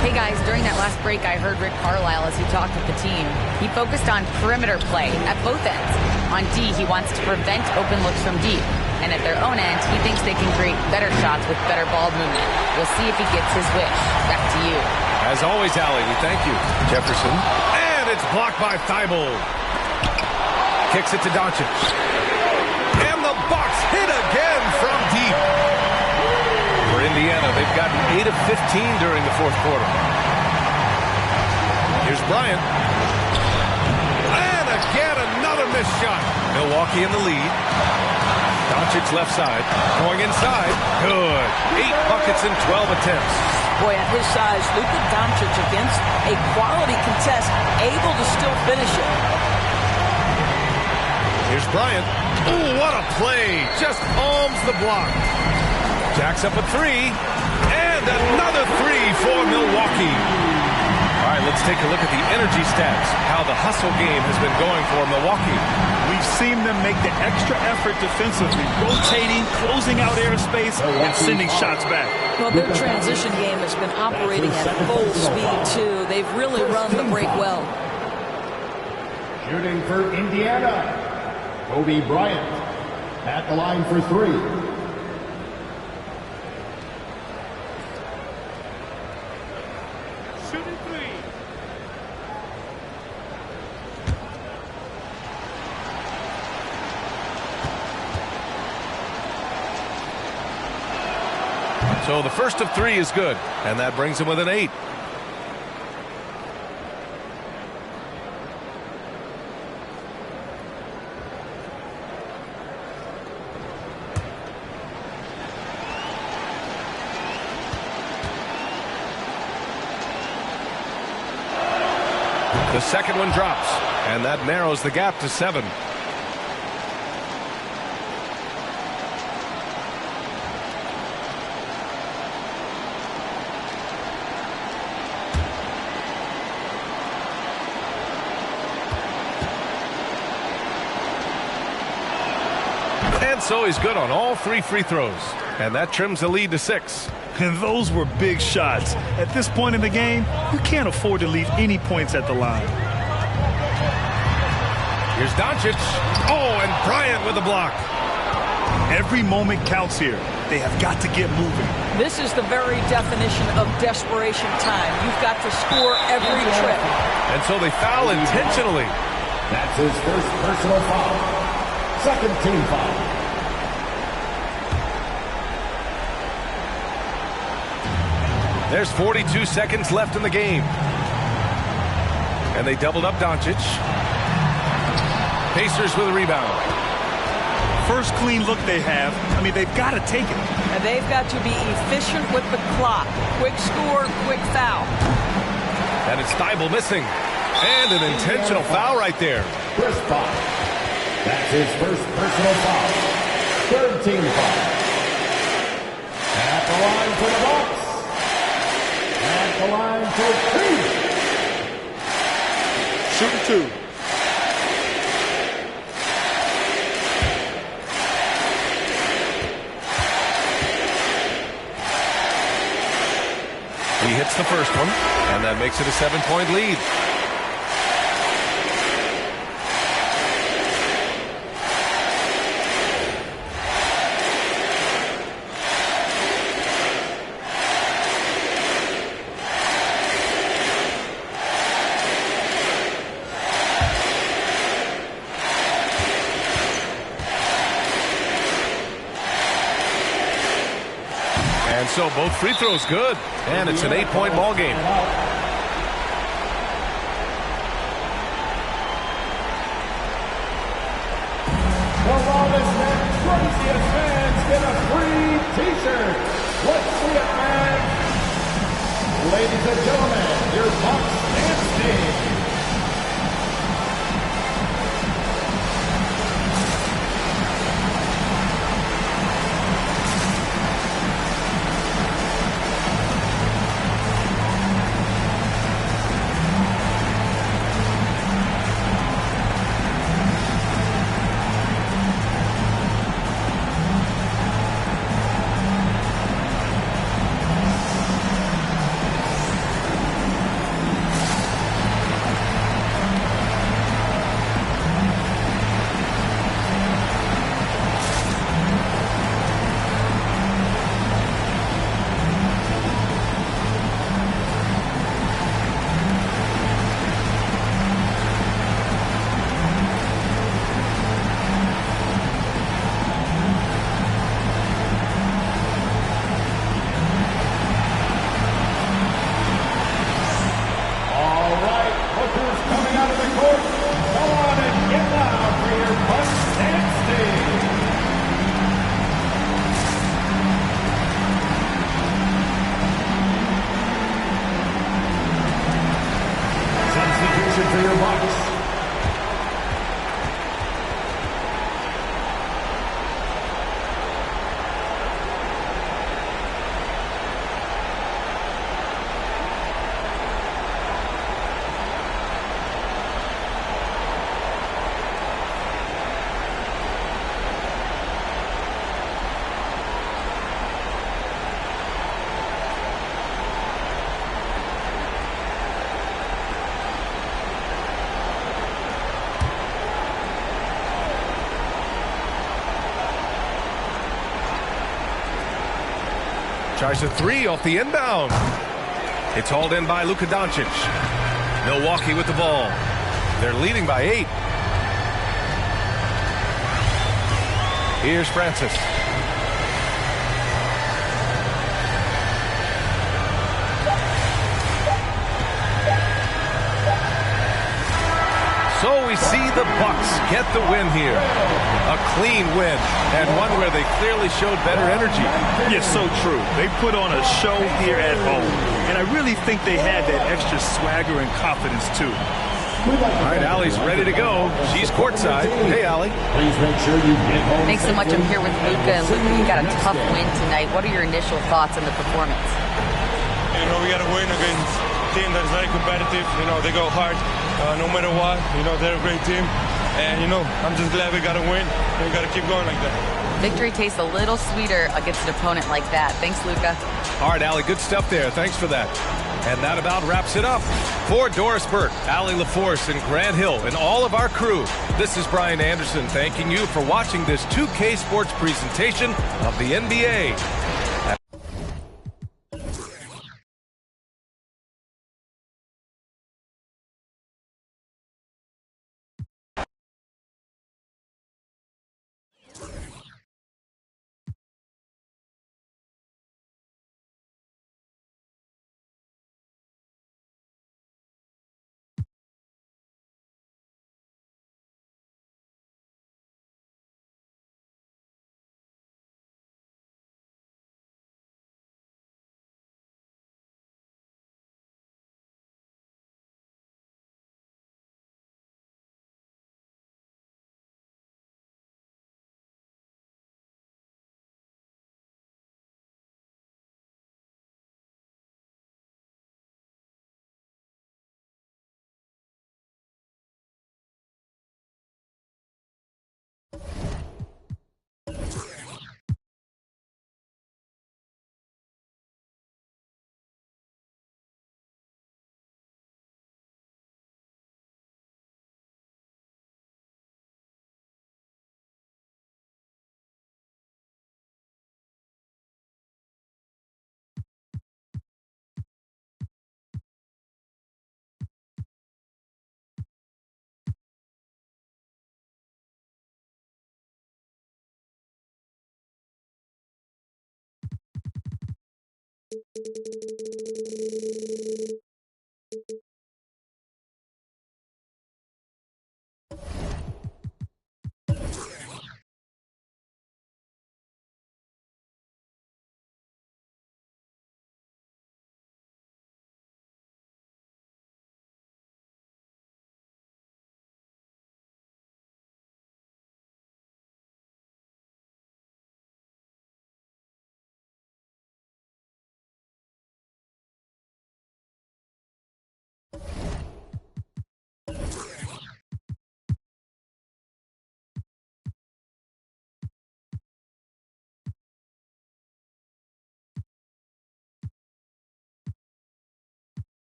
Hey guys, during that last break, I heard Rick Carlisle as he talked with the team. He focused on perimeter play at both ends. On D, he wants to prevent open looks from deep. And at their own end, he thinks they can create better shots with better ball movement. We'll see if he gets his wish. Back to you. As always, Allie, we thank you. Jefferson. And it's blocked by Thibault. Kicks it to Doncic. And the Bucks hit again from deep. For Indiana, they've gotten 8 of 15 during the fourth quarter. Here's Bryant. And again, another missed shot. Milwaukee in the lead. Doncic left side. Going inside. Good. 8 buckets in 12 attempts. Boy, at his size, Luka Doncic against a quality contest, able to still finish it. Here's Bryant. Ooh, what a play. Just alms the block. Jacks up a 3. And another 3 for Milwaukee. All right, let's take a look at the energy stats. How the hustle game has been going for Milwaukee. We've seen them make the extra effort defensively, rotating, closing out airspace, and sending shots back. Well, their transition game has been operating at full speed, too. They've really run the break well. Shooting for Indiana, Kobe Bryant at the line for 3. So the first of 3 is good, and that brings him with an 8. The second one drops, and that narrows the gap to 7. And so he's good on all 3 free throws. And that trims the lead to 6. And those were big shots. At this point in the game, you can't afford to leave any points at the line. Here's Doncic. Oh, and Bryant with the block. Every moment counts here. They have got to get moving. This is the very definition of desperation time. You've got to score every trip. And so they foul intentionally. That's his first personal foul. Second team foul. There's 42 seconds left in the game. And they doubled up Doncic. Pacers with a rebound. First clean look they have. I mean, they've got to take it. And they've got to be efficient with the clock. Quick score, quick foul. And it's Thibault missing. And an intentional foul right there. First foul. That's his first personal foul. Third team foul. At the line for the Bucks. At the line for 3. Shooting 2. He hits the first one, and that makes it a 7-point lead. And so both free throws good, and it's an 8-point ball game. From all this net, craziest fans get a free t-shirt. Let's see it, man. Ladies and gentlemen, your Bucks dance team. Tries a three off the inbound. It's hauled in by Luka Doncic. Milwaukee with the ball. They're leading by 8. Here's Francis. So we see the Bucks get the win here. A clean win, and one where they clearly showed better energy. Yes, so true. They put on a show here at home, and I really think they had that extra swagger and confidence, too. All right, Allie's ready to go. She's courtside. Hey, Allie. Please make sure you get home. Thanks so much. I'm here with Luka. Luka, you got a tough win tonight. What are your initial thoughts on the performance? You know, we got to win against a team that is very competitive. You know, they go hard no matter what. You know, they're a great team. And, you know, I'm just glad we got to win. And we got to keep going like that. Victory tastes a little sweeter against an opponent like that. Thanks, Luka. All right, Allie, good stuff there. Thanks for that. And that about wraps it up. For Doris Burke, Allie LaForce, and Grant Hill, and all of our crew, this is Brian Anderson thanking you for watching this 2K Sports presentation of the NBA.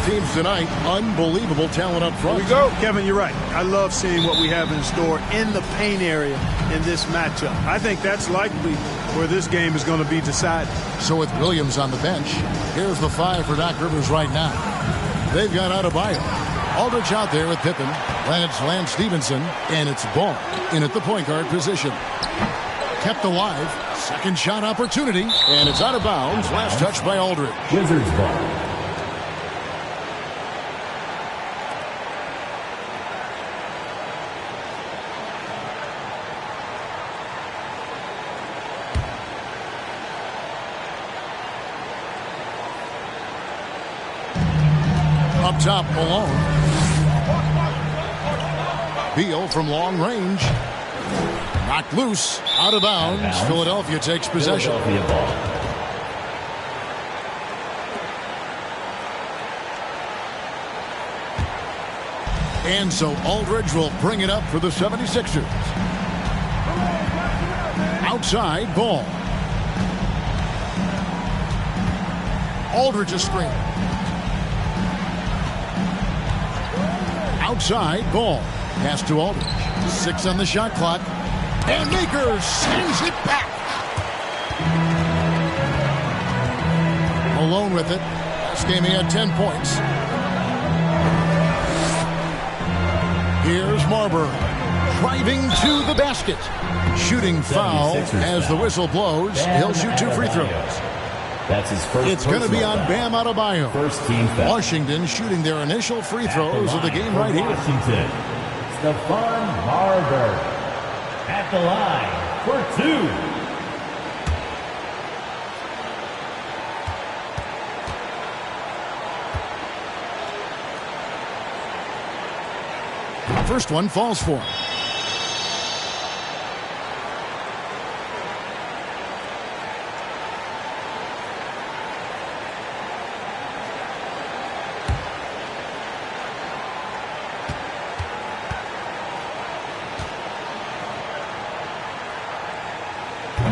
Teams tonight, unbelievable talent up front. Here we go. Kevin, you're right. I love seeing what we have in store in the paint area in this matchup. I think that's likely where this game is going to be decided. So with Williams on the bench, here's the 5 for Doc Rivers right now. They've got Adebayo. Aldridge out there with Pippen. Lance Stevenson. And it's Ball in at the point guard position. Kept alive. Second shot opportunity. And it's out of bounds. Last touch by Aldridge. Wizards ball. Up top, Malone. Beal from long range. Knocked loose. Out of bounds. Philadelphia takes possession. And so Aldridge will bring it up for the 76ers. Outside, Ball. Aldridge is screen. Outside, Ball. Pass to Aldridge. 6 on the shot clock. And Maker sends it back. Malone with it. Last game he had 10 points. Here's Marbury. Driving to the basket. Shooting foul as the whistle blows. He'll shoot 2 free throws. That's his first. It's going to be on foul. Bam Adebayo. First team foul. Washington shooting their initial free throws of the game right here. Washington. Stephon Marbury at the line for 2. First one falls for him.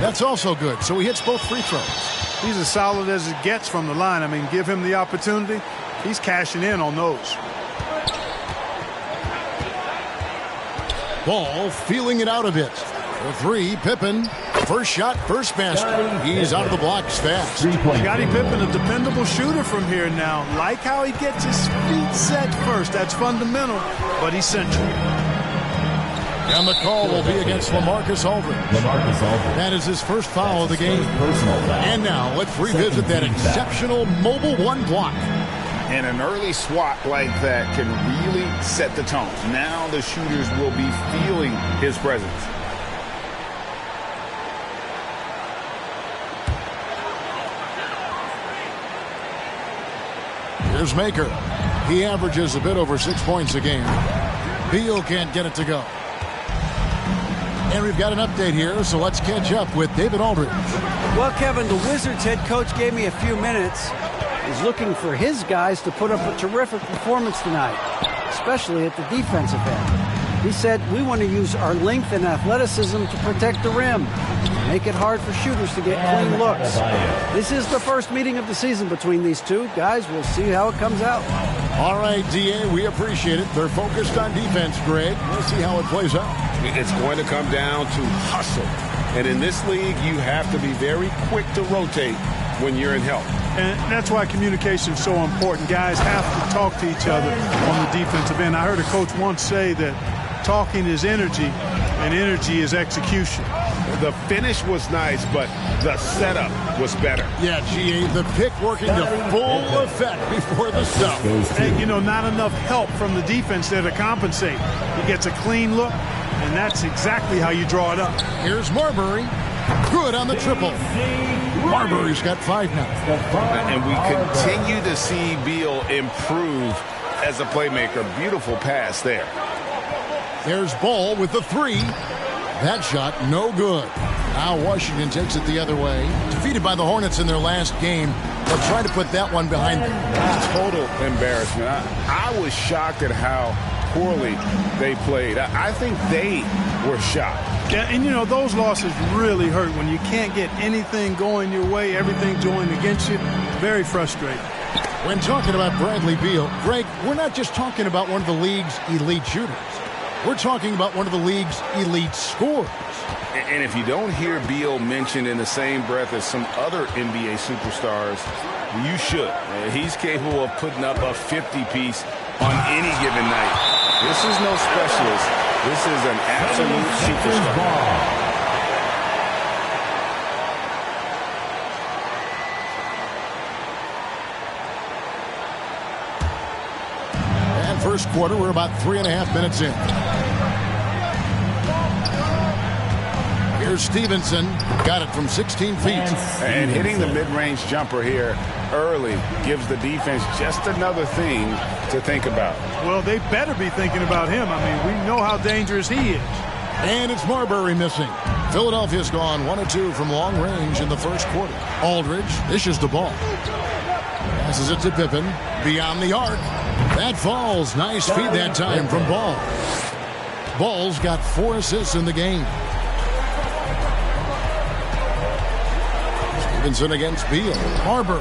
That's also good. So he hits both free throws. He's as solid as it gets from the line. I mean, give him the opportunity. He's cashing in on those. Ball feeling it out a bit. For 3, Pippen. First shot, first basket. He's out of the blocks fast. Scottie Pippen, a dependable shooter from here now. Like how he gets his feet set first. That's fundamental, but essential. And the call will be against LaMarcus Aldridge. That is his first foul of the game. And now let's revisit that exceptional mobile 1 block. And an early swat like that can really set the tone. Now the shooters will be feeling his presence. Here's Maker. He averages a bit over 6 points a game. Beal can't get it to go. And we've got an update here, so let's catch up with David Aldridge. Well, Kevin, the Wizards head coach gave me a few minutes. He's looking for his guys to put up a terrific performance tonight, especially at the defensive end. He said, we want to use our length and athleticism to protect the rim, make it hard for shooters to get clean looks. This is the first meeting of the season between these two. Guys, we'll see how it comes out. All right, D.A., we appreciate it. They're focused on defense, Greg. We'll see how it plays out. It's going to come down to hustle. And in this league, you have to be very quick to rotate when you're in help. And that's why communication is so important. Guys have to talk to each other on the defensive end. I heard a coach once say that talking is energy and energy is execution. The finish was nice, but the setup was better. Yeah, G.A., the pick working to full effect before the stop. And, you know, not enough help from the defense there to compensate. He gets a clean look, and that's exactly how you draw it up. Here's Marbury. Good on the triple. Marbury's got 5 now. And we continue to see Beal improve as a playmaker. Beautiful pass there. There's Ball with the 3. That shot, no good. Now Washington takes it the other way. Defeated by the Hornets in their last game. They'll try to put that one behind them. Total embarrassment. I was shocked at how poorly they played. I think they were shocked. Yeah, and, you know, those losses really hurt when you can't get anything going your way, everything's going against you. Very frustrating. When talking about Bradley Beal, Greg, we're not just talking about one of the league's elite shooters. We're talking about one of the league's elite scorers. And if you don't hear Beal mentioned in the same breath as some other NBA superstars, you should. He's capable of putting up a 50-piece on any given night. This is no specialist. This is an absolute superstar. First quarter, we're about 3.5 minutes in. Here's Stevenson. Got it from 16 feet. And hitting the mid-range jumper here early gives the defense just another thing to think about. Well, they better be thinking about him. I mean, we know how dangerous he is. And it's Marbury missing. Philadelphia's gone 1 of 2 from long range in the first quarter. Aldridge dishes the ball. Passes it to Pippen. Beyond the arc. That falls. Nice feed that time from Ball. Ball's got 4 assists in the game. Stevenson against Beal. Harbor.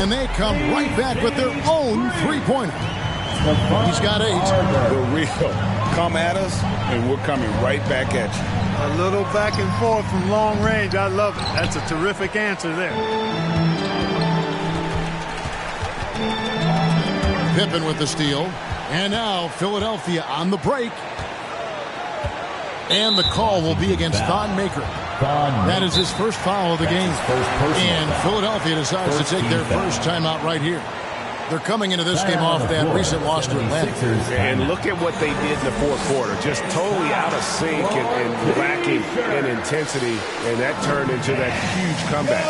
And they come right back with their own three-pointer. He's got 8. The real. Come at us, and we're coming right back at you. A little back and forth from long range. I love it. That's a terrific answer there. Pippen with the steal. And now Philadelphia on the break. And the call will be against Thon Maker. That is his first foul of the game. And Philadelphia decides to take their first timeout right here. They're coming into this game off that recent loss to Atlanta. And look at what they did in the fourth quarter. Just totally out of sync and lacking in intensity. And that turned into that huge comeback.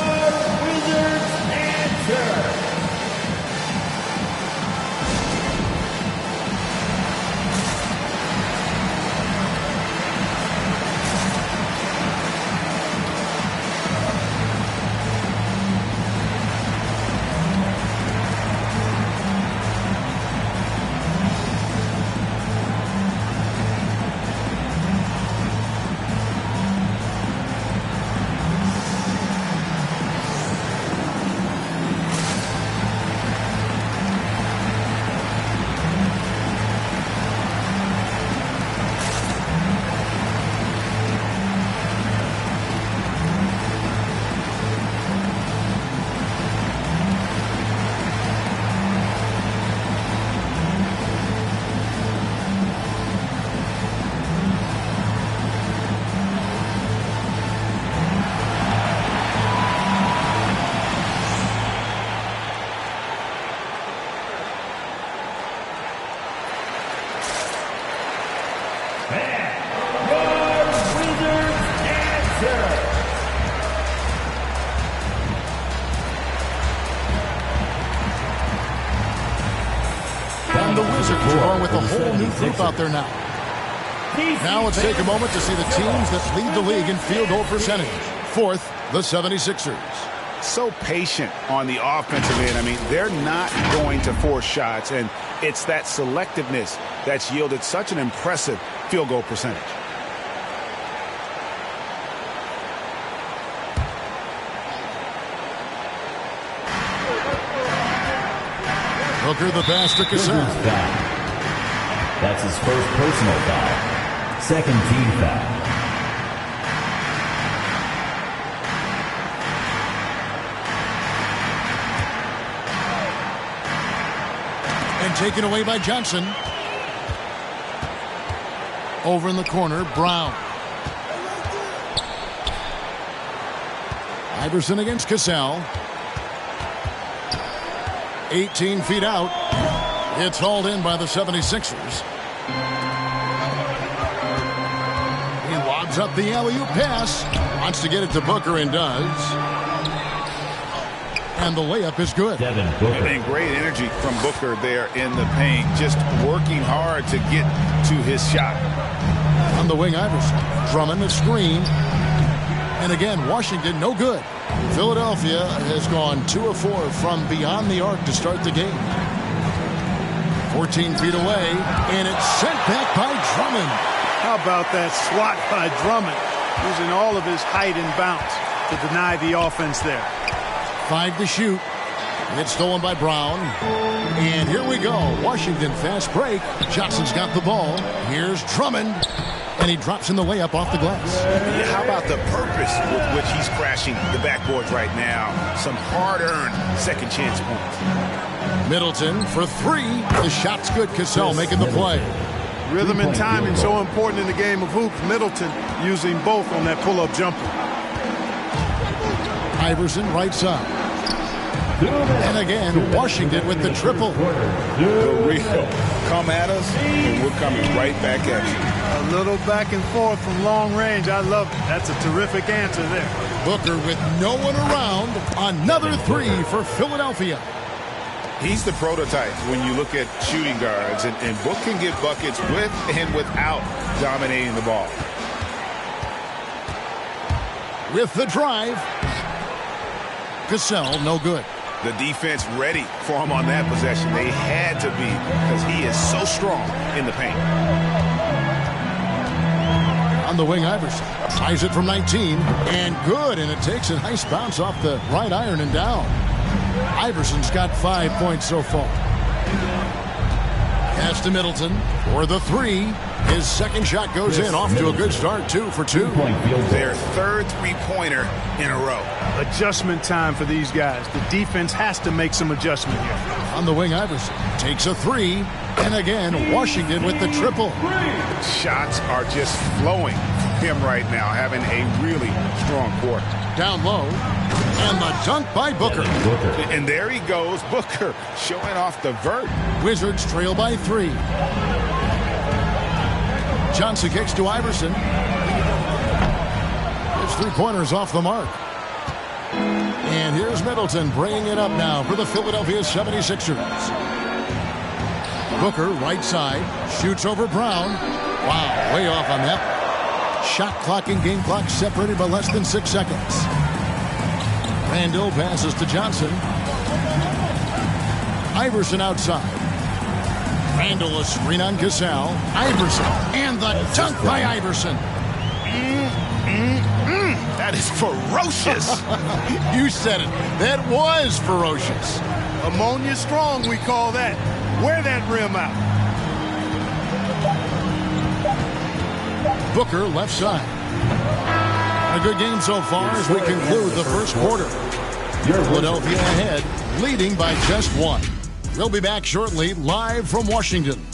And the Wizards are going with a whole new group out there now. Now let's take a moment to see the teams that lead the league in field goal percentage. Fourth, the 76ers. So patient on the offensive end. I mean, they're not going to force shots, and it's that selectiveness that's yielded such an impressive field goal percentage. Booker the pass to Cassell. That's his first personal foul. Second team foul. And taken away by Johnson. Over in the corner, Brown. Iverson against Cassell. 18 feet out. It's hauled in by the 76ers. He lobs up the alley-oop pass. Wants to get it to Booker and does. And the layup is good. And great energy from Booker there in the paint. Just working hard to get to his shot. On the wing, Iverson. Drummond the screen. And again, Washington no good. Philadelphia has gone 2 of 4 from beyond the arc to start the game. 14 feet away, and it's sent back by Drummond. How about that swat by Drummond, using all of his height and bounce to deny the offense there. 5 to shoot. It's stolen by Brown. And here we go. Washington fast break. Johnson's got the ball. Here's Drummond. And he drops in the layup off the glass. Yeah, how about the purpose with which he's crashing the backboards right now? Some hard-earned second chance points. Middleton for 3. The shot's good. Cassell making the play. Rhythm and timing so important in the game of hoops. Middleton using both on that pull-up jumper. Iverson right side. And again, Washington with the triple. The real come at us, and we're coming right back at you. A little back and forth from long range. I love it. That's a terrific answer there. Booker with no one around. Another 3 for Philadelphia. He's the prototype when you look at shooting guards, and Book can get buckets with and without dominating the ball. With the drive. Cassell, no good. The defense ready for him on that possession. They had to be, because he is so strong in the paint. On the wing, Iverson ties it from 19, and good, and it takes a nice bounce off the right iron and down. Iverson's got 5 points so far. Pass to Middleton for the 3. His second shot goes in, off to a good start, 2 for 2. Their third three-pointer in a row. Adjustment time for these guys. The defense has to make some adjustment here. On the wing, Iverson takes a 3, and again, Washington with the triple. Shots are just flowing from him right now, having a really strong quarter. Down low, and the dunk by Booker. And there he goes, Booker, showing off the vert. Wizards trail by 3. Johnson kicks to Iverson. His 3-pointers off the mark. And here's Middleton bringing it up now for the Philadelphia 76ers. Booker, right side, shoots over Brown. Wow, way off on that. Shot clock and game clock separated by less than 6 seconds. Randall passes to Johnson. Iverson outside. Randall a screen on Cassell. Iverson, and the dunk by Iverson. That is ferocious. You said it. That was ferocious. Ammonia strong, we call that. Wear that rim out. Booker left side. A good game so far as we conclude the first quarter. Philadelphia ahead, leading by just 1. We'll be back shortly, live from Washington.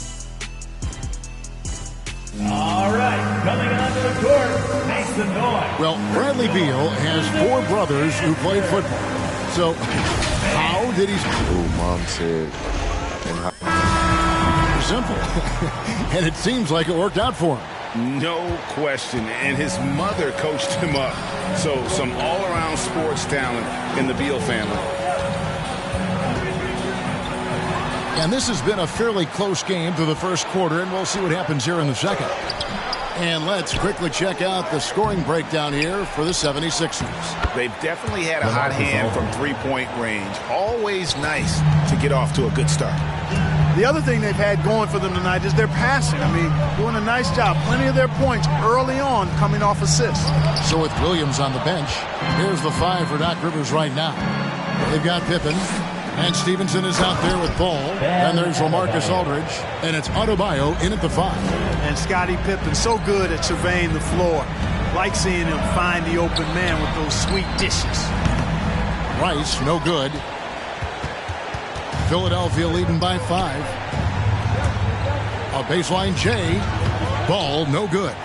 All right, coming onto the court, make some noise. Well, Bradley Beal has 4 brothers who played football. So, how did he... Oh, Mom said... Simple. And it seems like it worked out for him. No question. And his mother coached him up. So, some all-around sports talent in the Beal family. And this has been a fairly close game through the first quarter, and we'll see what happens here in the second. And let's quickly check out the scoring breakdown here for the 76ers. They've definitely had a hot hand from three-point range. Always nice to get off to a good start. The other thing they've had going for them tonight is their passing. I mean, doing a nice job. Plenty of their points early on coming off assists. So with Williams on the bench, here's the 5 for Doc Rivers right now. They've got Pippen, and Stevenson is out there with Ball. And there's LaMarcus Aldridge, and it's Adebayo in at the 5. And Scottie Pippen, so good at surveying the floor. Like seeing him find the open man with those sweet dishes. Rice, no good. Philadelphia leading by 5. A baseline J. Ball, no good.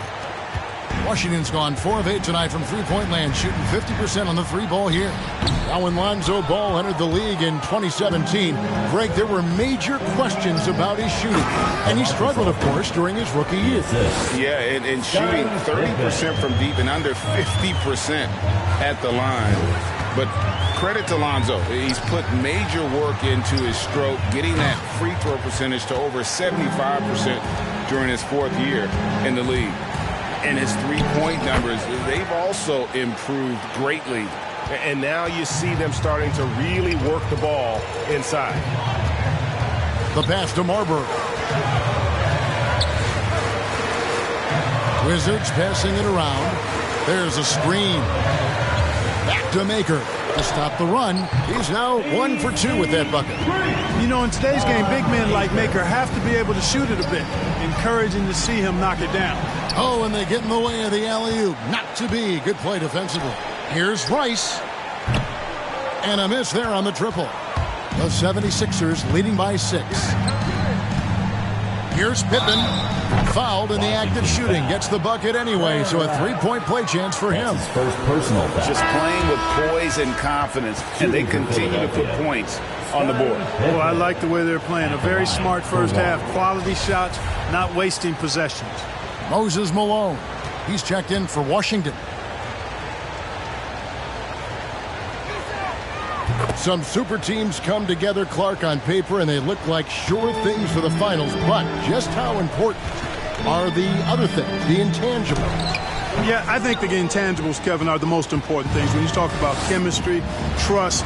Washington's gone 4 of 8 tonight from three-point land, shooting 50% on the 3-ball here. Now when Lonzo Ball entered the league in 2017, Greg, there were major questions about his shooting. And he struggled, of course, during his rookie year. Yeah, and shooting 30% from deep and under 50% at the line. But credit to Lonzo. He's put major work into his stroke, getting that free throw percentage to over 75% during his 4th year in the league. And his three-point numbers, they've also improved greatly. And now you see them starting to really work the ball inside. The pass to Marbury. Wizards passing it around. There's a screen. Back to Maker to stop the run. He's now 1 for 2 with that bucket. You know, in today's game, big men like Maker have to be able to shoot it a bit. Encouraging to see him knock it down. Oh, and they get in the way of the alley-oop. Not to be. Good play defensively. Here's Rice. And a miss there on the triple. The 76ers leading by 6. Here's Pippen. Fouled in the act of shooting. Gets the bucket anyway, so a 3-point play chance for him. His first personal foul. Just playing with poise and confidence, and they continue to put points on the board. Well, I like the way they're playing. A very smart first half. Quality shots, not wasting possessions. Moses Malone. He's checked in for Washington. Some super teams come together, Clark, on paper, and they look like sure things for the finals. But just how important are the other things, the intangibles? Yeah, I think the intangibles, Kevin, are the most important things. When you talk about chemistry, trust,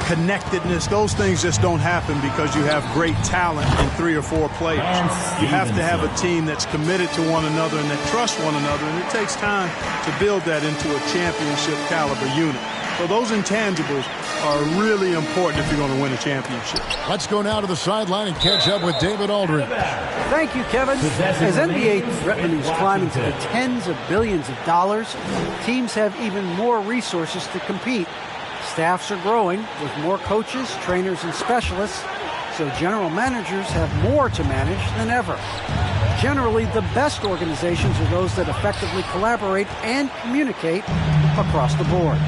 connectedness, those things just don't happen because you have great talent in 3 or 4 players. You have to have a team that's committed to one another and that trusts one another, and it takes time to build that into a championship caliber unit. So those intangibles are really important if you're going to win a championship. Let's go now to the sideline and catch up with David Aldridge. Thank you, Kevin. As NBA revenues climb into the tens of billions of dollars, teams have even more resources to compete. Staffs are growing with more coaches, trainers, and specialists, so general managers have more to manage than ever. Generally, the best organizations are those that effectively collaborate and communicate across the board.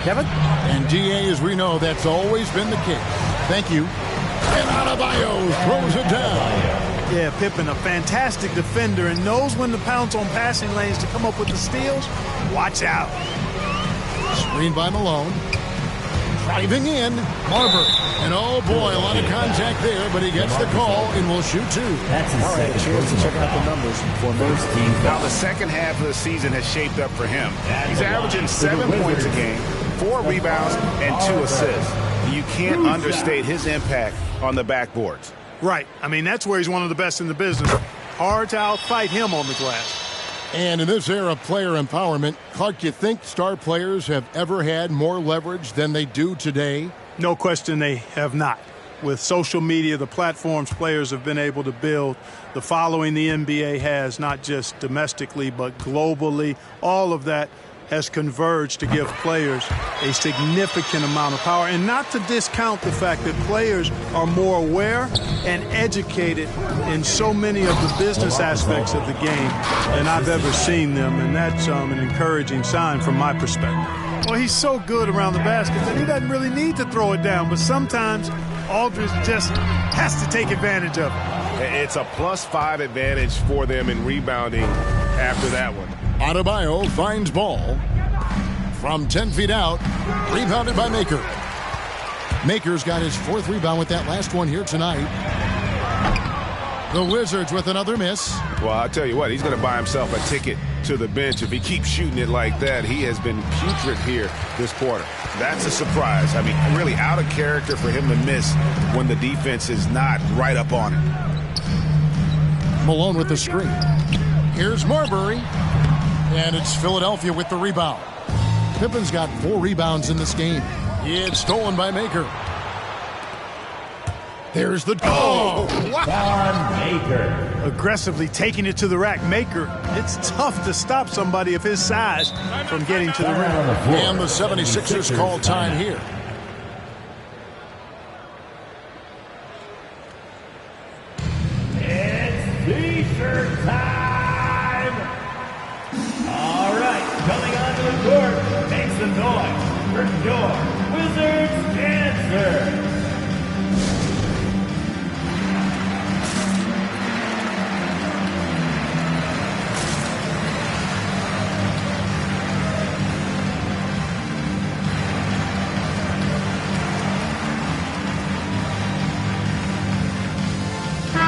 Kevin? And DA, as we know, that's always been the case. Thank you. And Adebayo throws it down. Yeah, Pippen, a fantastic defender, and knows when to pounce on passing lanes to come up with the steals. Watch out. Screen by Malone. Driving in, Marbury. And oh boy, a lot of contact there, but he gets the call and will shoot 2. That's his second chance to check out the numbers for first team. Now the second half of the season has shaped up for him. He's averaging 7 points a game, 4 rebounds, and 2 assists. You can't understate his impact on the backboards. Right. I mean, that's where he's one of the best in the business. Hard to outfight him on the glass. And in this era of player empowerment, Clark, you think star players have ever had more leverage than they do today? No question they have not. With social media, the platforms players have been able to build, the following the NBA has, not just domestically but globally, all of that has converged to give players a significant amount of power. And not to discount the fact that players are more aware and educated in so many of the business aspects of the game than I've ever seen them. And that's an encouraging sign from my perspective. Well, he's so good around the basket that he doesn't really need to throw it down. But sometimes Aldridge just has to take advantage of it. It's a +5 advantage for them in rebounding after that one. Adebayo finds Ball from 10 feet out, rebounded by Maker. Maker's got his 4th rebound with that last one here tonight. The Wizards with another miss. Well, I'll tell you what, he's going to buy himself a ticket to the bench. If he keeps shooting it like that, he has been putrid here this quarter. That's a surprise. I mean, really out of character for him to miss when the defense is not right up on him. Malone with the screen. Here's Marbury. And it's Philadelphia with the rebound. Pippen's got 4 rebounds in this game. It's stolen by Maker. There's the wow. Maker. Aggressively taking it to the rack. Maker, it's tough to stop somebody of his size from getting to the rim. And the 76ers call time here. It's T-shirt time! All right, coming onto the court, makes some noise for your Wizards answer.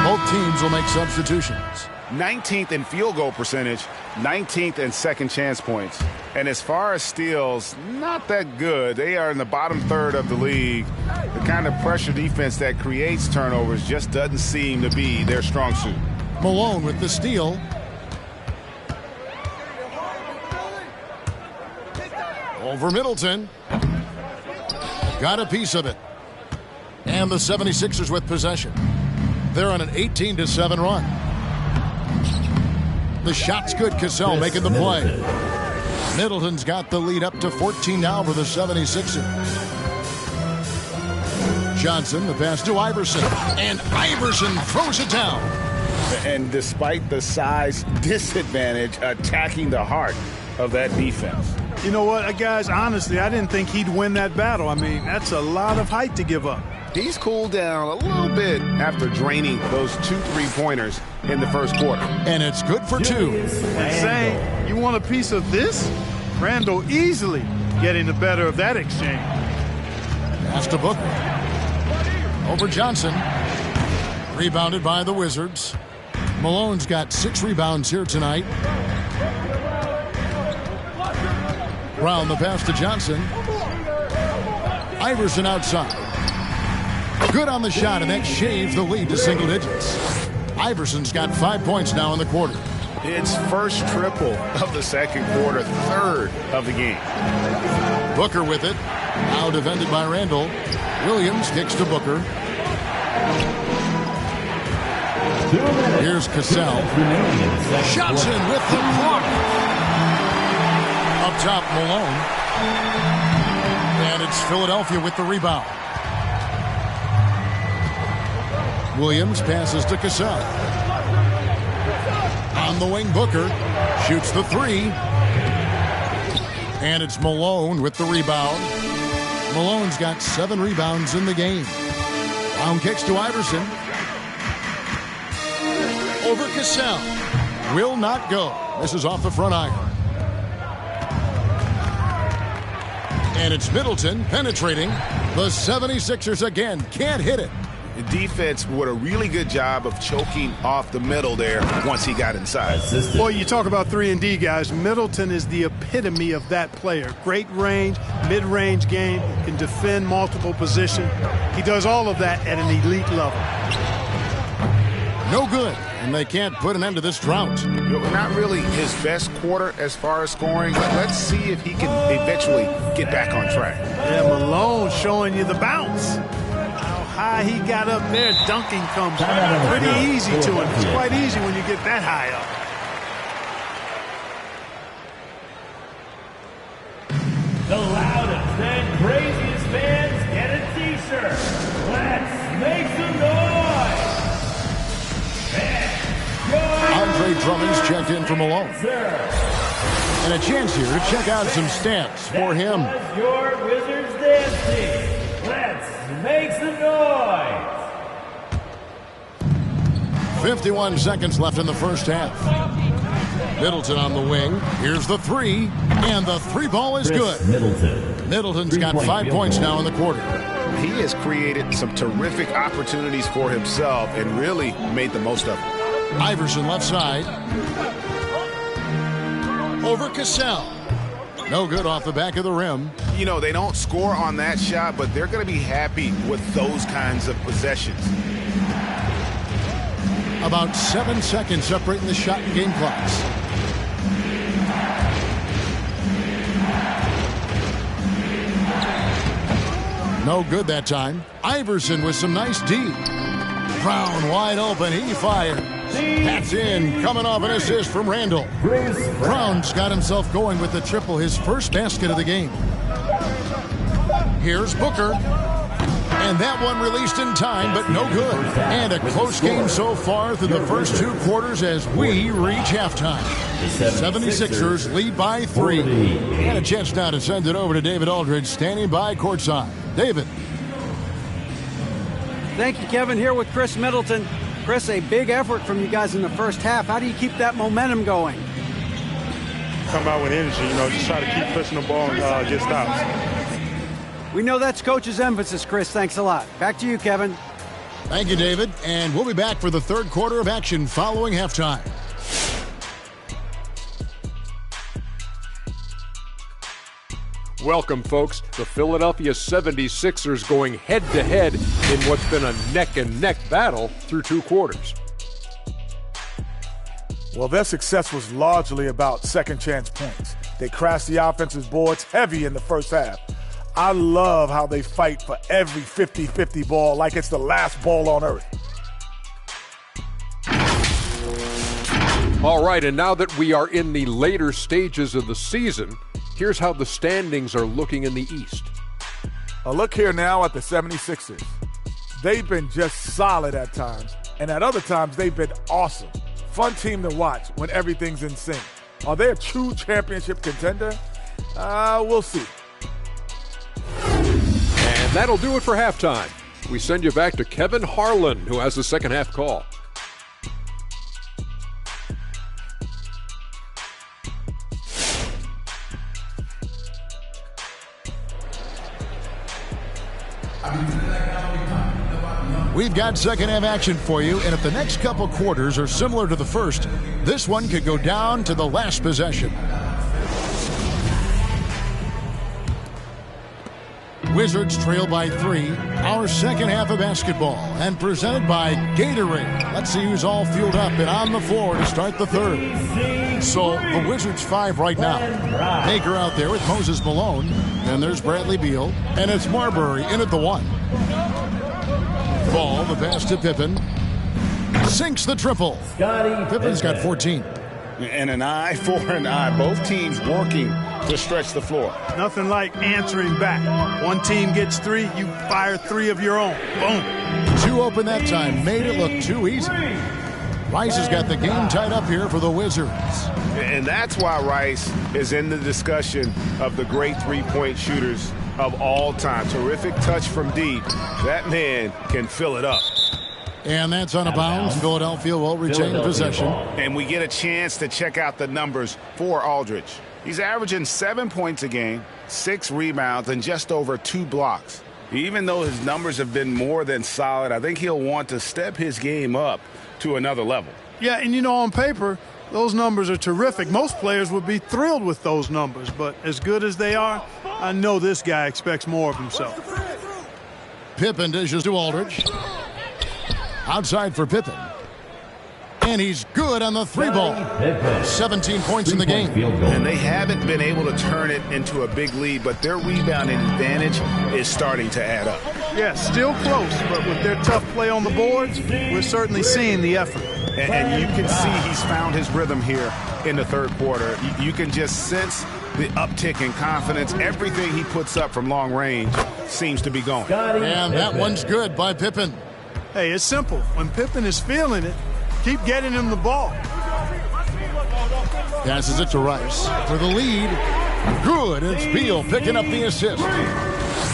Both teams will make substitutions. 19th in field goal percentage, 19th in second chance points. And as far as steals, not that good. They are in the bottom third of the league. The kind of pressure defense that creates turnovers just doesn't seem to be their strong suit. Malone with the steal. Over Middleton. Got a piece of it. And the 76ers with possession. They're on an 18-7 run. The shot's good. Cassell making the play. Middleton's got the lead up to 14 now for the 76ers. Johnson, the pass to Iverson. And Iverson throws it down. And despite the size disadvantage, attacking the heart of that defense. You know what, guys, honestly, I didn't think he'd win that battle. I mean, that's a lot of height to give up. He's cooled down a little bit after draining those 2 3-pointers in the first quarter. And it's good for 2. Saying, you want a piece of this? Randall easily getting the better of that exchange. Pass to Booker. Over Johnson. Rebounded by the Wizards. Malone's got 6 rebounds here tonight. Brown the pass to Johnson. Iverson outside. Good on the shot, and that shaves the lead to single digits. Iverson's got 5 points now in the quarter. It's first triple of the second quarter, third of the game. Booker with it. Now defended by Randall. Williams kicks to Booker. Here's Cassell. Johnson with the block. Up top, Malone. And it's Philadelphia with the rebound. Williams passes to Cassell. On the wing, Booker shoots the 3. And it's Malone with the rebound. Malone's got 7 rebounds in the game. Brown kicks to Iverson. Over Cassell. Will not go. This is off the front iron. And it's Middleton penetrating. The 76ers again can't hit it. The defense did a really good job of choking off the middle there once he got inside. Boy, you talk about 3-and-D, guys. Middleton is the epitome of that player. Great range, mid-range game, can defend multiple positions. He does all of that at an elite level. No good, and they can't put an end to this drought. Not really his best quarter as far as scoring, but let's see if he can eventually get back on track. Yeah, Malone showing you the bounce. High he got up there, dunking comes pretty easy to him. It's quite easy when you get that high up. The loudest and craziest fans get a T-shirt. Let's make some noise. Andre Drummond's checked in for Malone. And a chance here to check out some stats for him. Your Wizards dance team. Let's make some noise. 51 seconds left in the first half. Middleton on the wing. Here's the 3. And the 3 ball is good. Middleton's got 5 points now in the quarter. he has created some terrific opportunities for himself and really made the most of them. Iverson left side. Over Cassell. No good off the back of the rim. You know, they don't score on that shot, but they're going to be happy with those kinds of possessions. About 7 seconds separating the shot and game clocks. No good that time. Iverson with some nice D. Brown wide open. He fired. That's in. Coming off an assist from Randall. Brown's got himself going with the triple, his first basket of the game. Here's Booker. And that one released in time, but no good. And a close game so far through the first 2 quarters as we reach halftime. 76ers lead by 3. And a chance now to send it over to David Aldridge, standing by courtside. David. Thank you, Kevin. Here with Chris Middleton. Chris, a big effort from you guys in the first half. How do you keep that momentum going? Come out with energy, just try to keep pushing the ball and get stops. We know that's Coach's emphasis, Chris. Thanks a lot. Back to you, Kevin. Thank you, David. And we'll be back for the third quarter of action following halftime. Welcome, folks. The Philadelphia 76ers going head-to-head in what's been a neck-and-neck battle through 2 quarters. Well, their success was largely about second-chance points. They crashed the offensive boards heavy in the first half. I love how they fight for every 50-50 ball like it's the last ball on earth. All right, and now that we are in the later stages of the season, here's how the standings are looking in the East. A look here now at the 76ers. They've been just solid at times, and at other times they've been awesome. Fun team to watch when everything's in sync. Are they a true championship contender? We'll see. And that'll do it for halftime. We send you back to Kevin Harlan, who has the second half call. We've got second half action for you, and if the next couple quarters are similar to the first, this one could go down to the last possession. Wizards trail by 3. Our second half of basketball, and presented by Gatorade. Let's see who's all fueled up and on the floor to start the third. So the Wizards 5 right now. Baker out there with Moses Malone. Then there's Bradley Beal, and it's Marbury in at the 1. Ball, the pass to Pippen. Sinks the triple. Pippen's got 14. And an eye for an eye. Both teams working to stretch the floor. Nothing like answering back. One team gets 3, you fire 3 of your own. Boom. 2 open that time. Made it look too easy. Rice has got the game tied up here for the Wizards. And that's why Rice is in the discussion of the great three-point shooters of all time. Terrific touch from deep. That man can fill it up. And that's on a bounce. Philadelphia will retain possession. And we get a chance to check out the numbers for Aldridge. He's averaging 7 points a game, 6 rebounds, and just over 2 blocks. Even though his numbers have been more than solid, I think he'll want to step his game up to another level. Yeah, and on paper, those numbers are terrific. Most players would be thrilled with those numbers, but as good as they are, I know this guy expects more of himself. Pippen dishes to Aldridge. Outside for Pippen. And he's good on the 3-ball. 17 points in the game. And they haven't been able to turn it into a big lead, but their rebounding advantage is starting to add up. Yeah, still close, but with their tough play on the boards, we're certainly seeing the effort. And you can see he's found his rhythm here in the third quarter. You can just sense the uptick in confidence. Everything he puts up from long range seems to be going. And that one's good by Pippen. Hey, it's simple. When Pippen is feeling it, keep getting him the ball. Passes it to Rice for the lead. Good. It's Beal picking up the assist.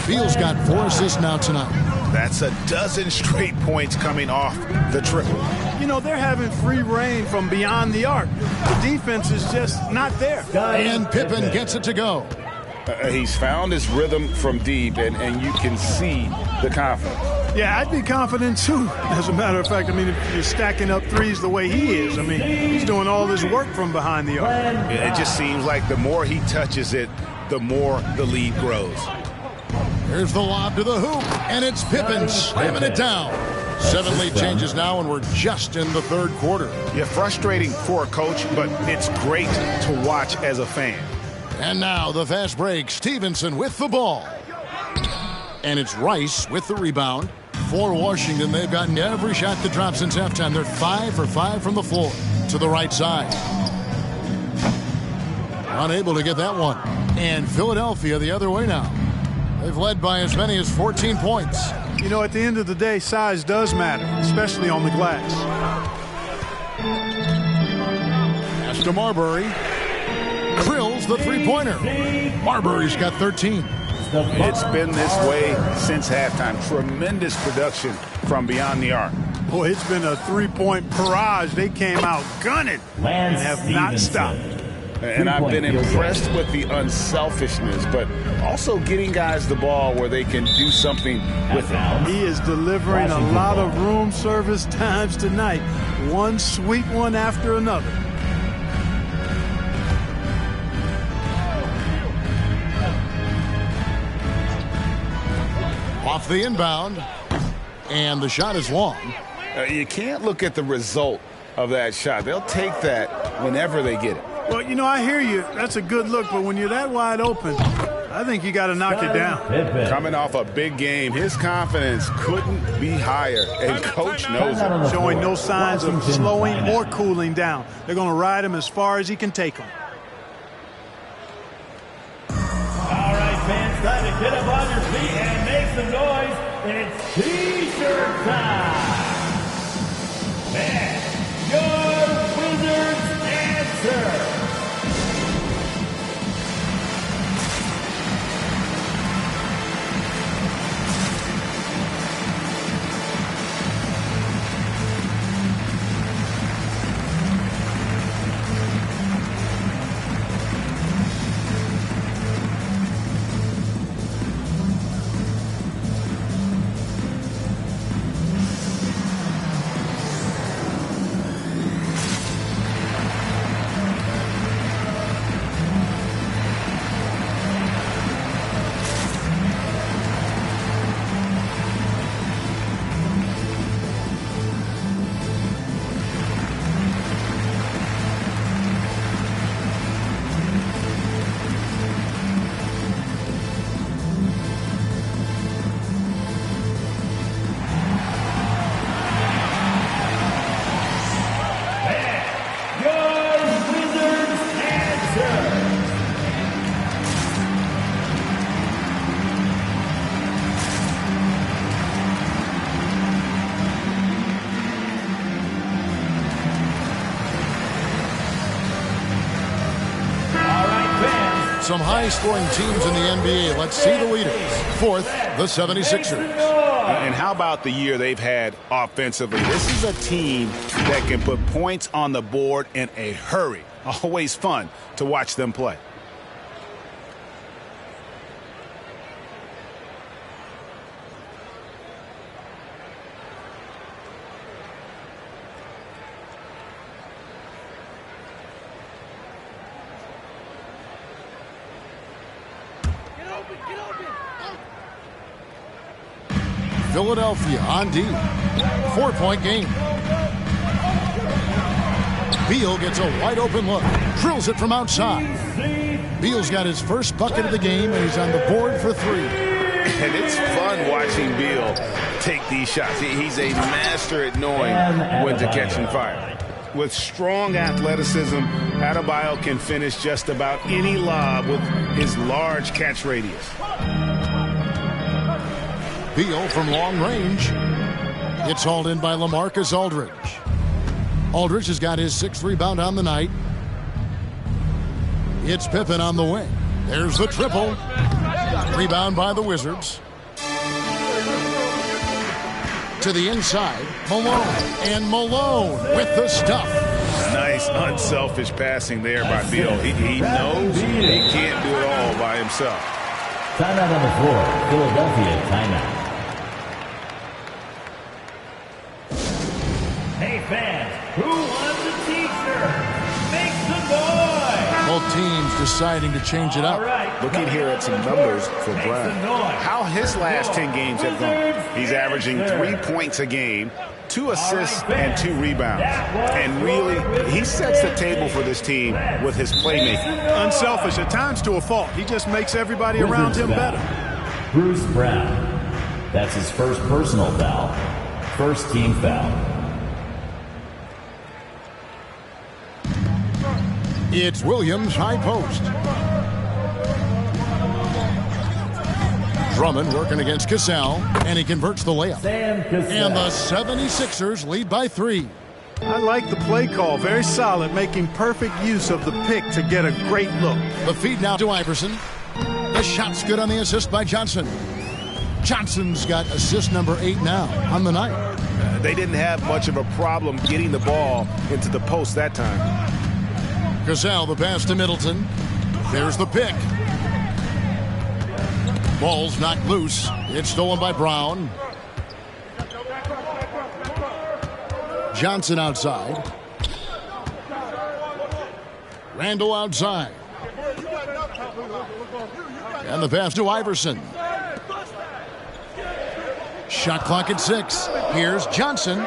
Beal's got 4 assists now tonight. That's a dozen straight points coming off the triple. They're having free reign from beyond the arc. The defense is just not there. And Pippen gets it to go. He's found his rhythm from deep, and you can see the confidence. Yeah, I'd be confident too. As a matter of fact, I mean, if you're stacking up threes the way he is, I mean, he's doing all this work from behind the arc. It just seems like the more he touches it, the more the lead grows. Here's the lob to the hoop, and it's Pippen slamming it down. 7 lead changes now, and we're just in the third quarter. Yeah, frustrating for a coach, but it's great to watch as a fan. And now the fast break. Stevenson with the ball. And it's Rice with the rebound. For Washington, they've gotten every shot that dropped since halftime. They're 5 for 5 from the floor to the right side. Unable to get that one. And Philadelphia the other way now. They've led by as many as 14 points. You know, at the end of the day, size does matter, especially on the glass. Pass to Marbury. Drills the three-pointer. Marbury's got 13. It's been this way since halftime. Tremendous production from beyond the arc. Boy, it's been a three-point barrage. They came out gunning and have not stopped. And I've been impressed with the unselfishness, but also getting guys the ball where they can do something with it. He is delivering a lot of room service times tonight. One sweet one after another. Off the inbound, and the shot is long. You can't look at the result of that shot. They'll take that whenever they get it. Well, you know, I hear you. That's a good look, but when you're that wide open, I think you got to knock it down. Coming off a big game, his confidence couldn't be higher, and Coach knows it. Showing no signs of slowing or cooling down. They're going to ride him as far as he can take him. All right, fans, time to get up on your feet and make some noise. It's T-shirt time. And your Wizards answer. Some high-scoring teams in the NBA. Let's see the leaders. Fourth, the 76ers. And how about the year they've had offensively? This is a team that can put points on the board in a hurry. Always fun to watch them play. Philadelphia on D. 4-point game. Beal gets a wide open look. Drills it from outside. Beal's got his first bucket of the game, and he's on the board for 3. And it's fun watching Beal take these shots. He's a master at knowing when to catch and fire. With strong athleticism, Adebayo can finish just about any lob with his large catch radius. Beal from long range. It's hauled in by LaMarcus Aldridge. Aldridge has got his 6th rebound on the night. It's Pippen on the wing. There's the triple. Rebound by the Wizards. To the inside, Malone. And Malone with the stuff. Nice, unselfish passing there by Beal. He knows he can't do it all by himself. Timeout on the floor. Philadelphia timeout. Hey fans, who wants a t-shirt? Make some noise! Both teams deciding to change it up. Looking here at some numbers for Brown. How his last 10 games have gone. He's averaging 3 points a game, 2 assists, and 2 rebounds. And really, he sets the table for this team with his playmaking. Unselfish at times to a fault. He just makes everybody around him better. Bruce Brown. That's his first personal foul. First team foul. It's Williams high post. Drummond working against Cassell, and he converts the layup. And the 76ers lead by 3. I like the play call. Very solid, making perfect use of the pick to get a great look. The feed now to Iverson. The shot's good on the assist by Johnson. Johnson's got assist number 8 now on the night. They didn't have much of a problem getting the ball into the post that time. Cassell, the pass to Middleton. There's the pick. Ball's knocked loose. It's stolen by Brown. Johnson outside. Randall outside. And the pass to Iverson. Shot clock at 6. Here's Johnson.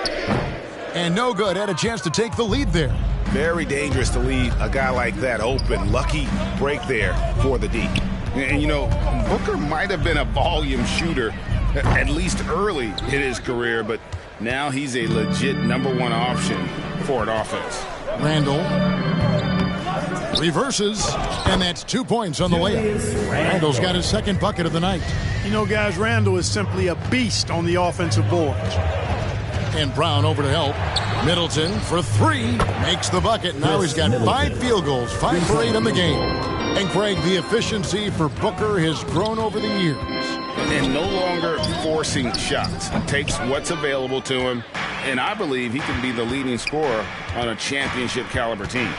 And no good. Had a chance to take the lead there. Very dangerous to leave a guy like that open. Lucky break there for the D. And, you know, Booker might have been a volume shooter, at least early in his career, but now he's a legit #1 option for an offense. Randall reverses, and that's 2 points on the layup. Randall's got his second bucket of the night. You know, guys, Randall is simply a beast on the offensive boards. And Brown over to help. Middleton for 3. Makes the bucket. Now he's got 5 field goals. 5 for 8 in the game. And Craig, the efficiency for Booker has grown over the years. And no longer forcing shots. Takes what's available to him. And I believe he can be the leading scorer on a championship caliber team.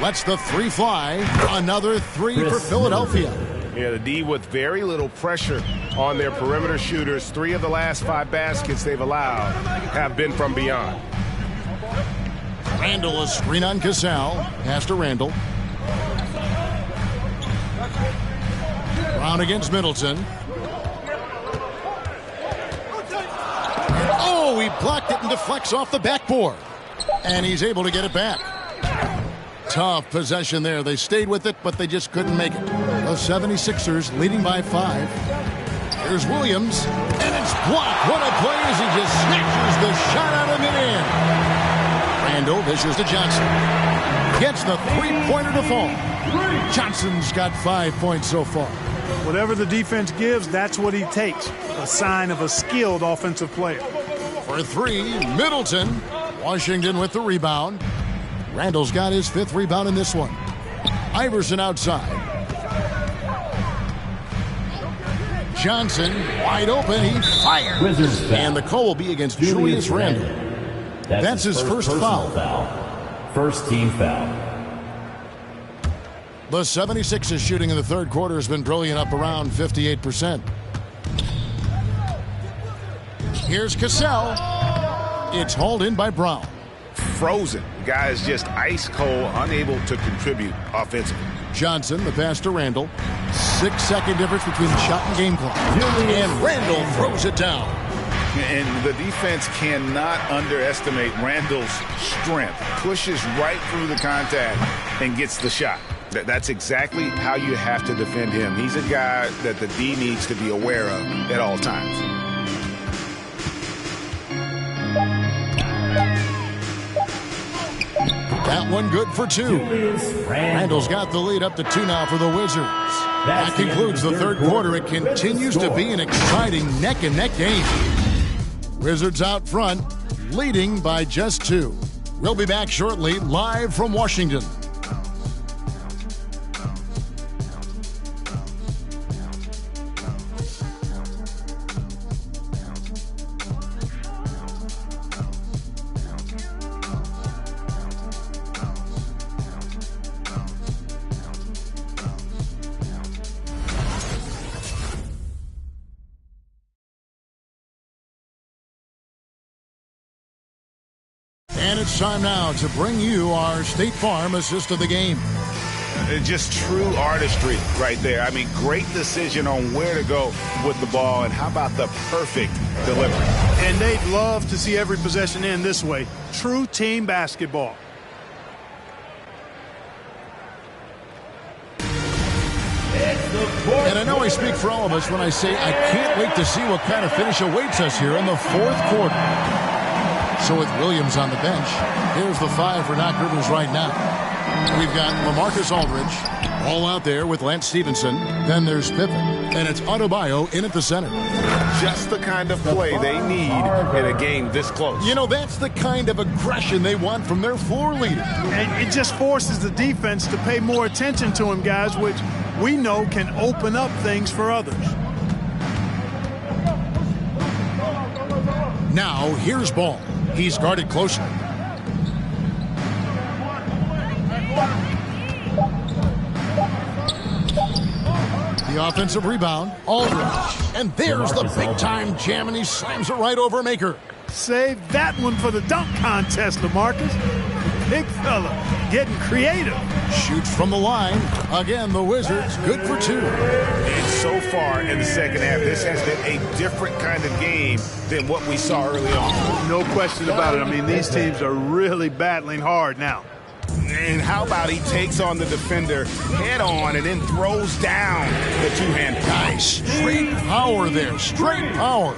Lets the 3 fly. Another 3 for Philadelphia. Yeah, the D with very little pressure on their perimeter shooters. 3 of the last 5 baskets they've allowed have been from beyond. Randall, a screen on Cassell. Pass to Randall. Brown against Middleton. Oh, he blocked it and deflects off the backboard. And he's able to get it back. Tough possession there. They stayed with it, but they just couldn't make it. The 76ers leading by 5. Here's Williams, and it's blocked. What a play as he just snatches the shot out of mid-air. Randall dishes to Johnson. Gets the 3-pointer to fall. Johnson's got 5 points so far. Whatever the defense gives, that's what he takes. A sign of a skilled offensive player. For 3, Middleton. Washington with the rebound. Randall's got his 5th rebound in this one. Iverson outside. Johnson wide open. He fires. And the call will be against Julius Randall. That's his first foul. First team foul. The 76ers shooting in the third quarter has been brilliant, up around 58%. Here's Cassell. It's hauled in by Brown. Frozen. The guy is just ice cold, unable to contribute offensively. Johnson, the pass to Randall. 6-second difference between the shot and game clock. And Randall throws it down. And the defense cannot underestimate Randall's strength. Pushes right through the contact and gets the shot. That's exactly how you have to defend him. He's a guy that the D needs to be aware of at all times. That one good for 2. Randall's got the lead up to 2 now for the Wizards. That concludes the third quarter. It continues to be an exciting neck-and-neck game. Wizards out front, leading by just 2. We'll be back shortly, live from Washington. And it's time now to bring you our State Farm assist of the game. Just true artistry right there. I mean, great decision on where to go with the ball, and how about the perfect delivery? And they'd love to see every possession end this way. True team basketball. And I know I speak for all of us when I say I can't wait to see what kind of finish awaits us here in the fourth quarter. So with Williams on the bench, here's the 5 for Doc Rivers right now. We've got LaMarcus Aldridge all out there with Lance Stevenson. Then there's Pippen, and it's Adebayo in at the center. Just the kind of play they need in a game this close. You know, that's the kind of aggression they want from their floor leader. And it just forces the defense to pay more attention to him, guys, which we know can open up things for others. Now, here's Ball. He's guarded closely. The offensive rebound, Aldridge. And there's the big-time jam, and he slams it right over Maker. Save that one for the dunk contest, LaMarcus. Big fella, getting creative. Shoots from the line. Again, the Wizards good for 2. And so far in the second half, this has been a different kind of game than what we saw early on. No question about it. I mean, these teams are really battling hard now. And how about he takes on the defender head on and then throws down the two-hand. Nice. Straight power there. Straight power.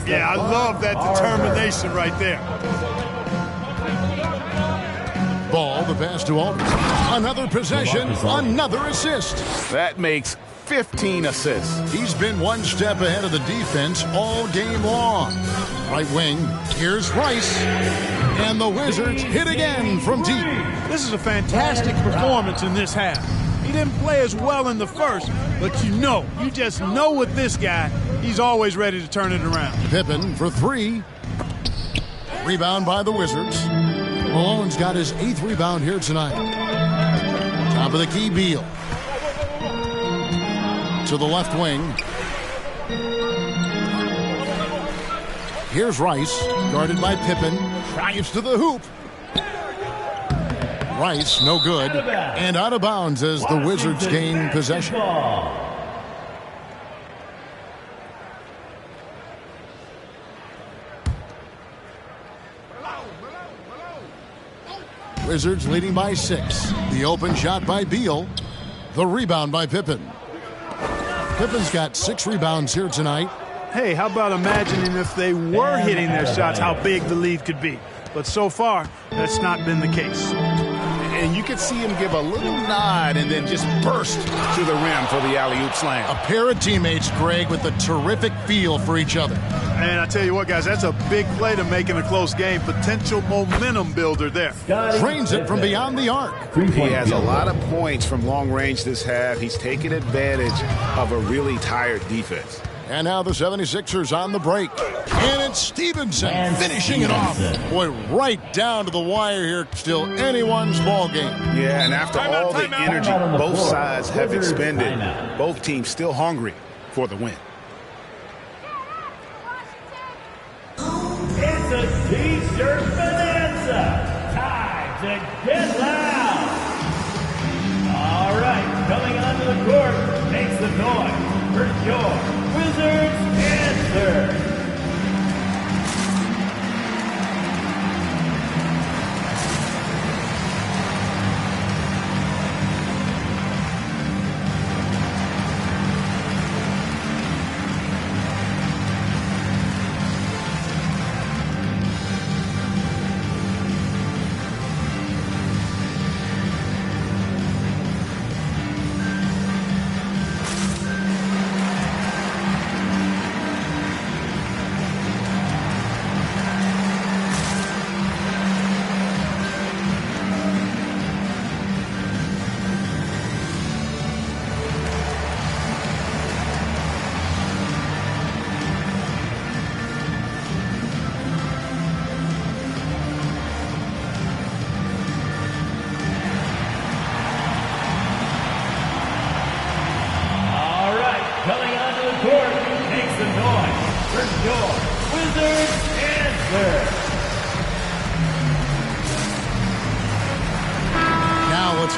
Yeah, I love that determination right there. Ball, the pass to Aldridge. Another possession, another assist. That makes 15 assists. He's been one step ahead of the defense all game long. Right wing, here's Rice. And the Wizards hit again from deep. This is a fantastic performance in this half. He didn't play as well in the first, but you just know with this guy, he's always ready to turn it around. Pippen for 3. Rebound by the Wizards. Malone's got his 8th rebound here tonight. Top of the key, Beal. To the left wing. Here's Rice, guarded by Pippen. Drives to the hoop. Rice, no good. And out of bounds as the Wizards gain possession. Wizards leading by 6. The open shot by Beal. The rebound by Pippen. Pippen's got 6 rebounds here tonight. Hey, how about imagining if they were hitting their shots, how big the lead could be. But so far, that's not been the case. And you could see him give a little nod and then just burst to the rim for the alley-oop slam. A pair of teammates, Greg, with a terrific feel for each other. And I tell you what, guys, that's a big play to make in a close game. Potential momentum builder there. Drains it from beyond the arc. He has a lot of points from long range this half. He's taken advantage of a really tired defense. And now the 76ers on the break. And it's Stevenson finishing it off. Boy, right down to the wire here. Still anyone's ball game. Yeah, and after all the energy both sides have expended, both teams still hungry for the win. It's a T-shirt bonanza. Time to get loud. All right, coming onto the court makes the noise for your Wizards answer.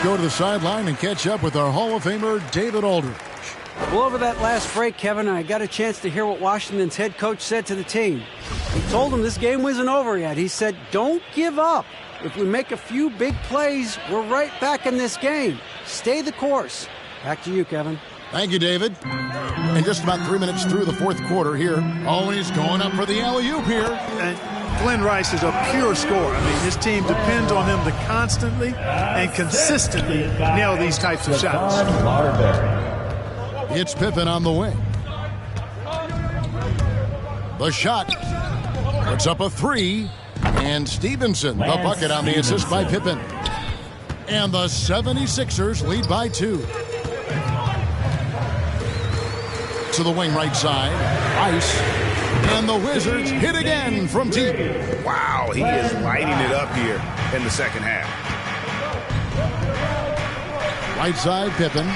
go to the sideline and catch up with our Hall of Famer, David Aldridge. Well, over that last break, Kevin, I got a chance to hear what Washington's head coach said to the team. He told them this game wasn't over yet. He said, don't give up. If we make a few big plays, we're right back in this game. Stay the course. Back to you, Kevin. Thank you, David. And just about 3 minutes through the fourth quarter here. Always going up for the alley-oop here. And Glenn Rice is a pure scorer. I mean, his team depends on him to constantly and consistently nail these types of shots. It's Pippen on the wing. The shot puts up a three. And Stevenson, the bucket on the assist by Pippen. And the 76ers lead by 2. To the wing right side. Ice. And the Wizards hit again from deep. Wow, he is lighting it up here in the second half. Right side, Pippen.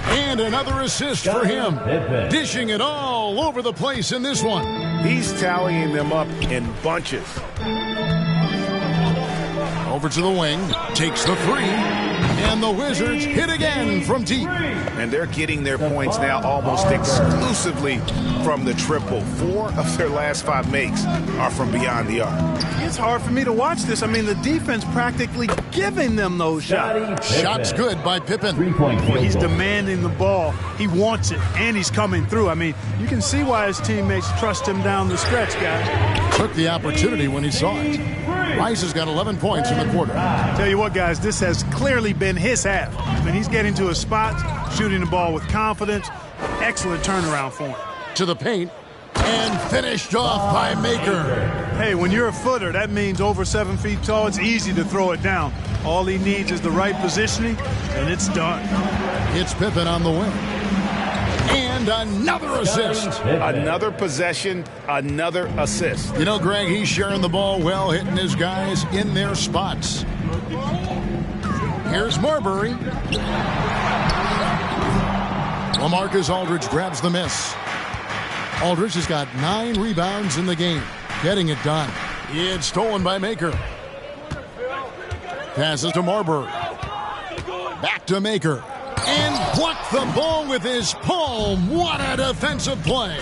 And another assist for him. Dishing it all over the place in this one. He's tallying them up in bunches. Over to the wing. Takes the three. And the Wizards hit again from deep. And they're getting their points now almost exclusively from the triple. 4 of their last 5 makes are from beyond the arc. It's hard for me to watch this. I mean, the defense practically giving them those shots. Shots good by Pippen. Well, he's demanding the ball. He wants it, and he's coming through. I mean, you can see why his teammates trust him down the stretch, guys. Took the opportunity when he saw it. Rice has got 11 points in the quarter. Tell you what, guys, this has clearly been his half. I mean, he's getting to his spots, shooting the ball with confidence. Excellent turnaround for him. To the paint, and finished off by Maker. Hey, when you're a footer, that means over 7 feet tall. It's easy to throw it down. All he needs is the right positioning, and it's done. It's Pippen on the wing. And another assist. Another possession, another assist. You know, Greg, he's sharing the ball well, hitting his guys in their spots. Here's Marbury. LaMarcus Aldridge grabs the miss. Aldridge has got 9 rebounds in the game. Getting it done. It's stolen by Maker. Passes to Marbury. Back to Maker. And blocked the ball with his palm. What a defensive play.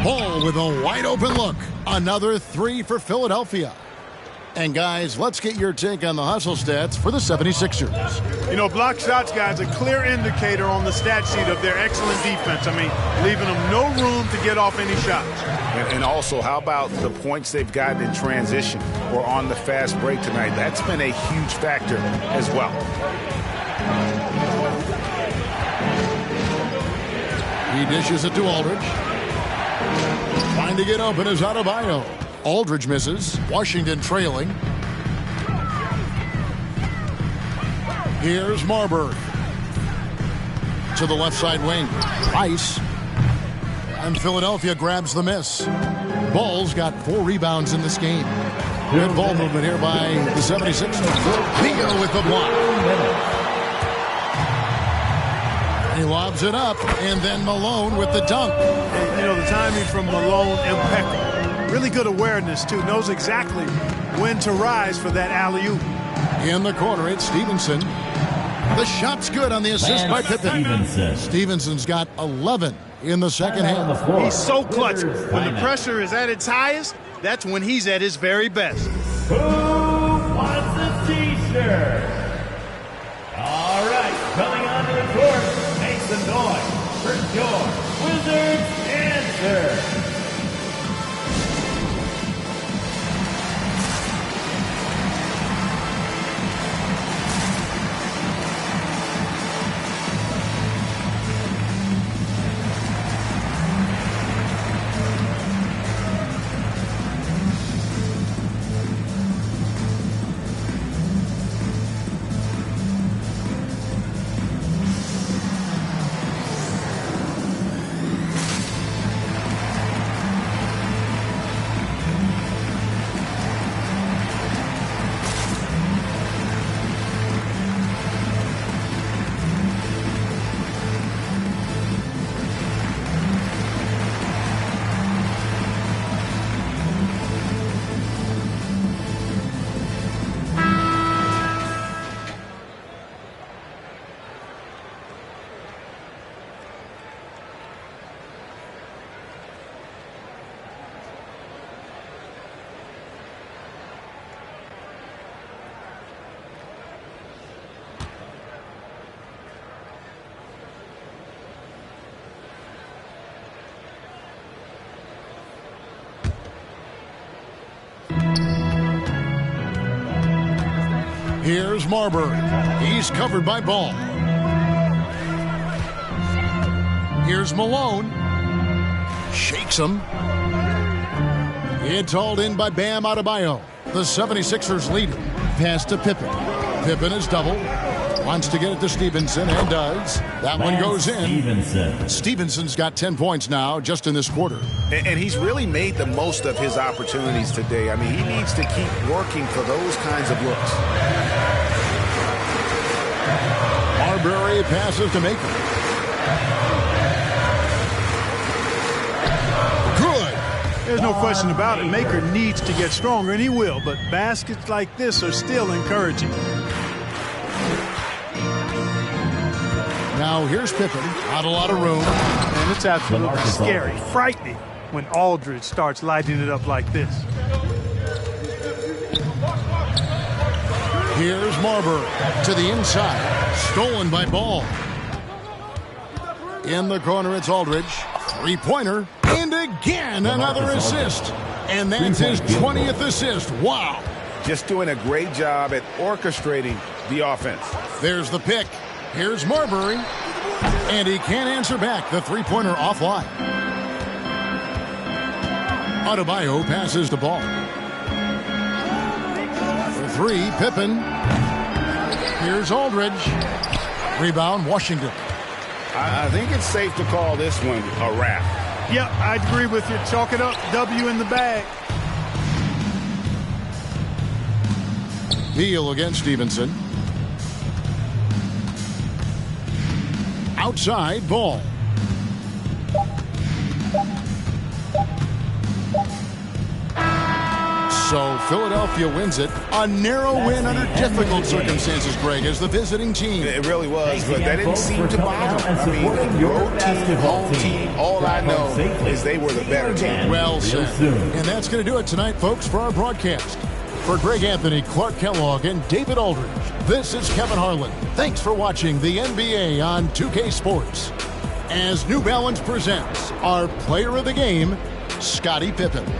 Ball with a wide open look. Another 3 for Philadelphia. And guys, let's get your take on the hustle stats for the 76ers. You know, block shots, guys, a clear indicator on the stat sheet of their excellent defense. I mean, leaving them no room to get off any shots. And also, how about the points they've gotten in transition or on the fast break tonight? That's been a huge factor as well. He dishes it to Aldridge. Trying to get open is Adebayo. Aldridge misses. Washington trailing. Here's Marbury. To the left side wing. Ice. And Philadelphia grabs the miss. Ball's got 4 rebounds in this game. Good ball movement here by the 76ers. Theo with the block. He lobs it up, and then Malone with the dunk. And, you know, the timing from Malone, impeccable. Really good awareness, too. Knows exactly when to rise for that alley-oop. In the corner, it's Stevenson. The shot's good on the assist by Pippen. Stevenson's got 11 in the second half. He's so clutch. When the pressure is at its highest, that's when he's at his very best. Who wants a t-shirt? All right, coming onto the court. Make some noise for your Wizards answer. Here's Marbury. He's covered by Ball. Here's Malone. Shakes him. It's hauled in by Bam Adebayo. The 76ers lead. Pass to Pippen. Pippen is double. Wants to get it to Stevenson and does. That one goes in. Stevenson's got 10 points now just in this quarter. And he's really made the most of his opportunities today. I mean, he needs to keep working for those kinds of looks. Marbury passes to Maker. Good. There's no question about it. Maker needs to get stronger, and he will. But baskets like this are still encouraging. Now here's Pippen. Not a lot of room. And it's absolutely scary, frightening when Aldridge starts lighting it up like this. Here's Marbury to the inside. Stolen by Ball. In the corner, it's Aldridge. Three-pointer. And again, another assist. And that's his 20th assist. Wow. Just doing a great job at orchestrating the offense. There's the pick. Here's Marbury. And he can't answer back. The three-pointer offline. Adebayo passes the ball. For three, Pippen. Here's Aldridge. Rebound, Washington. I think it's safe to call this one a wrap. Yep, I agree with you. Chalk it up. W in the bag. Beal against Stevenson. Outside, Ball. So Philadelphia wins it. A narrow win under difficult circumstances, Greg, as the visiting team. It really was, but that didn't seem to bother them. I mean, road team, home team, all I know is they were the better team. Well said. And that's going to do it tonight, folks, for our broadcast. For Greg Anthony, Clark Kellogg, and David Aldridge, this is Kevin Harlan. Thanks for watching the NBA on 2K Sports. As New Balance presents our player of the game, Scottie Pippen.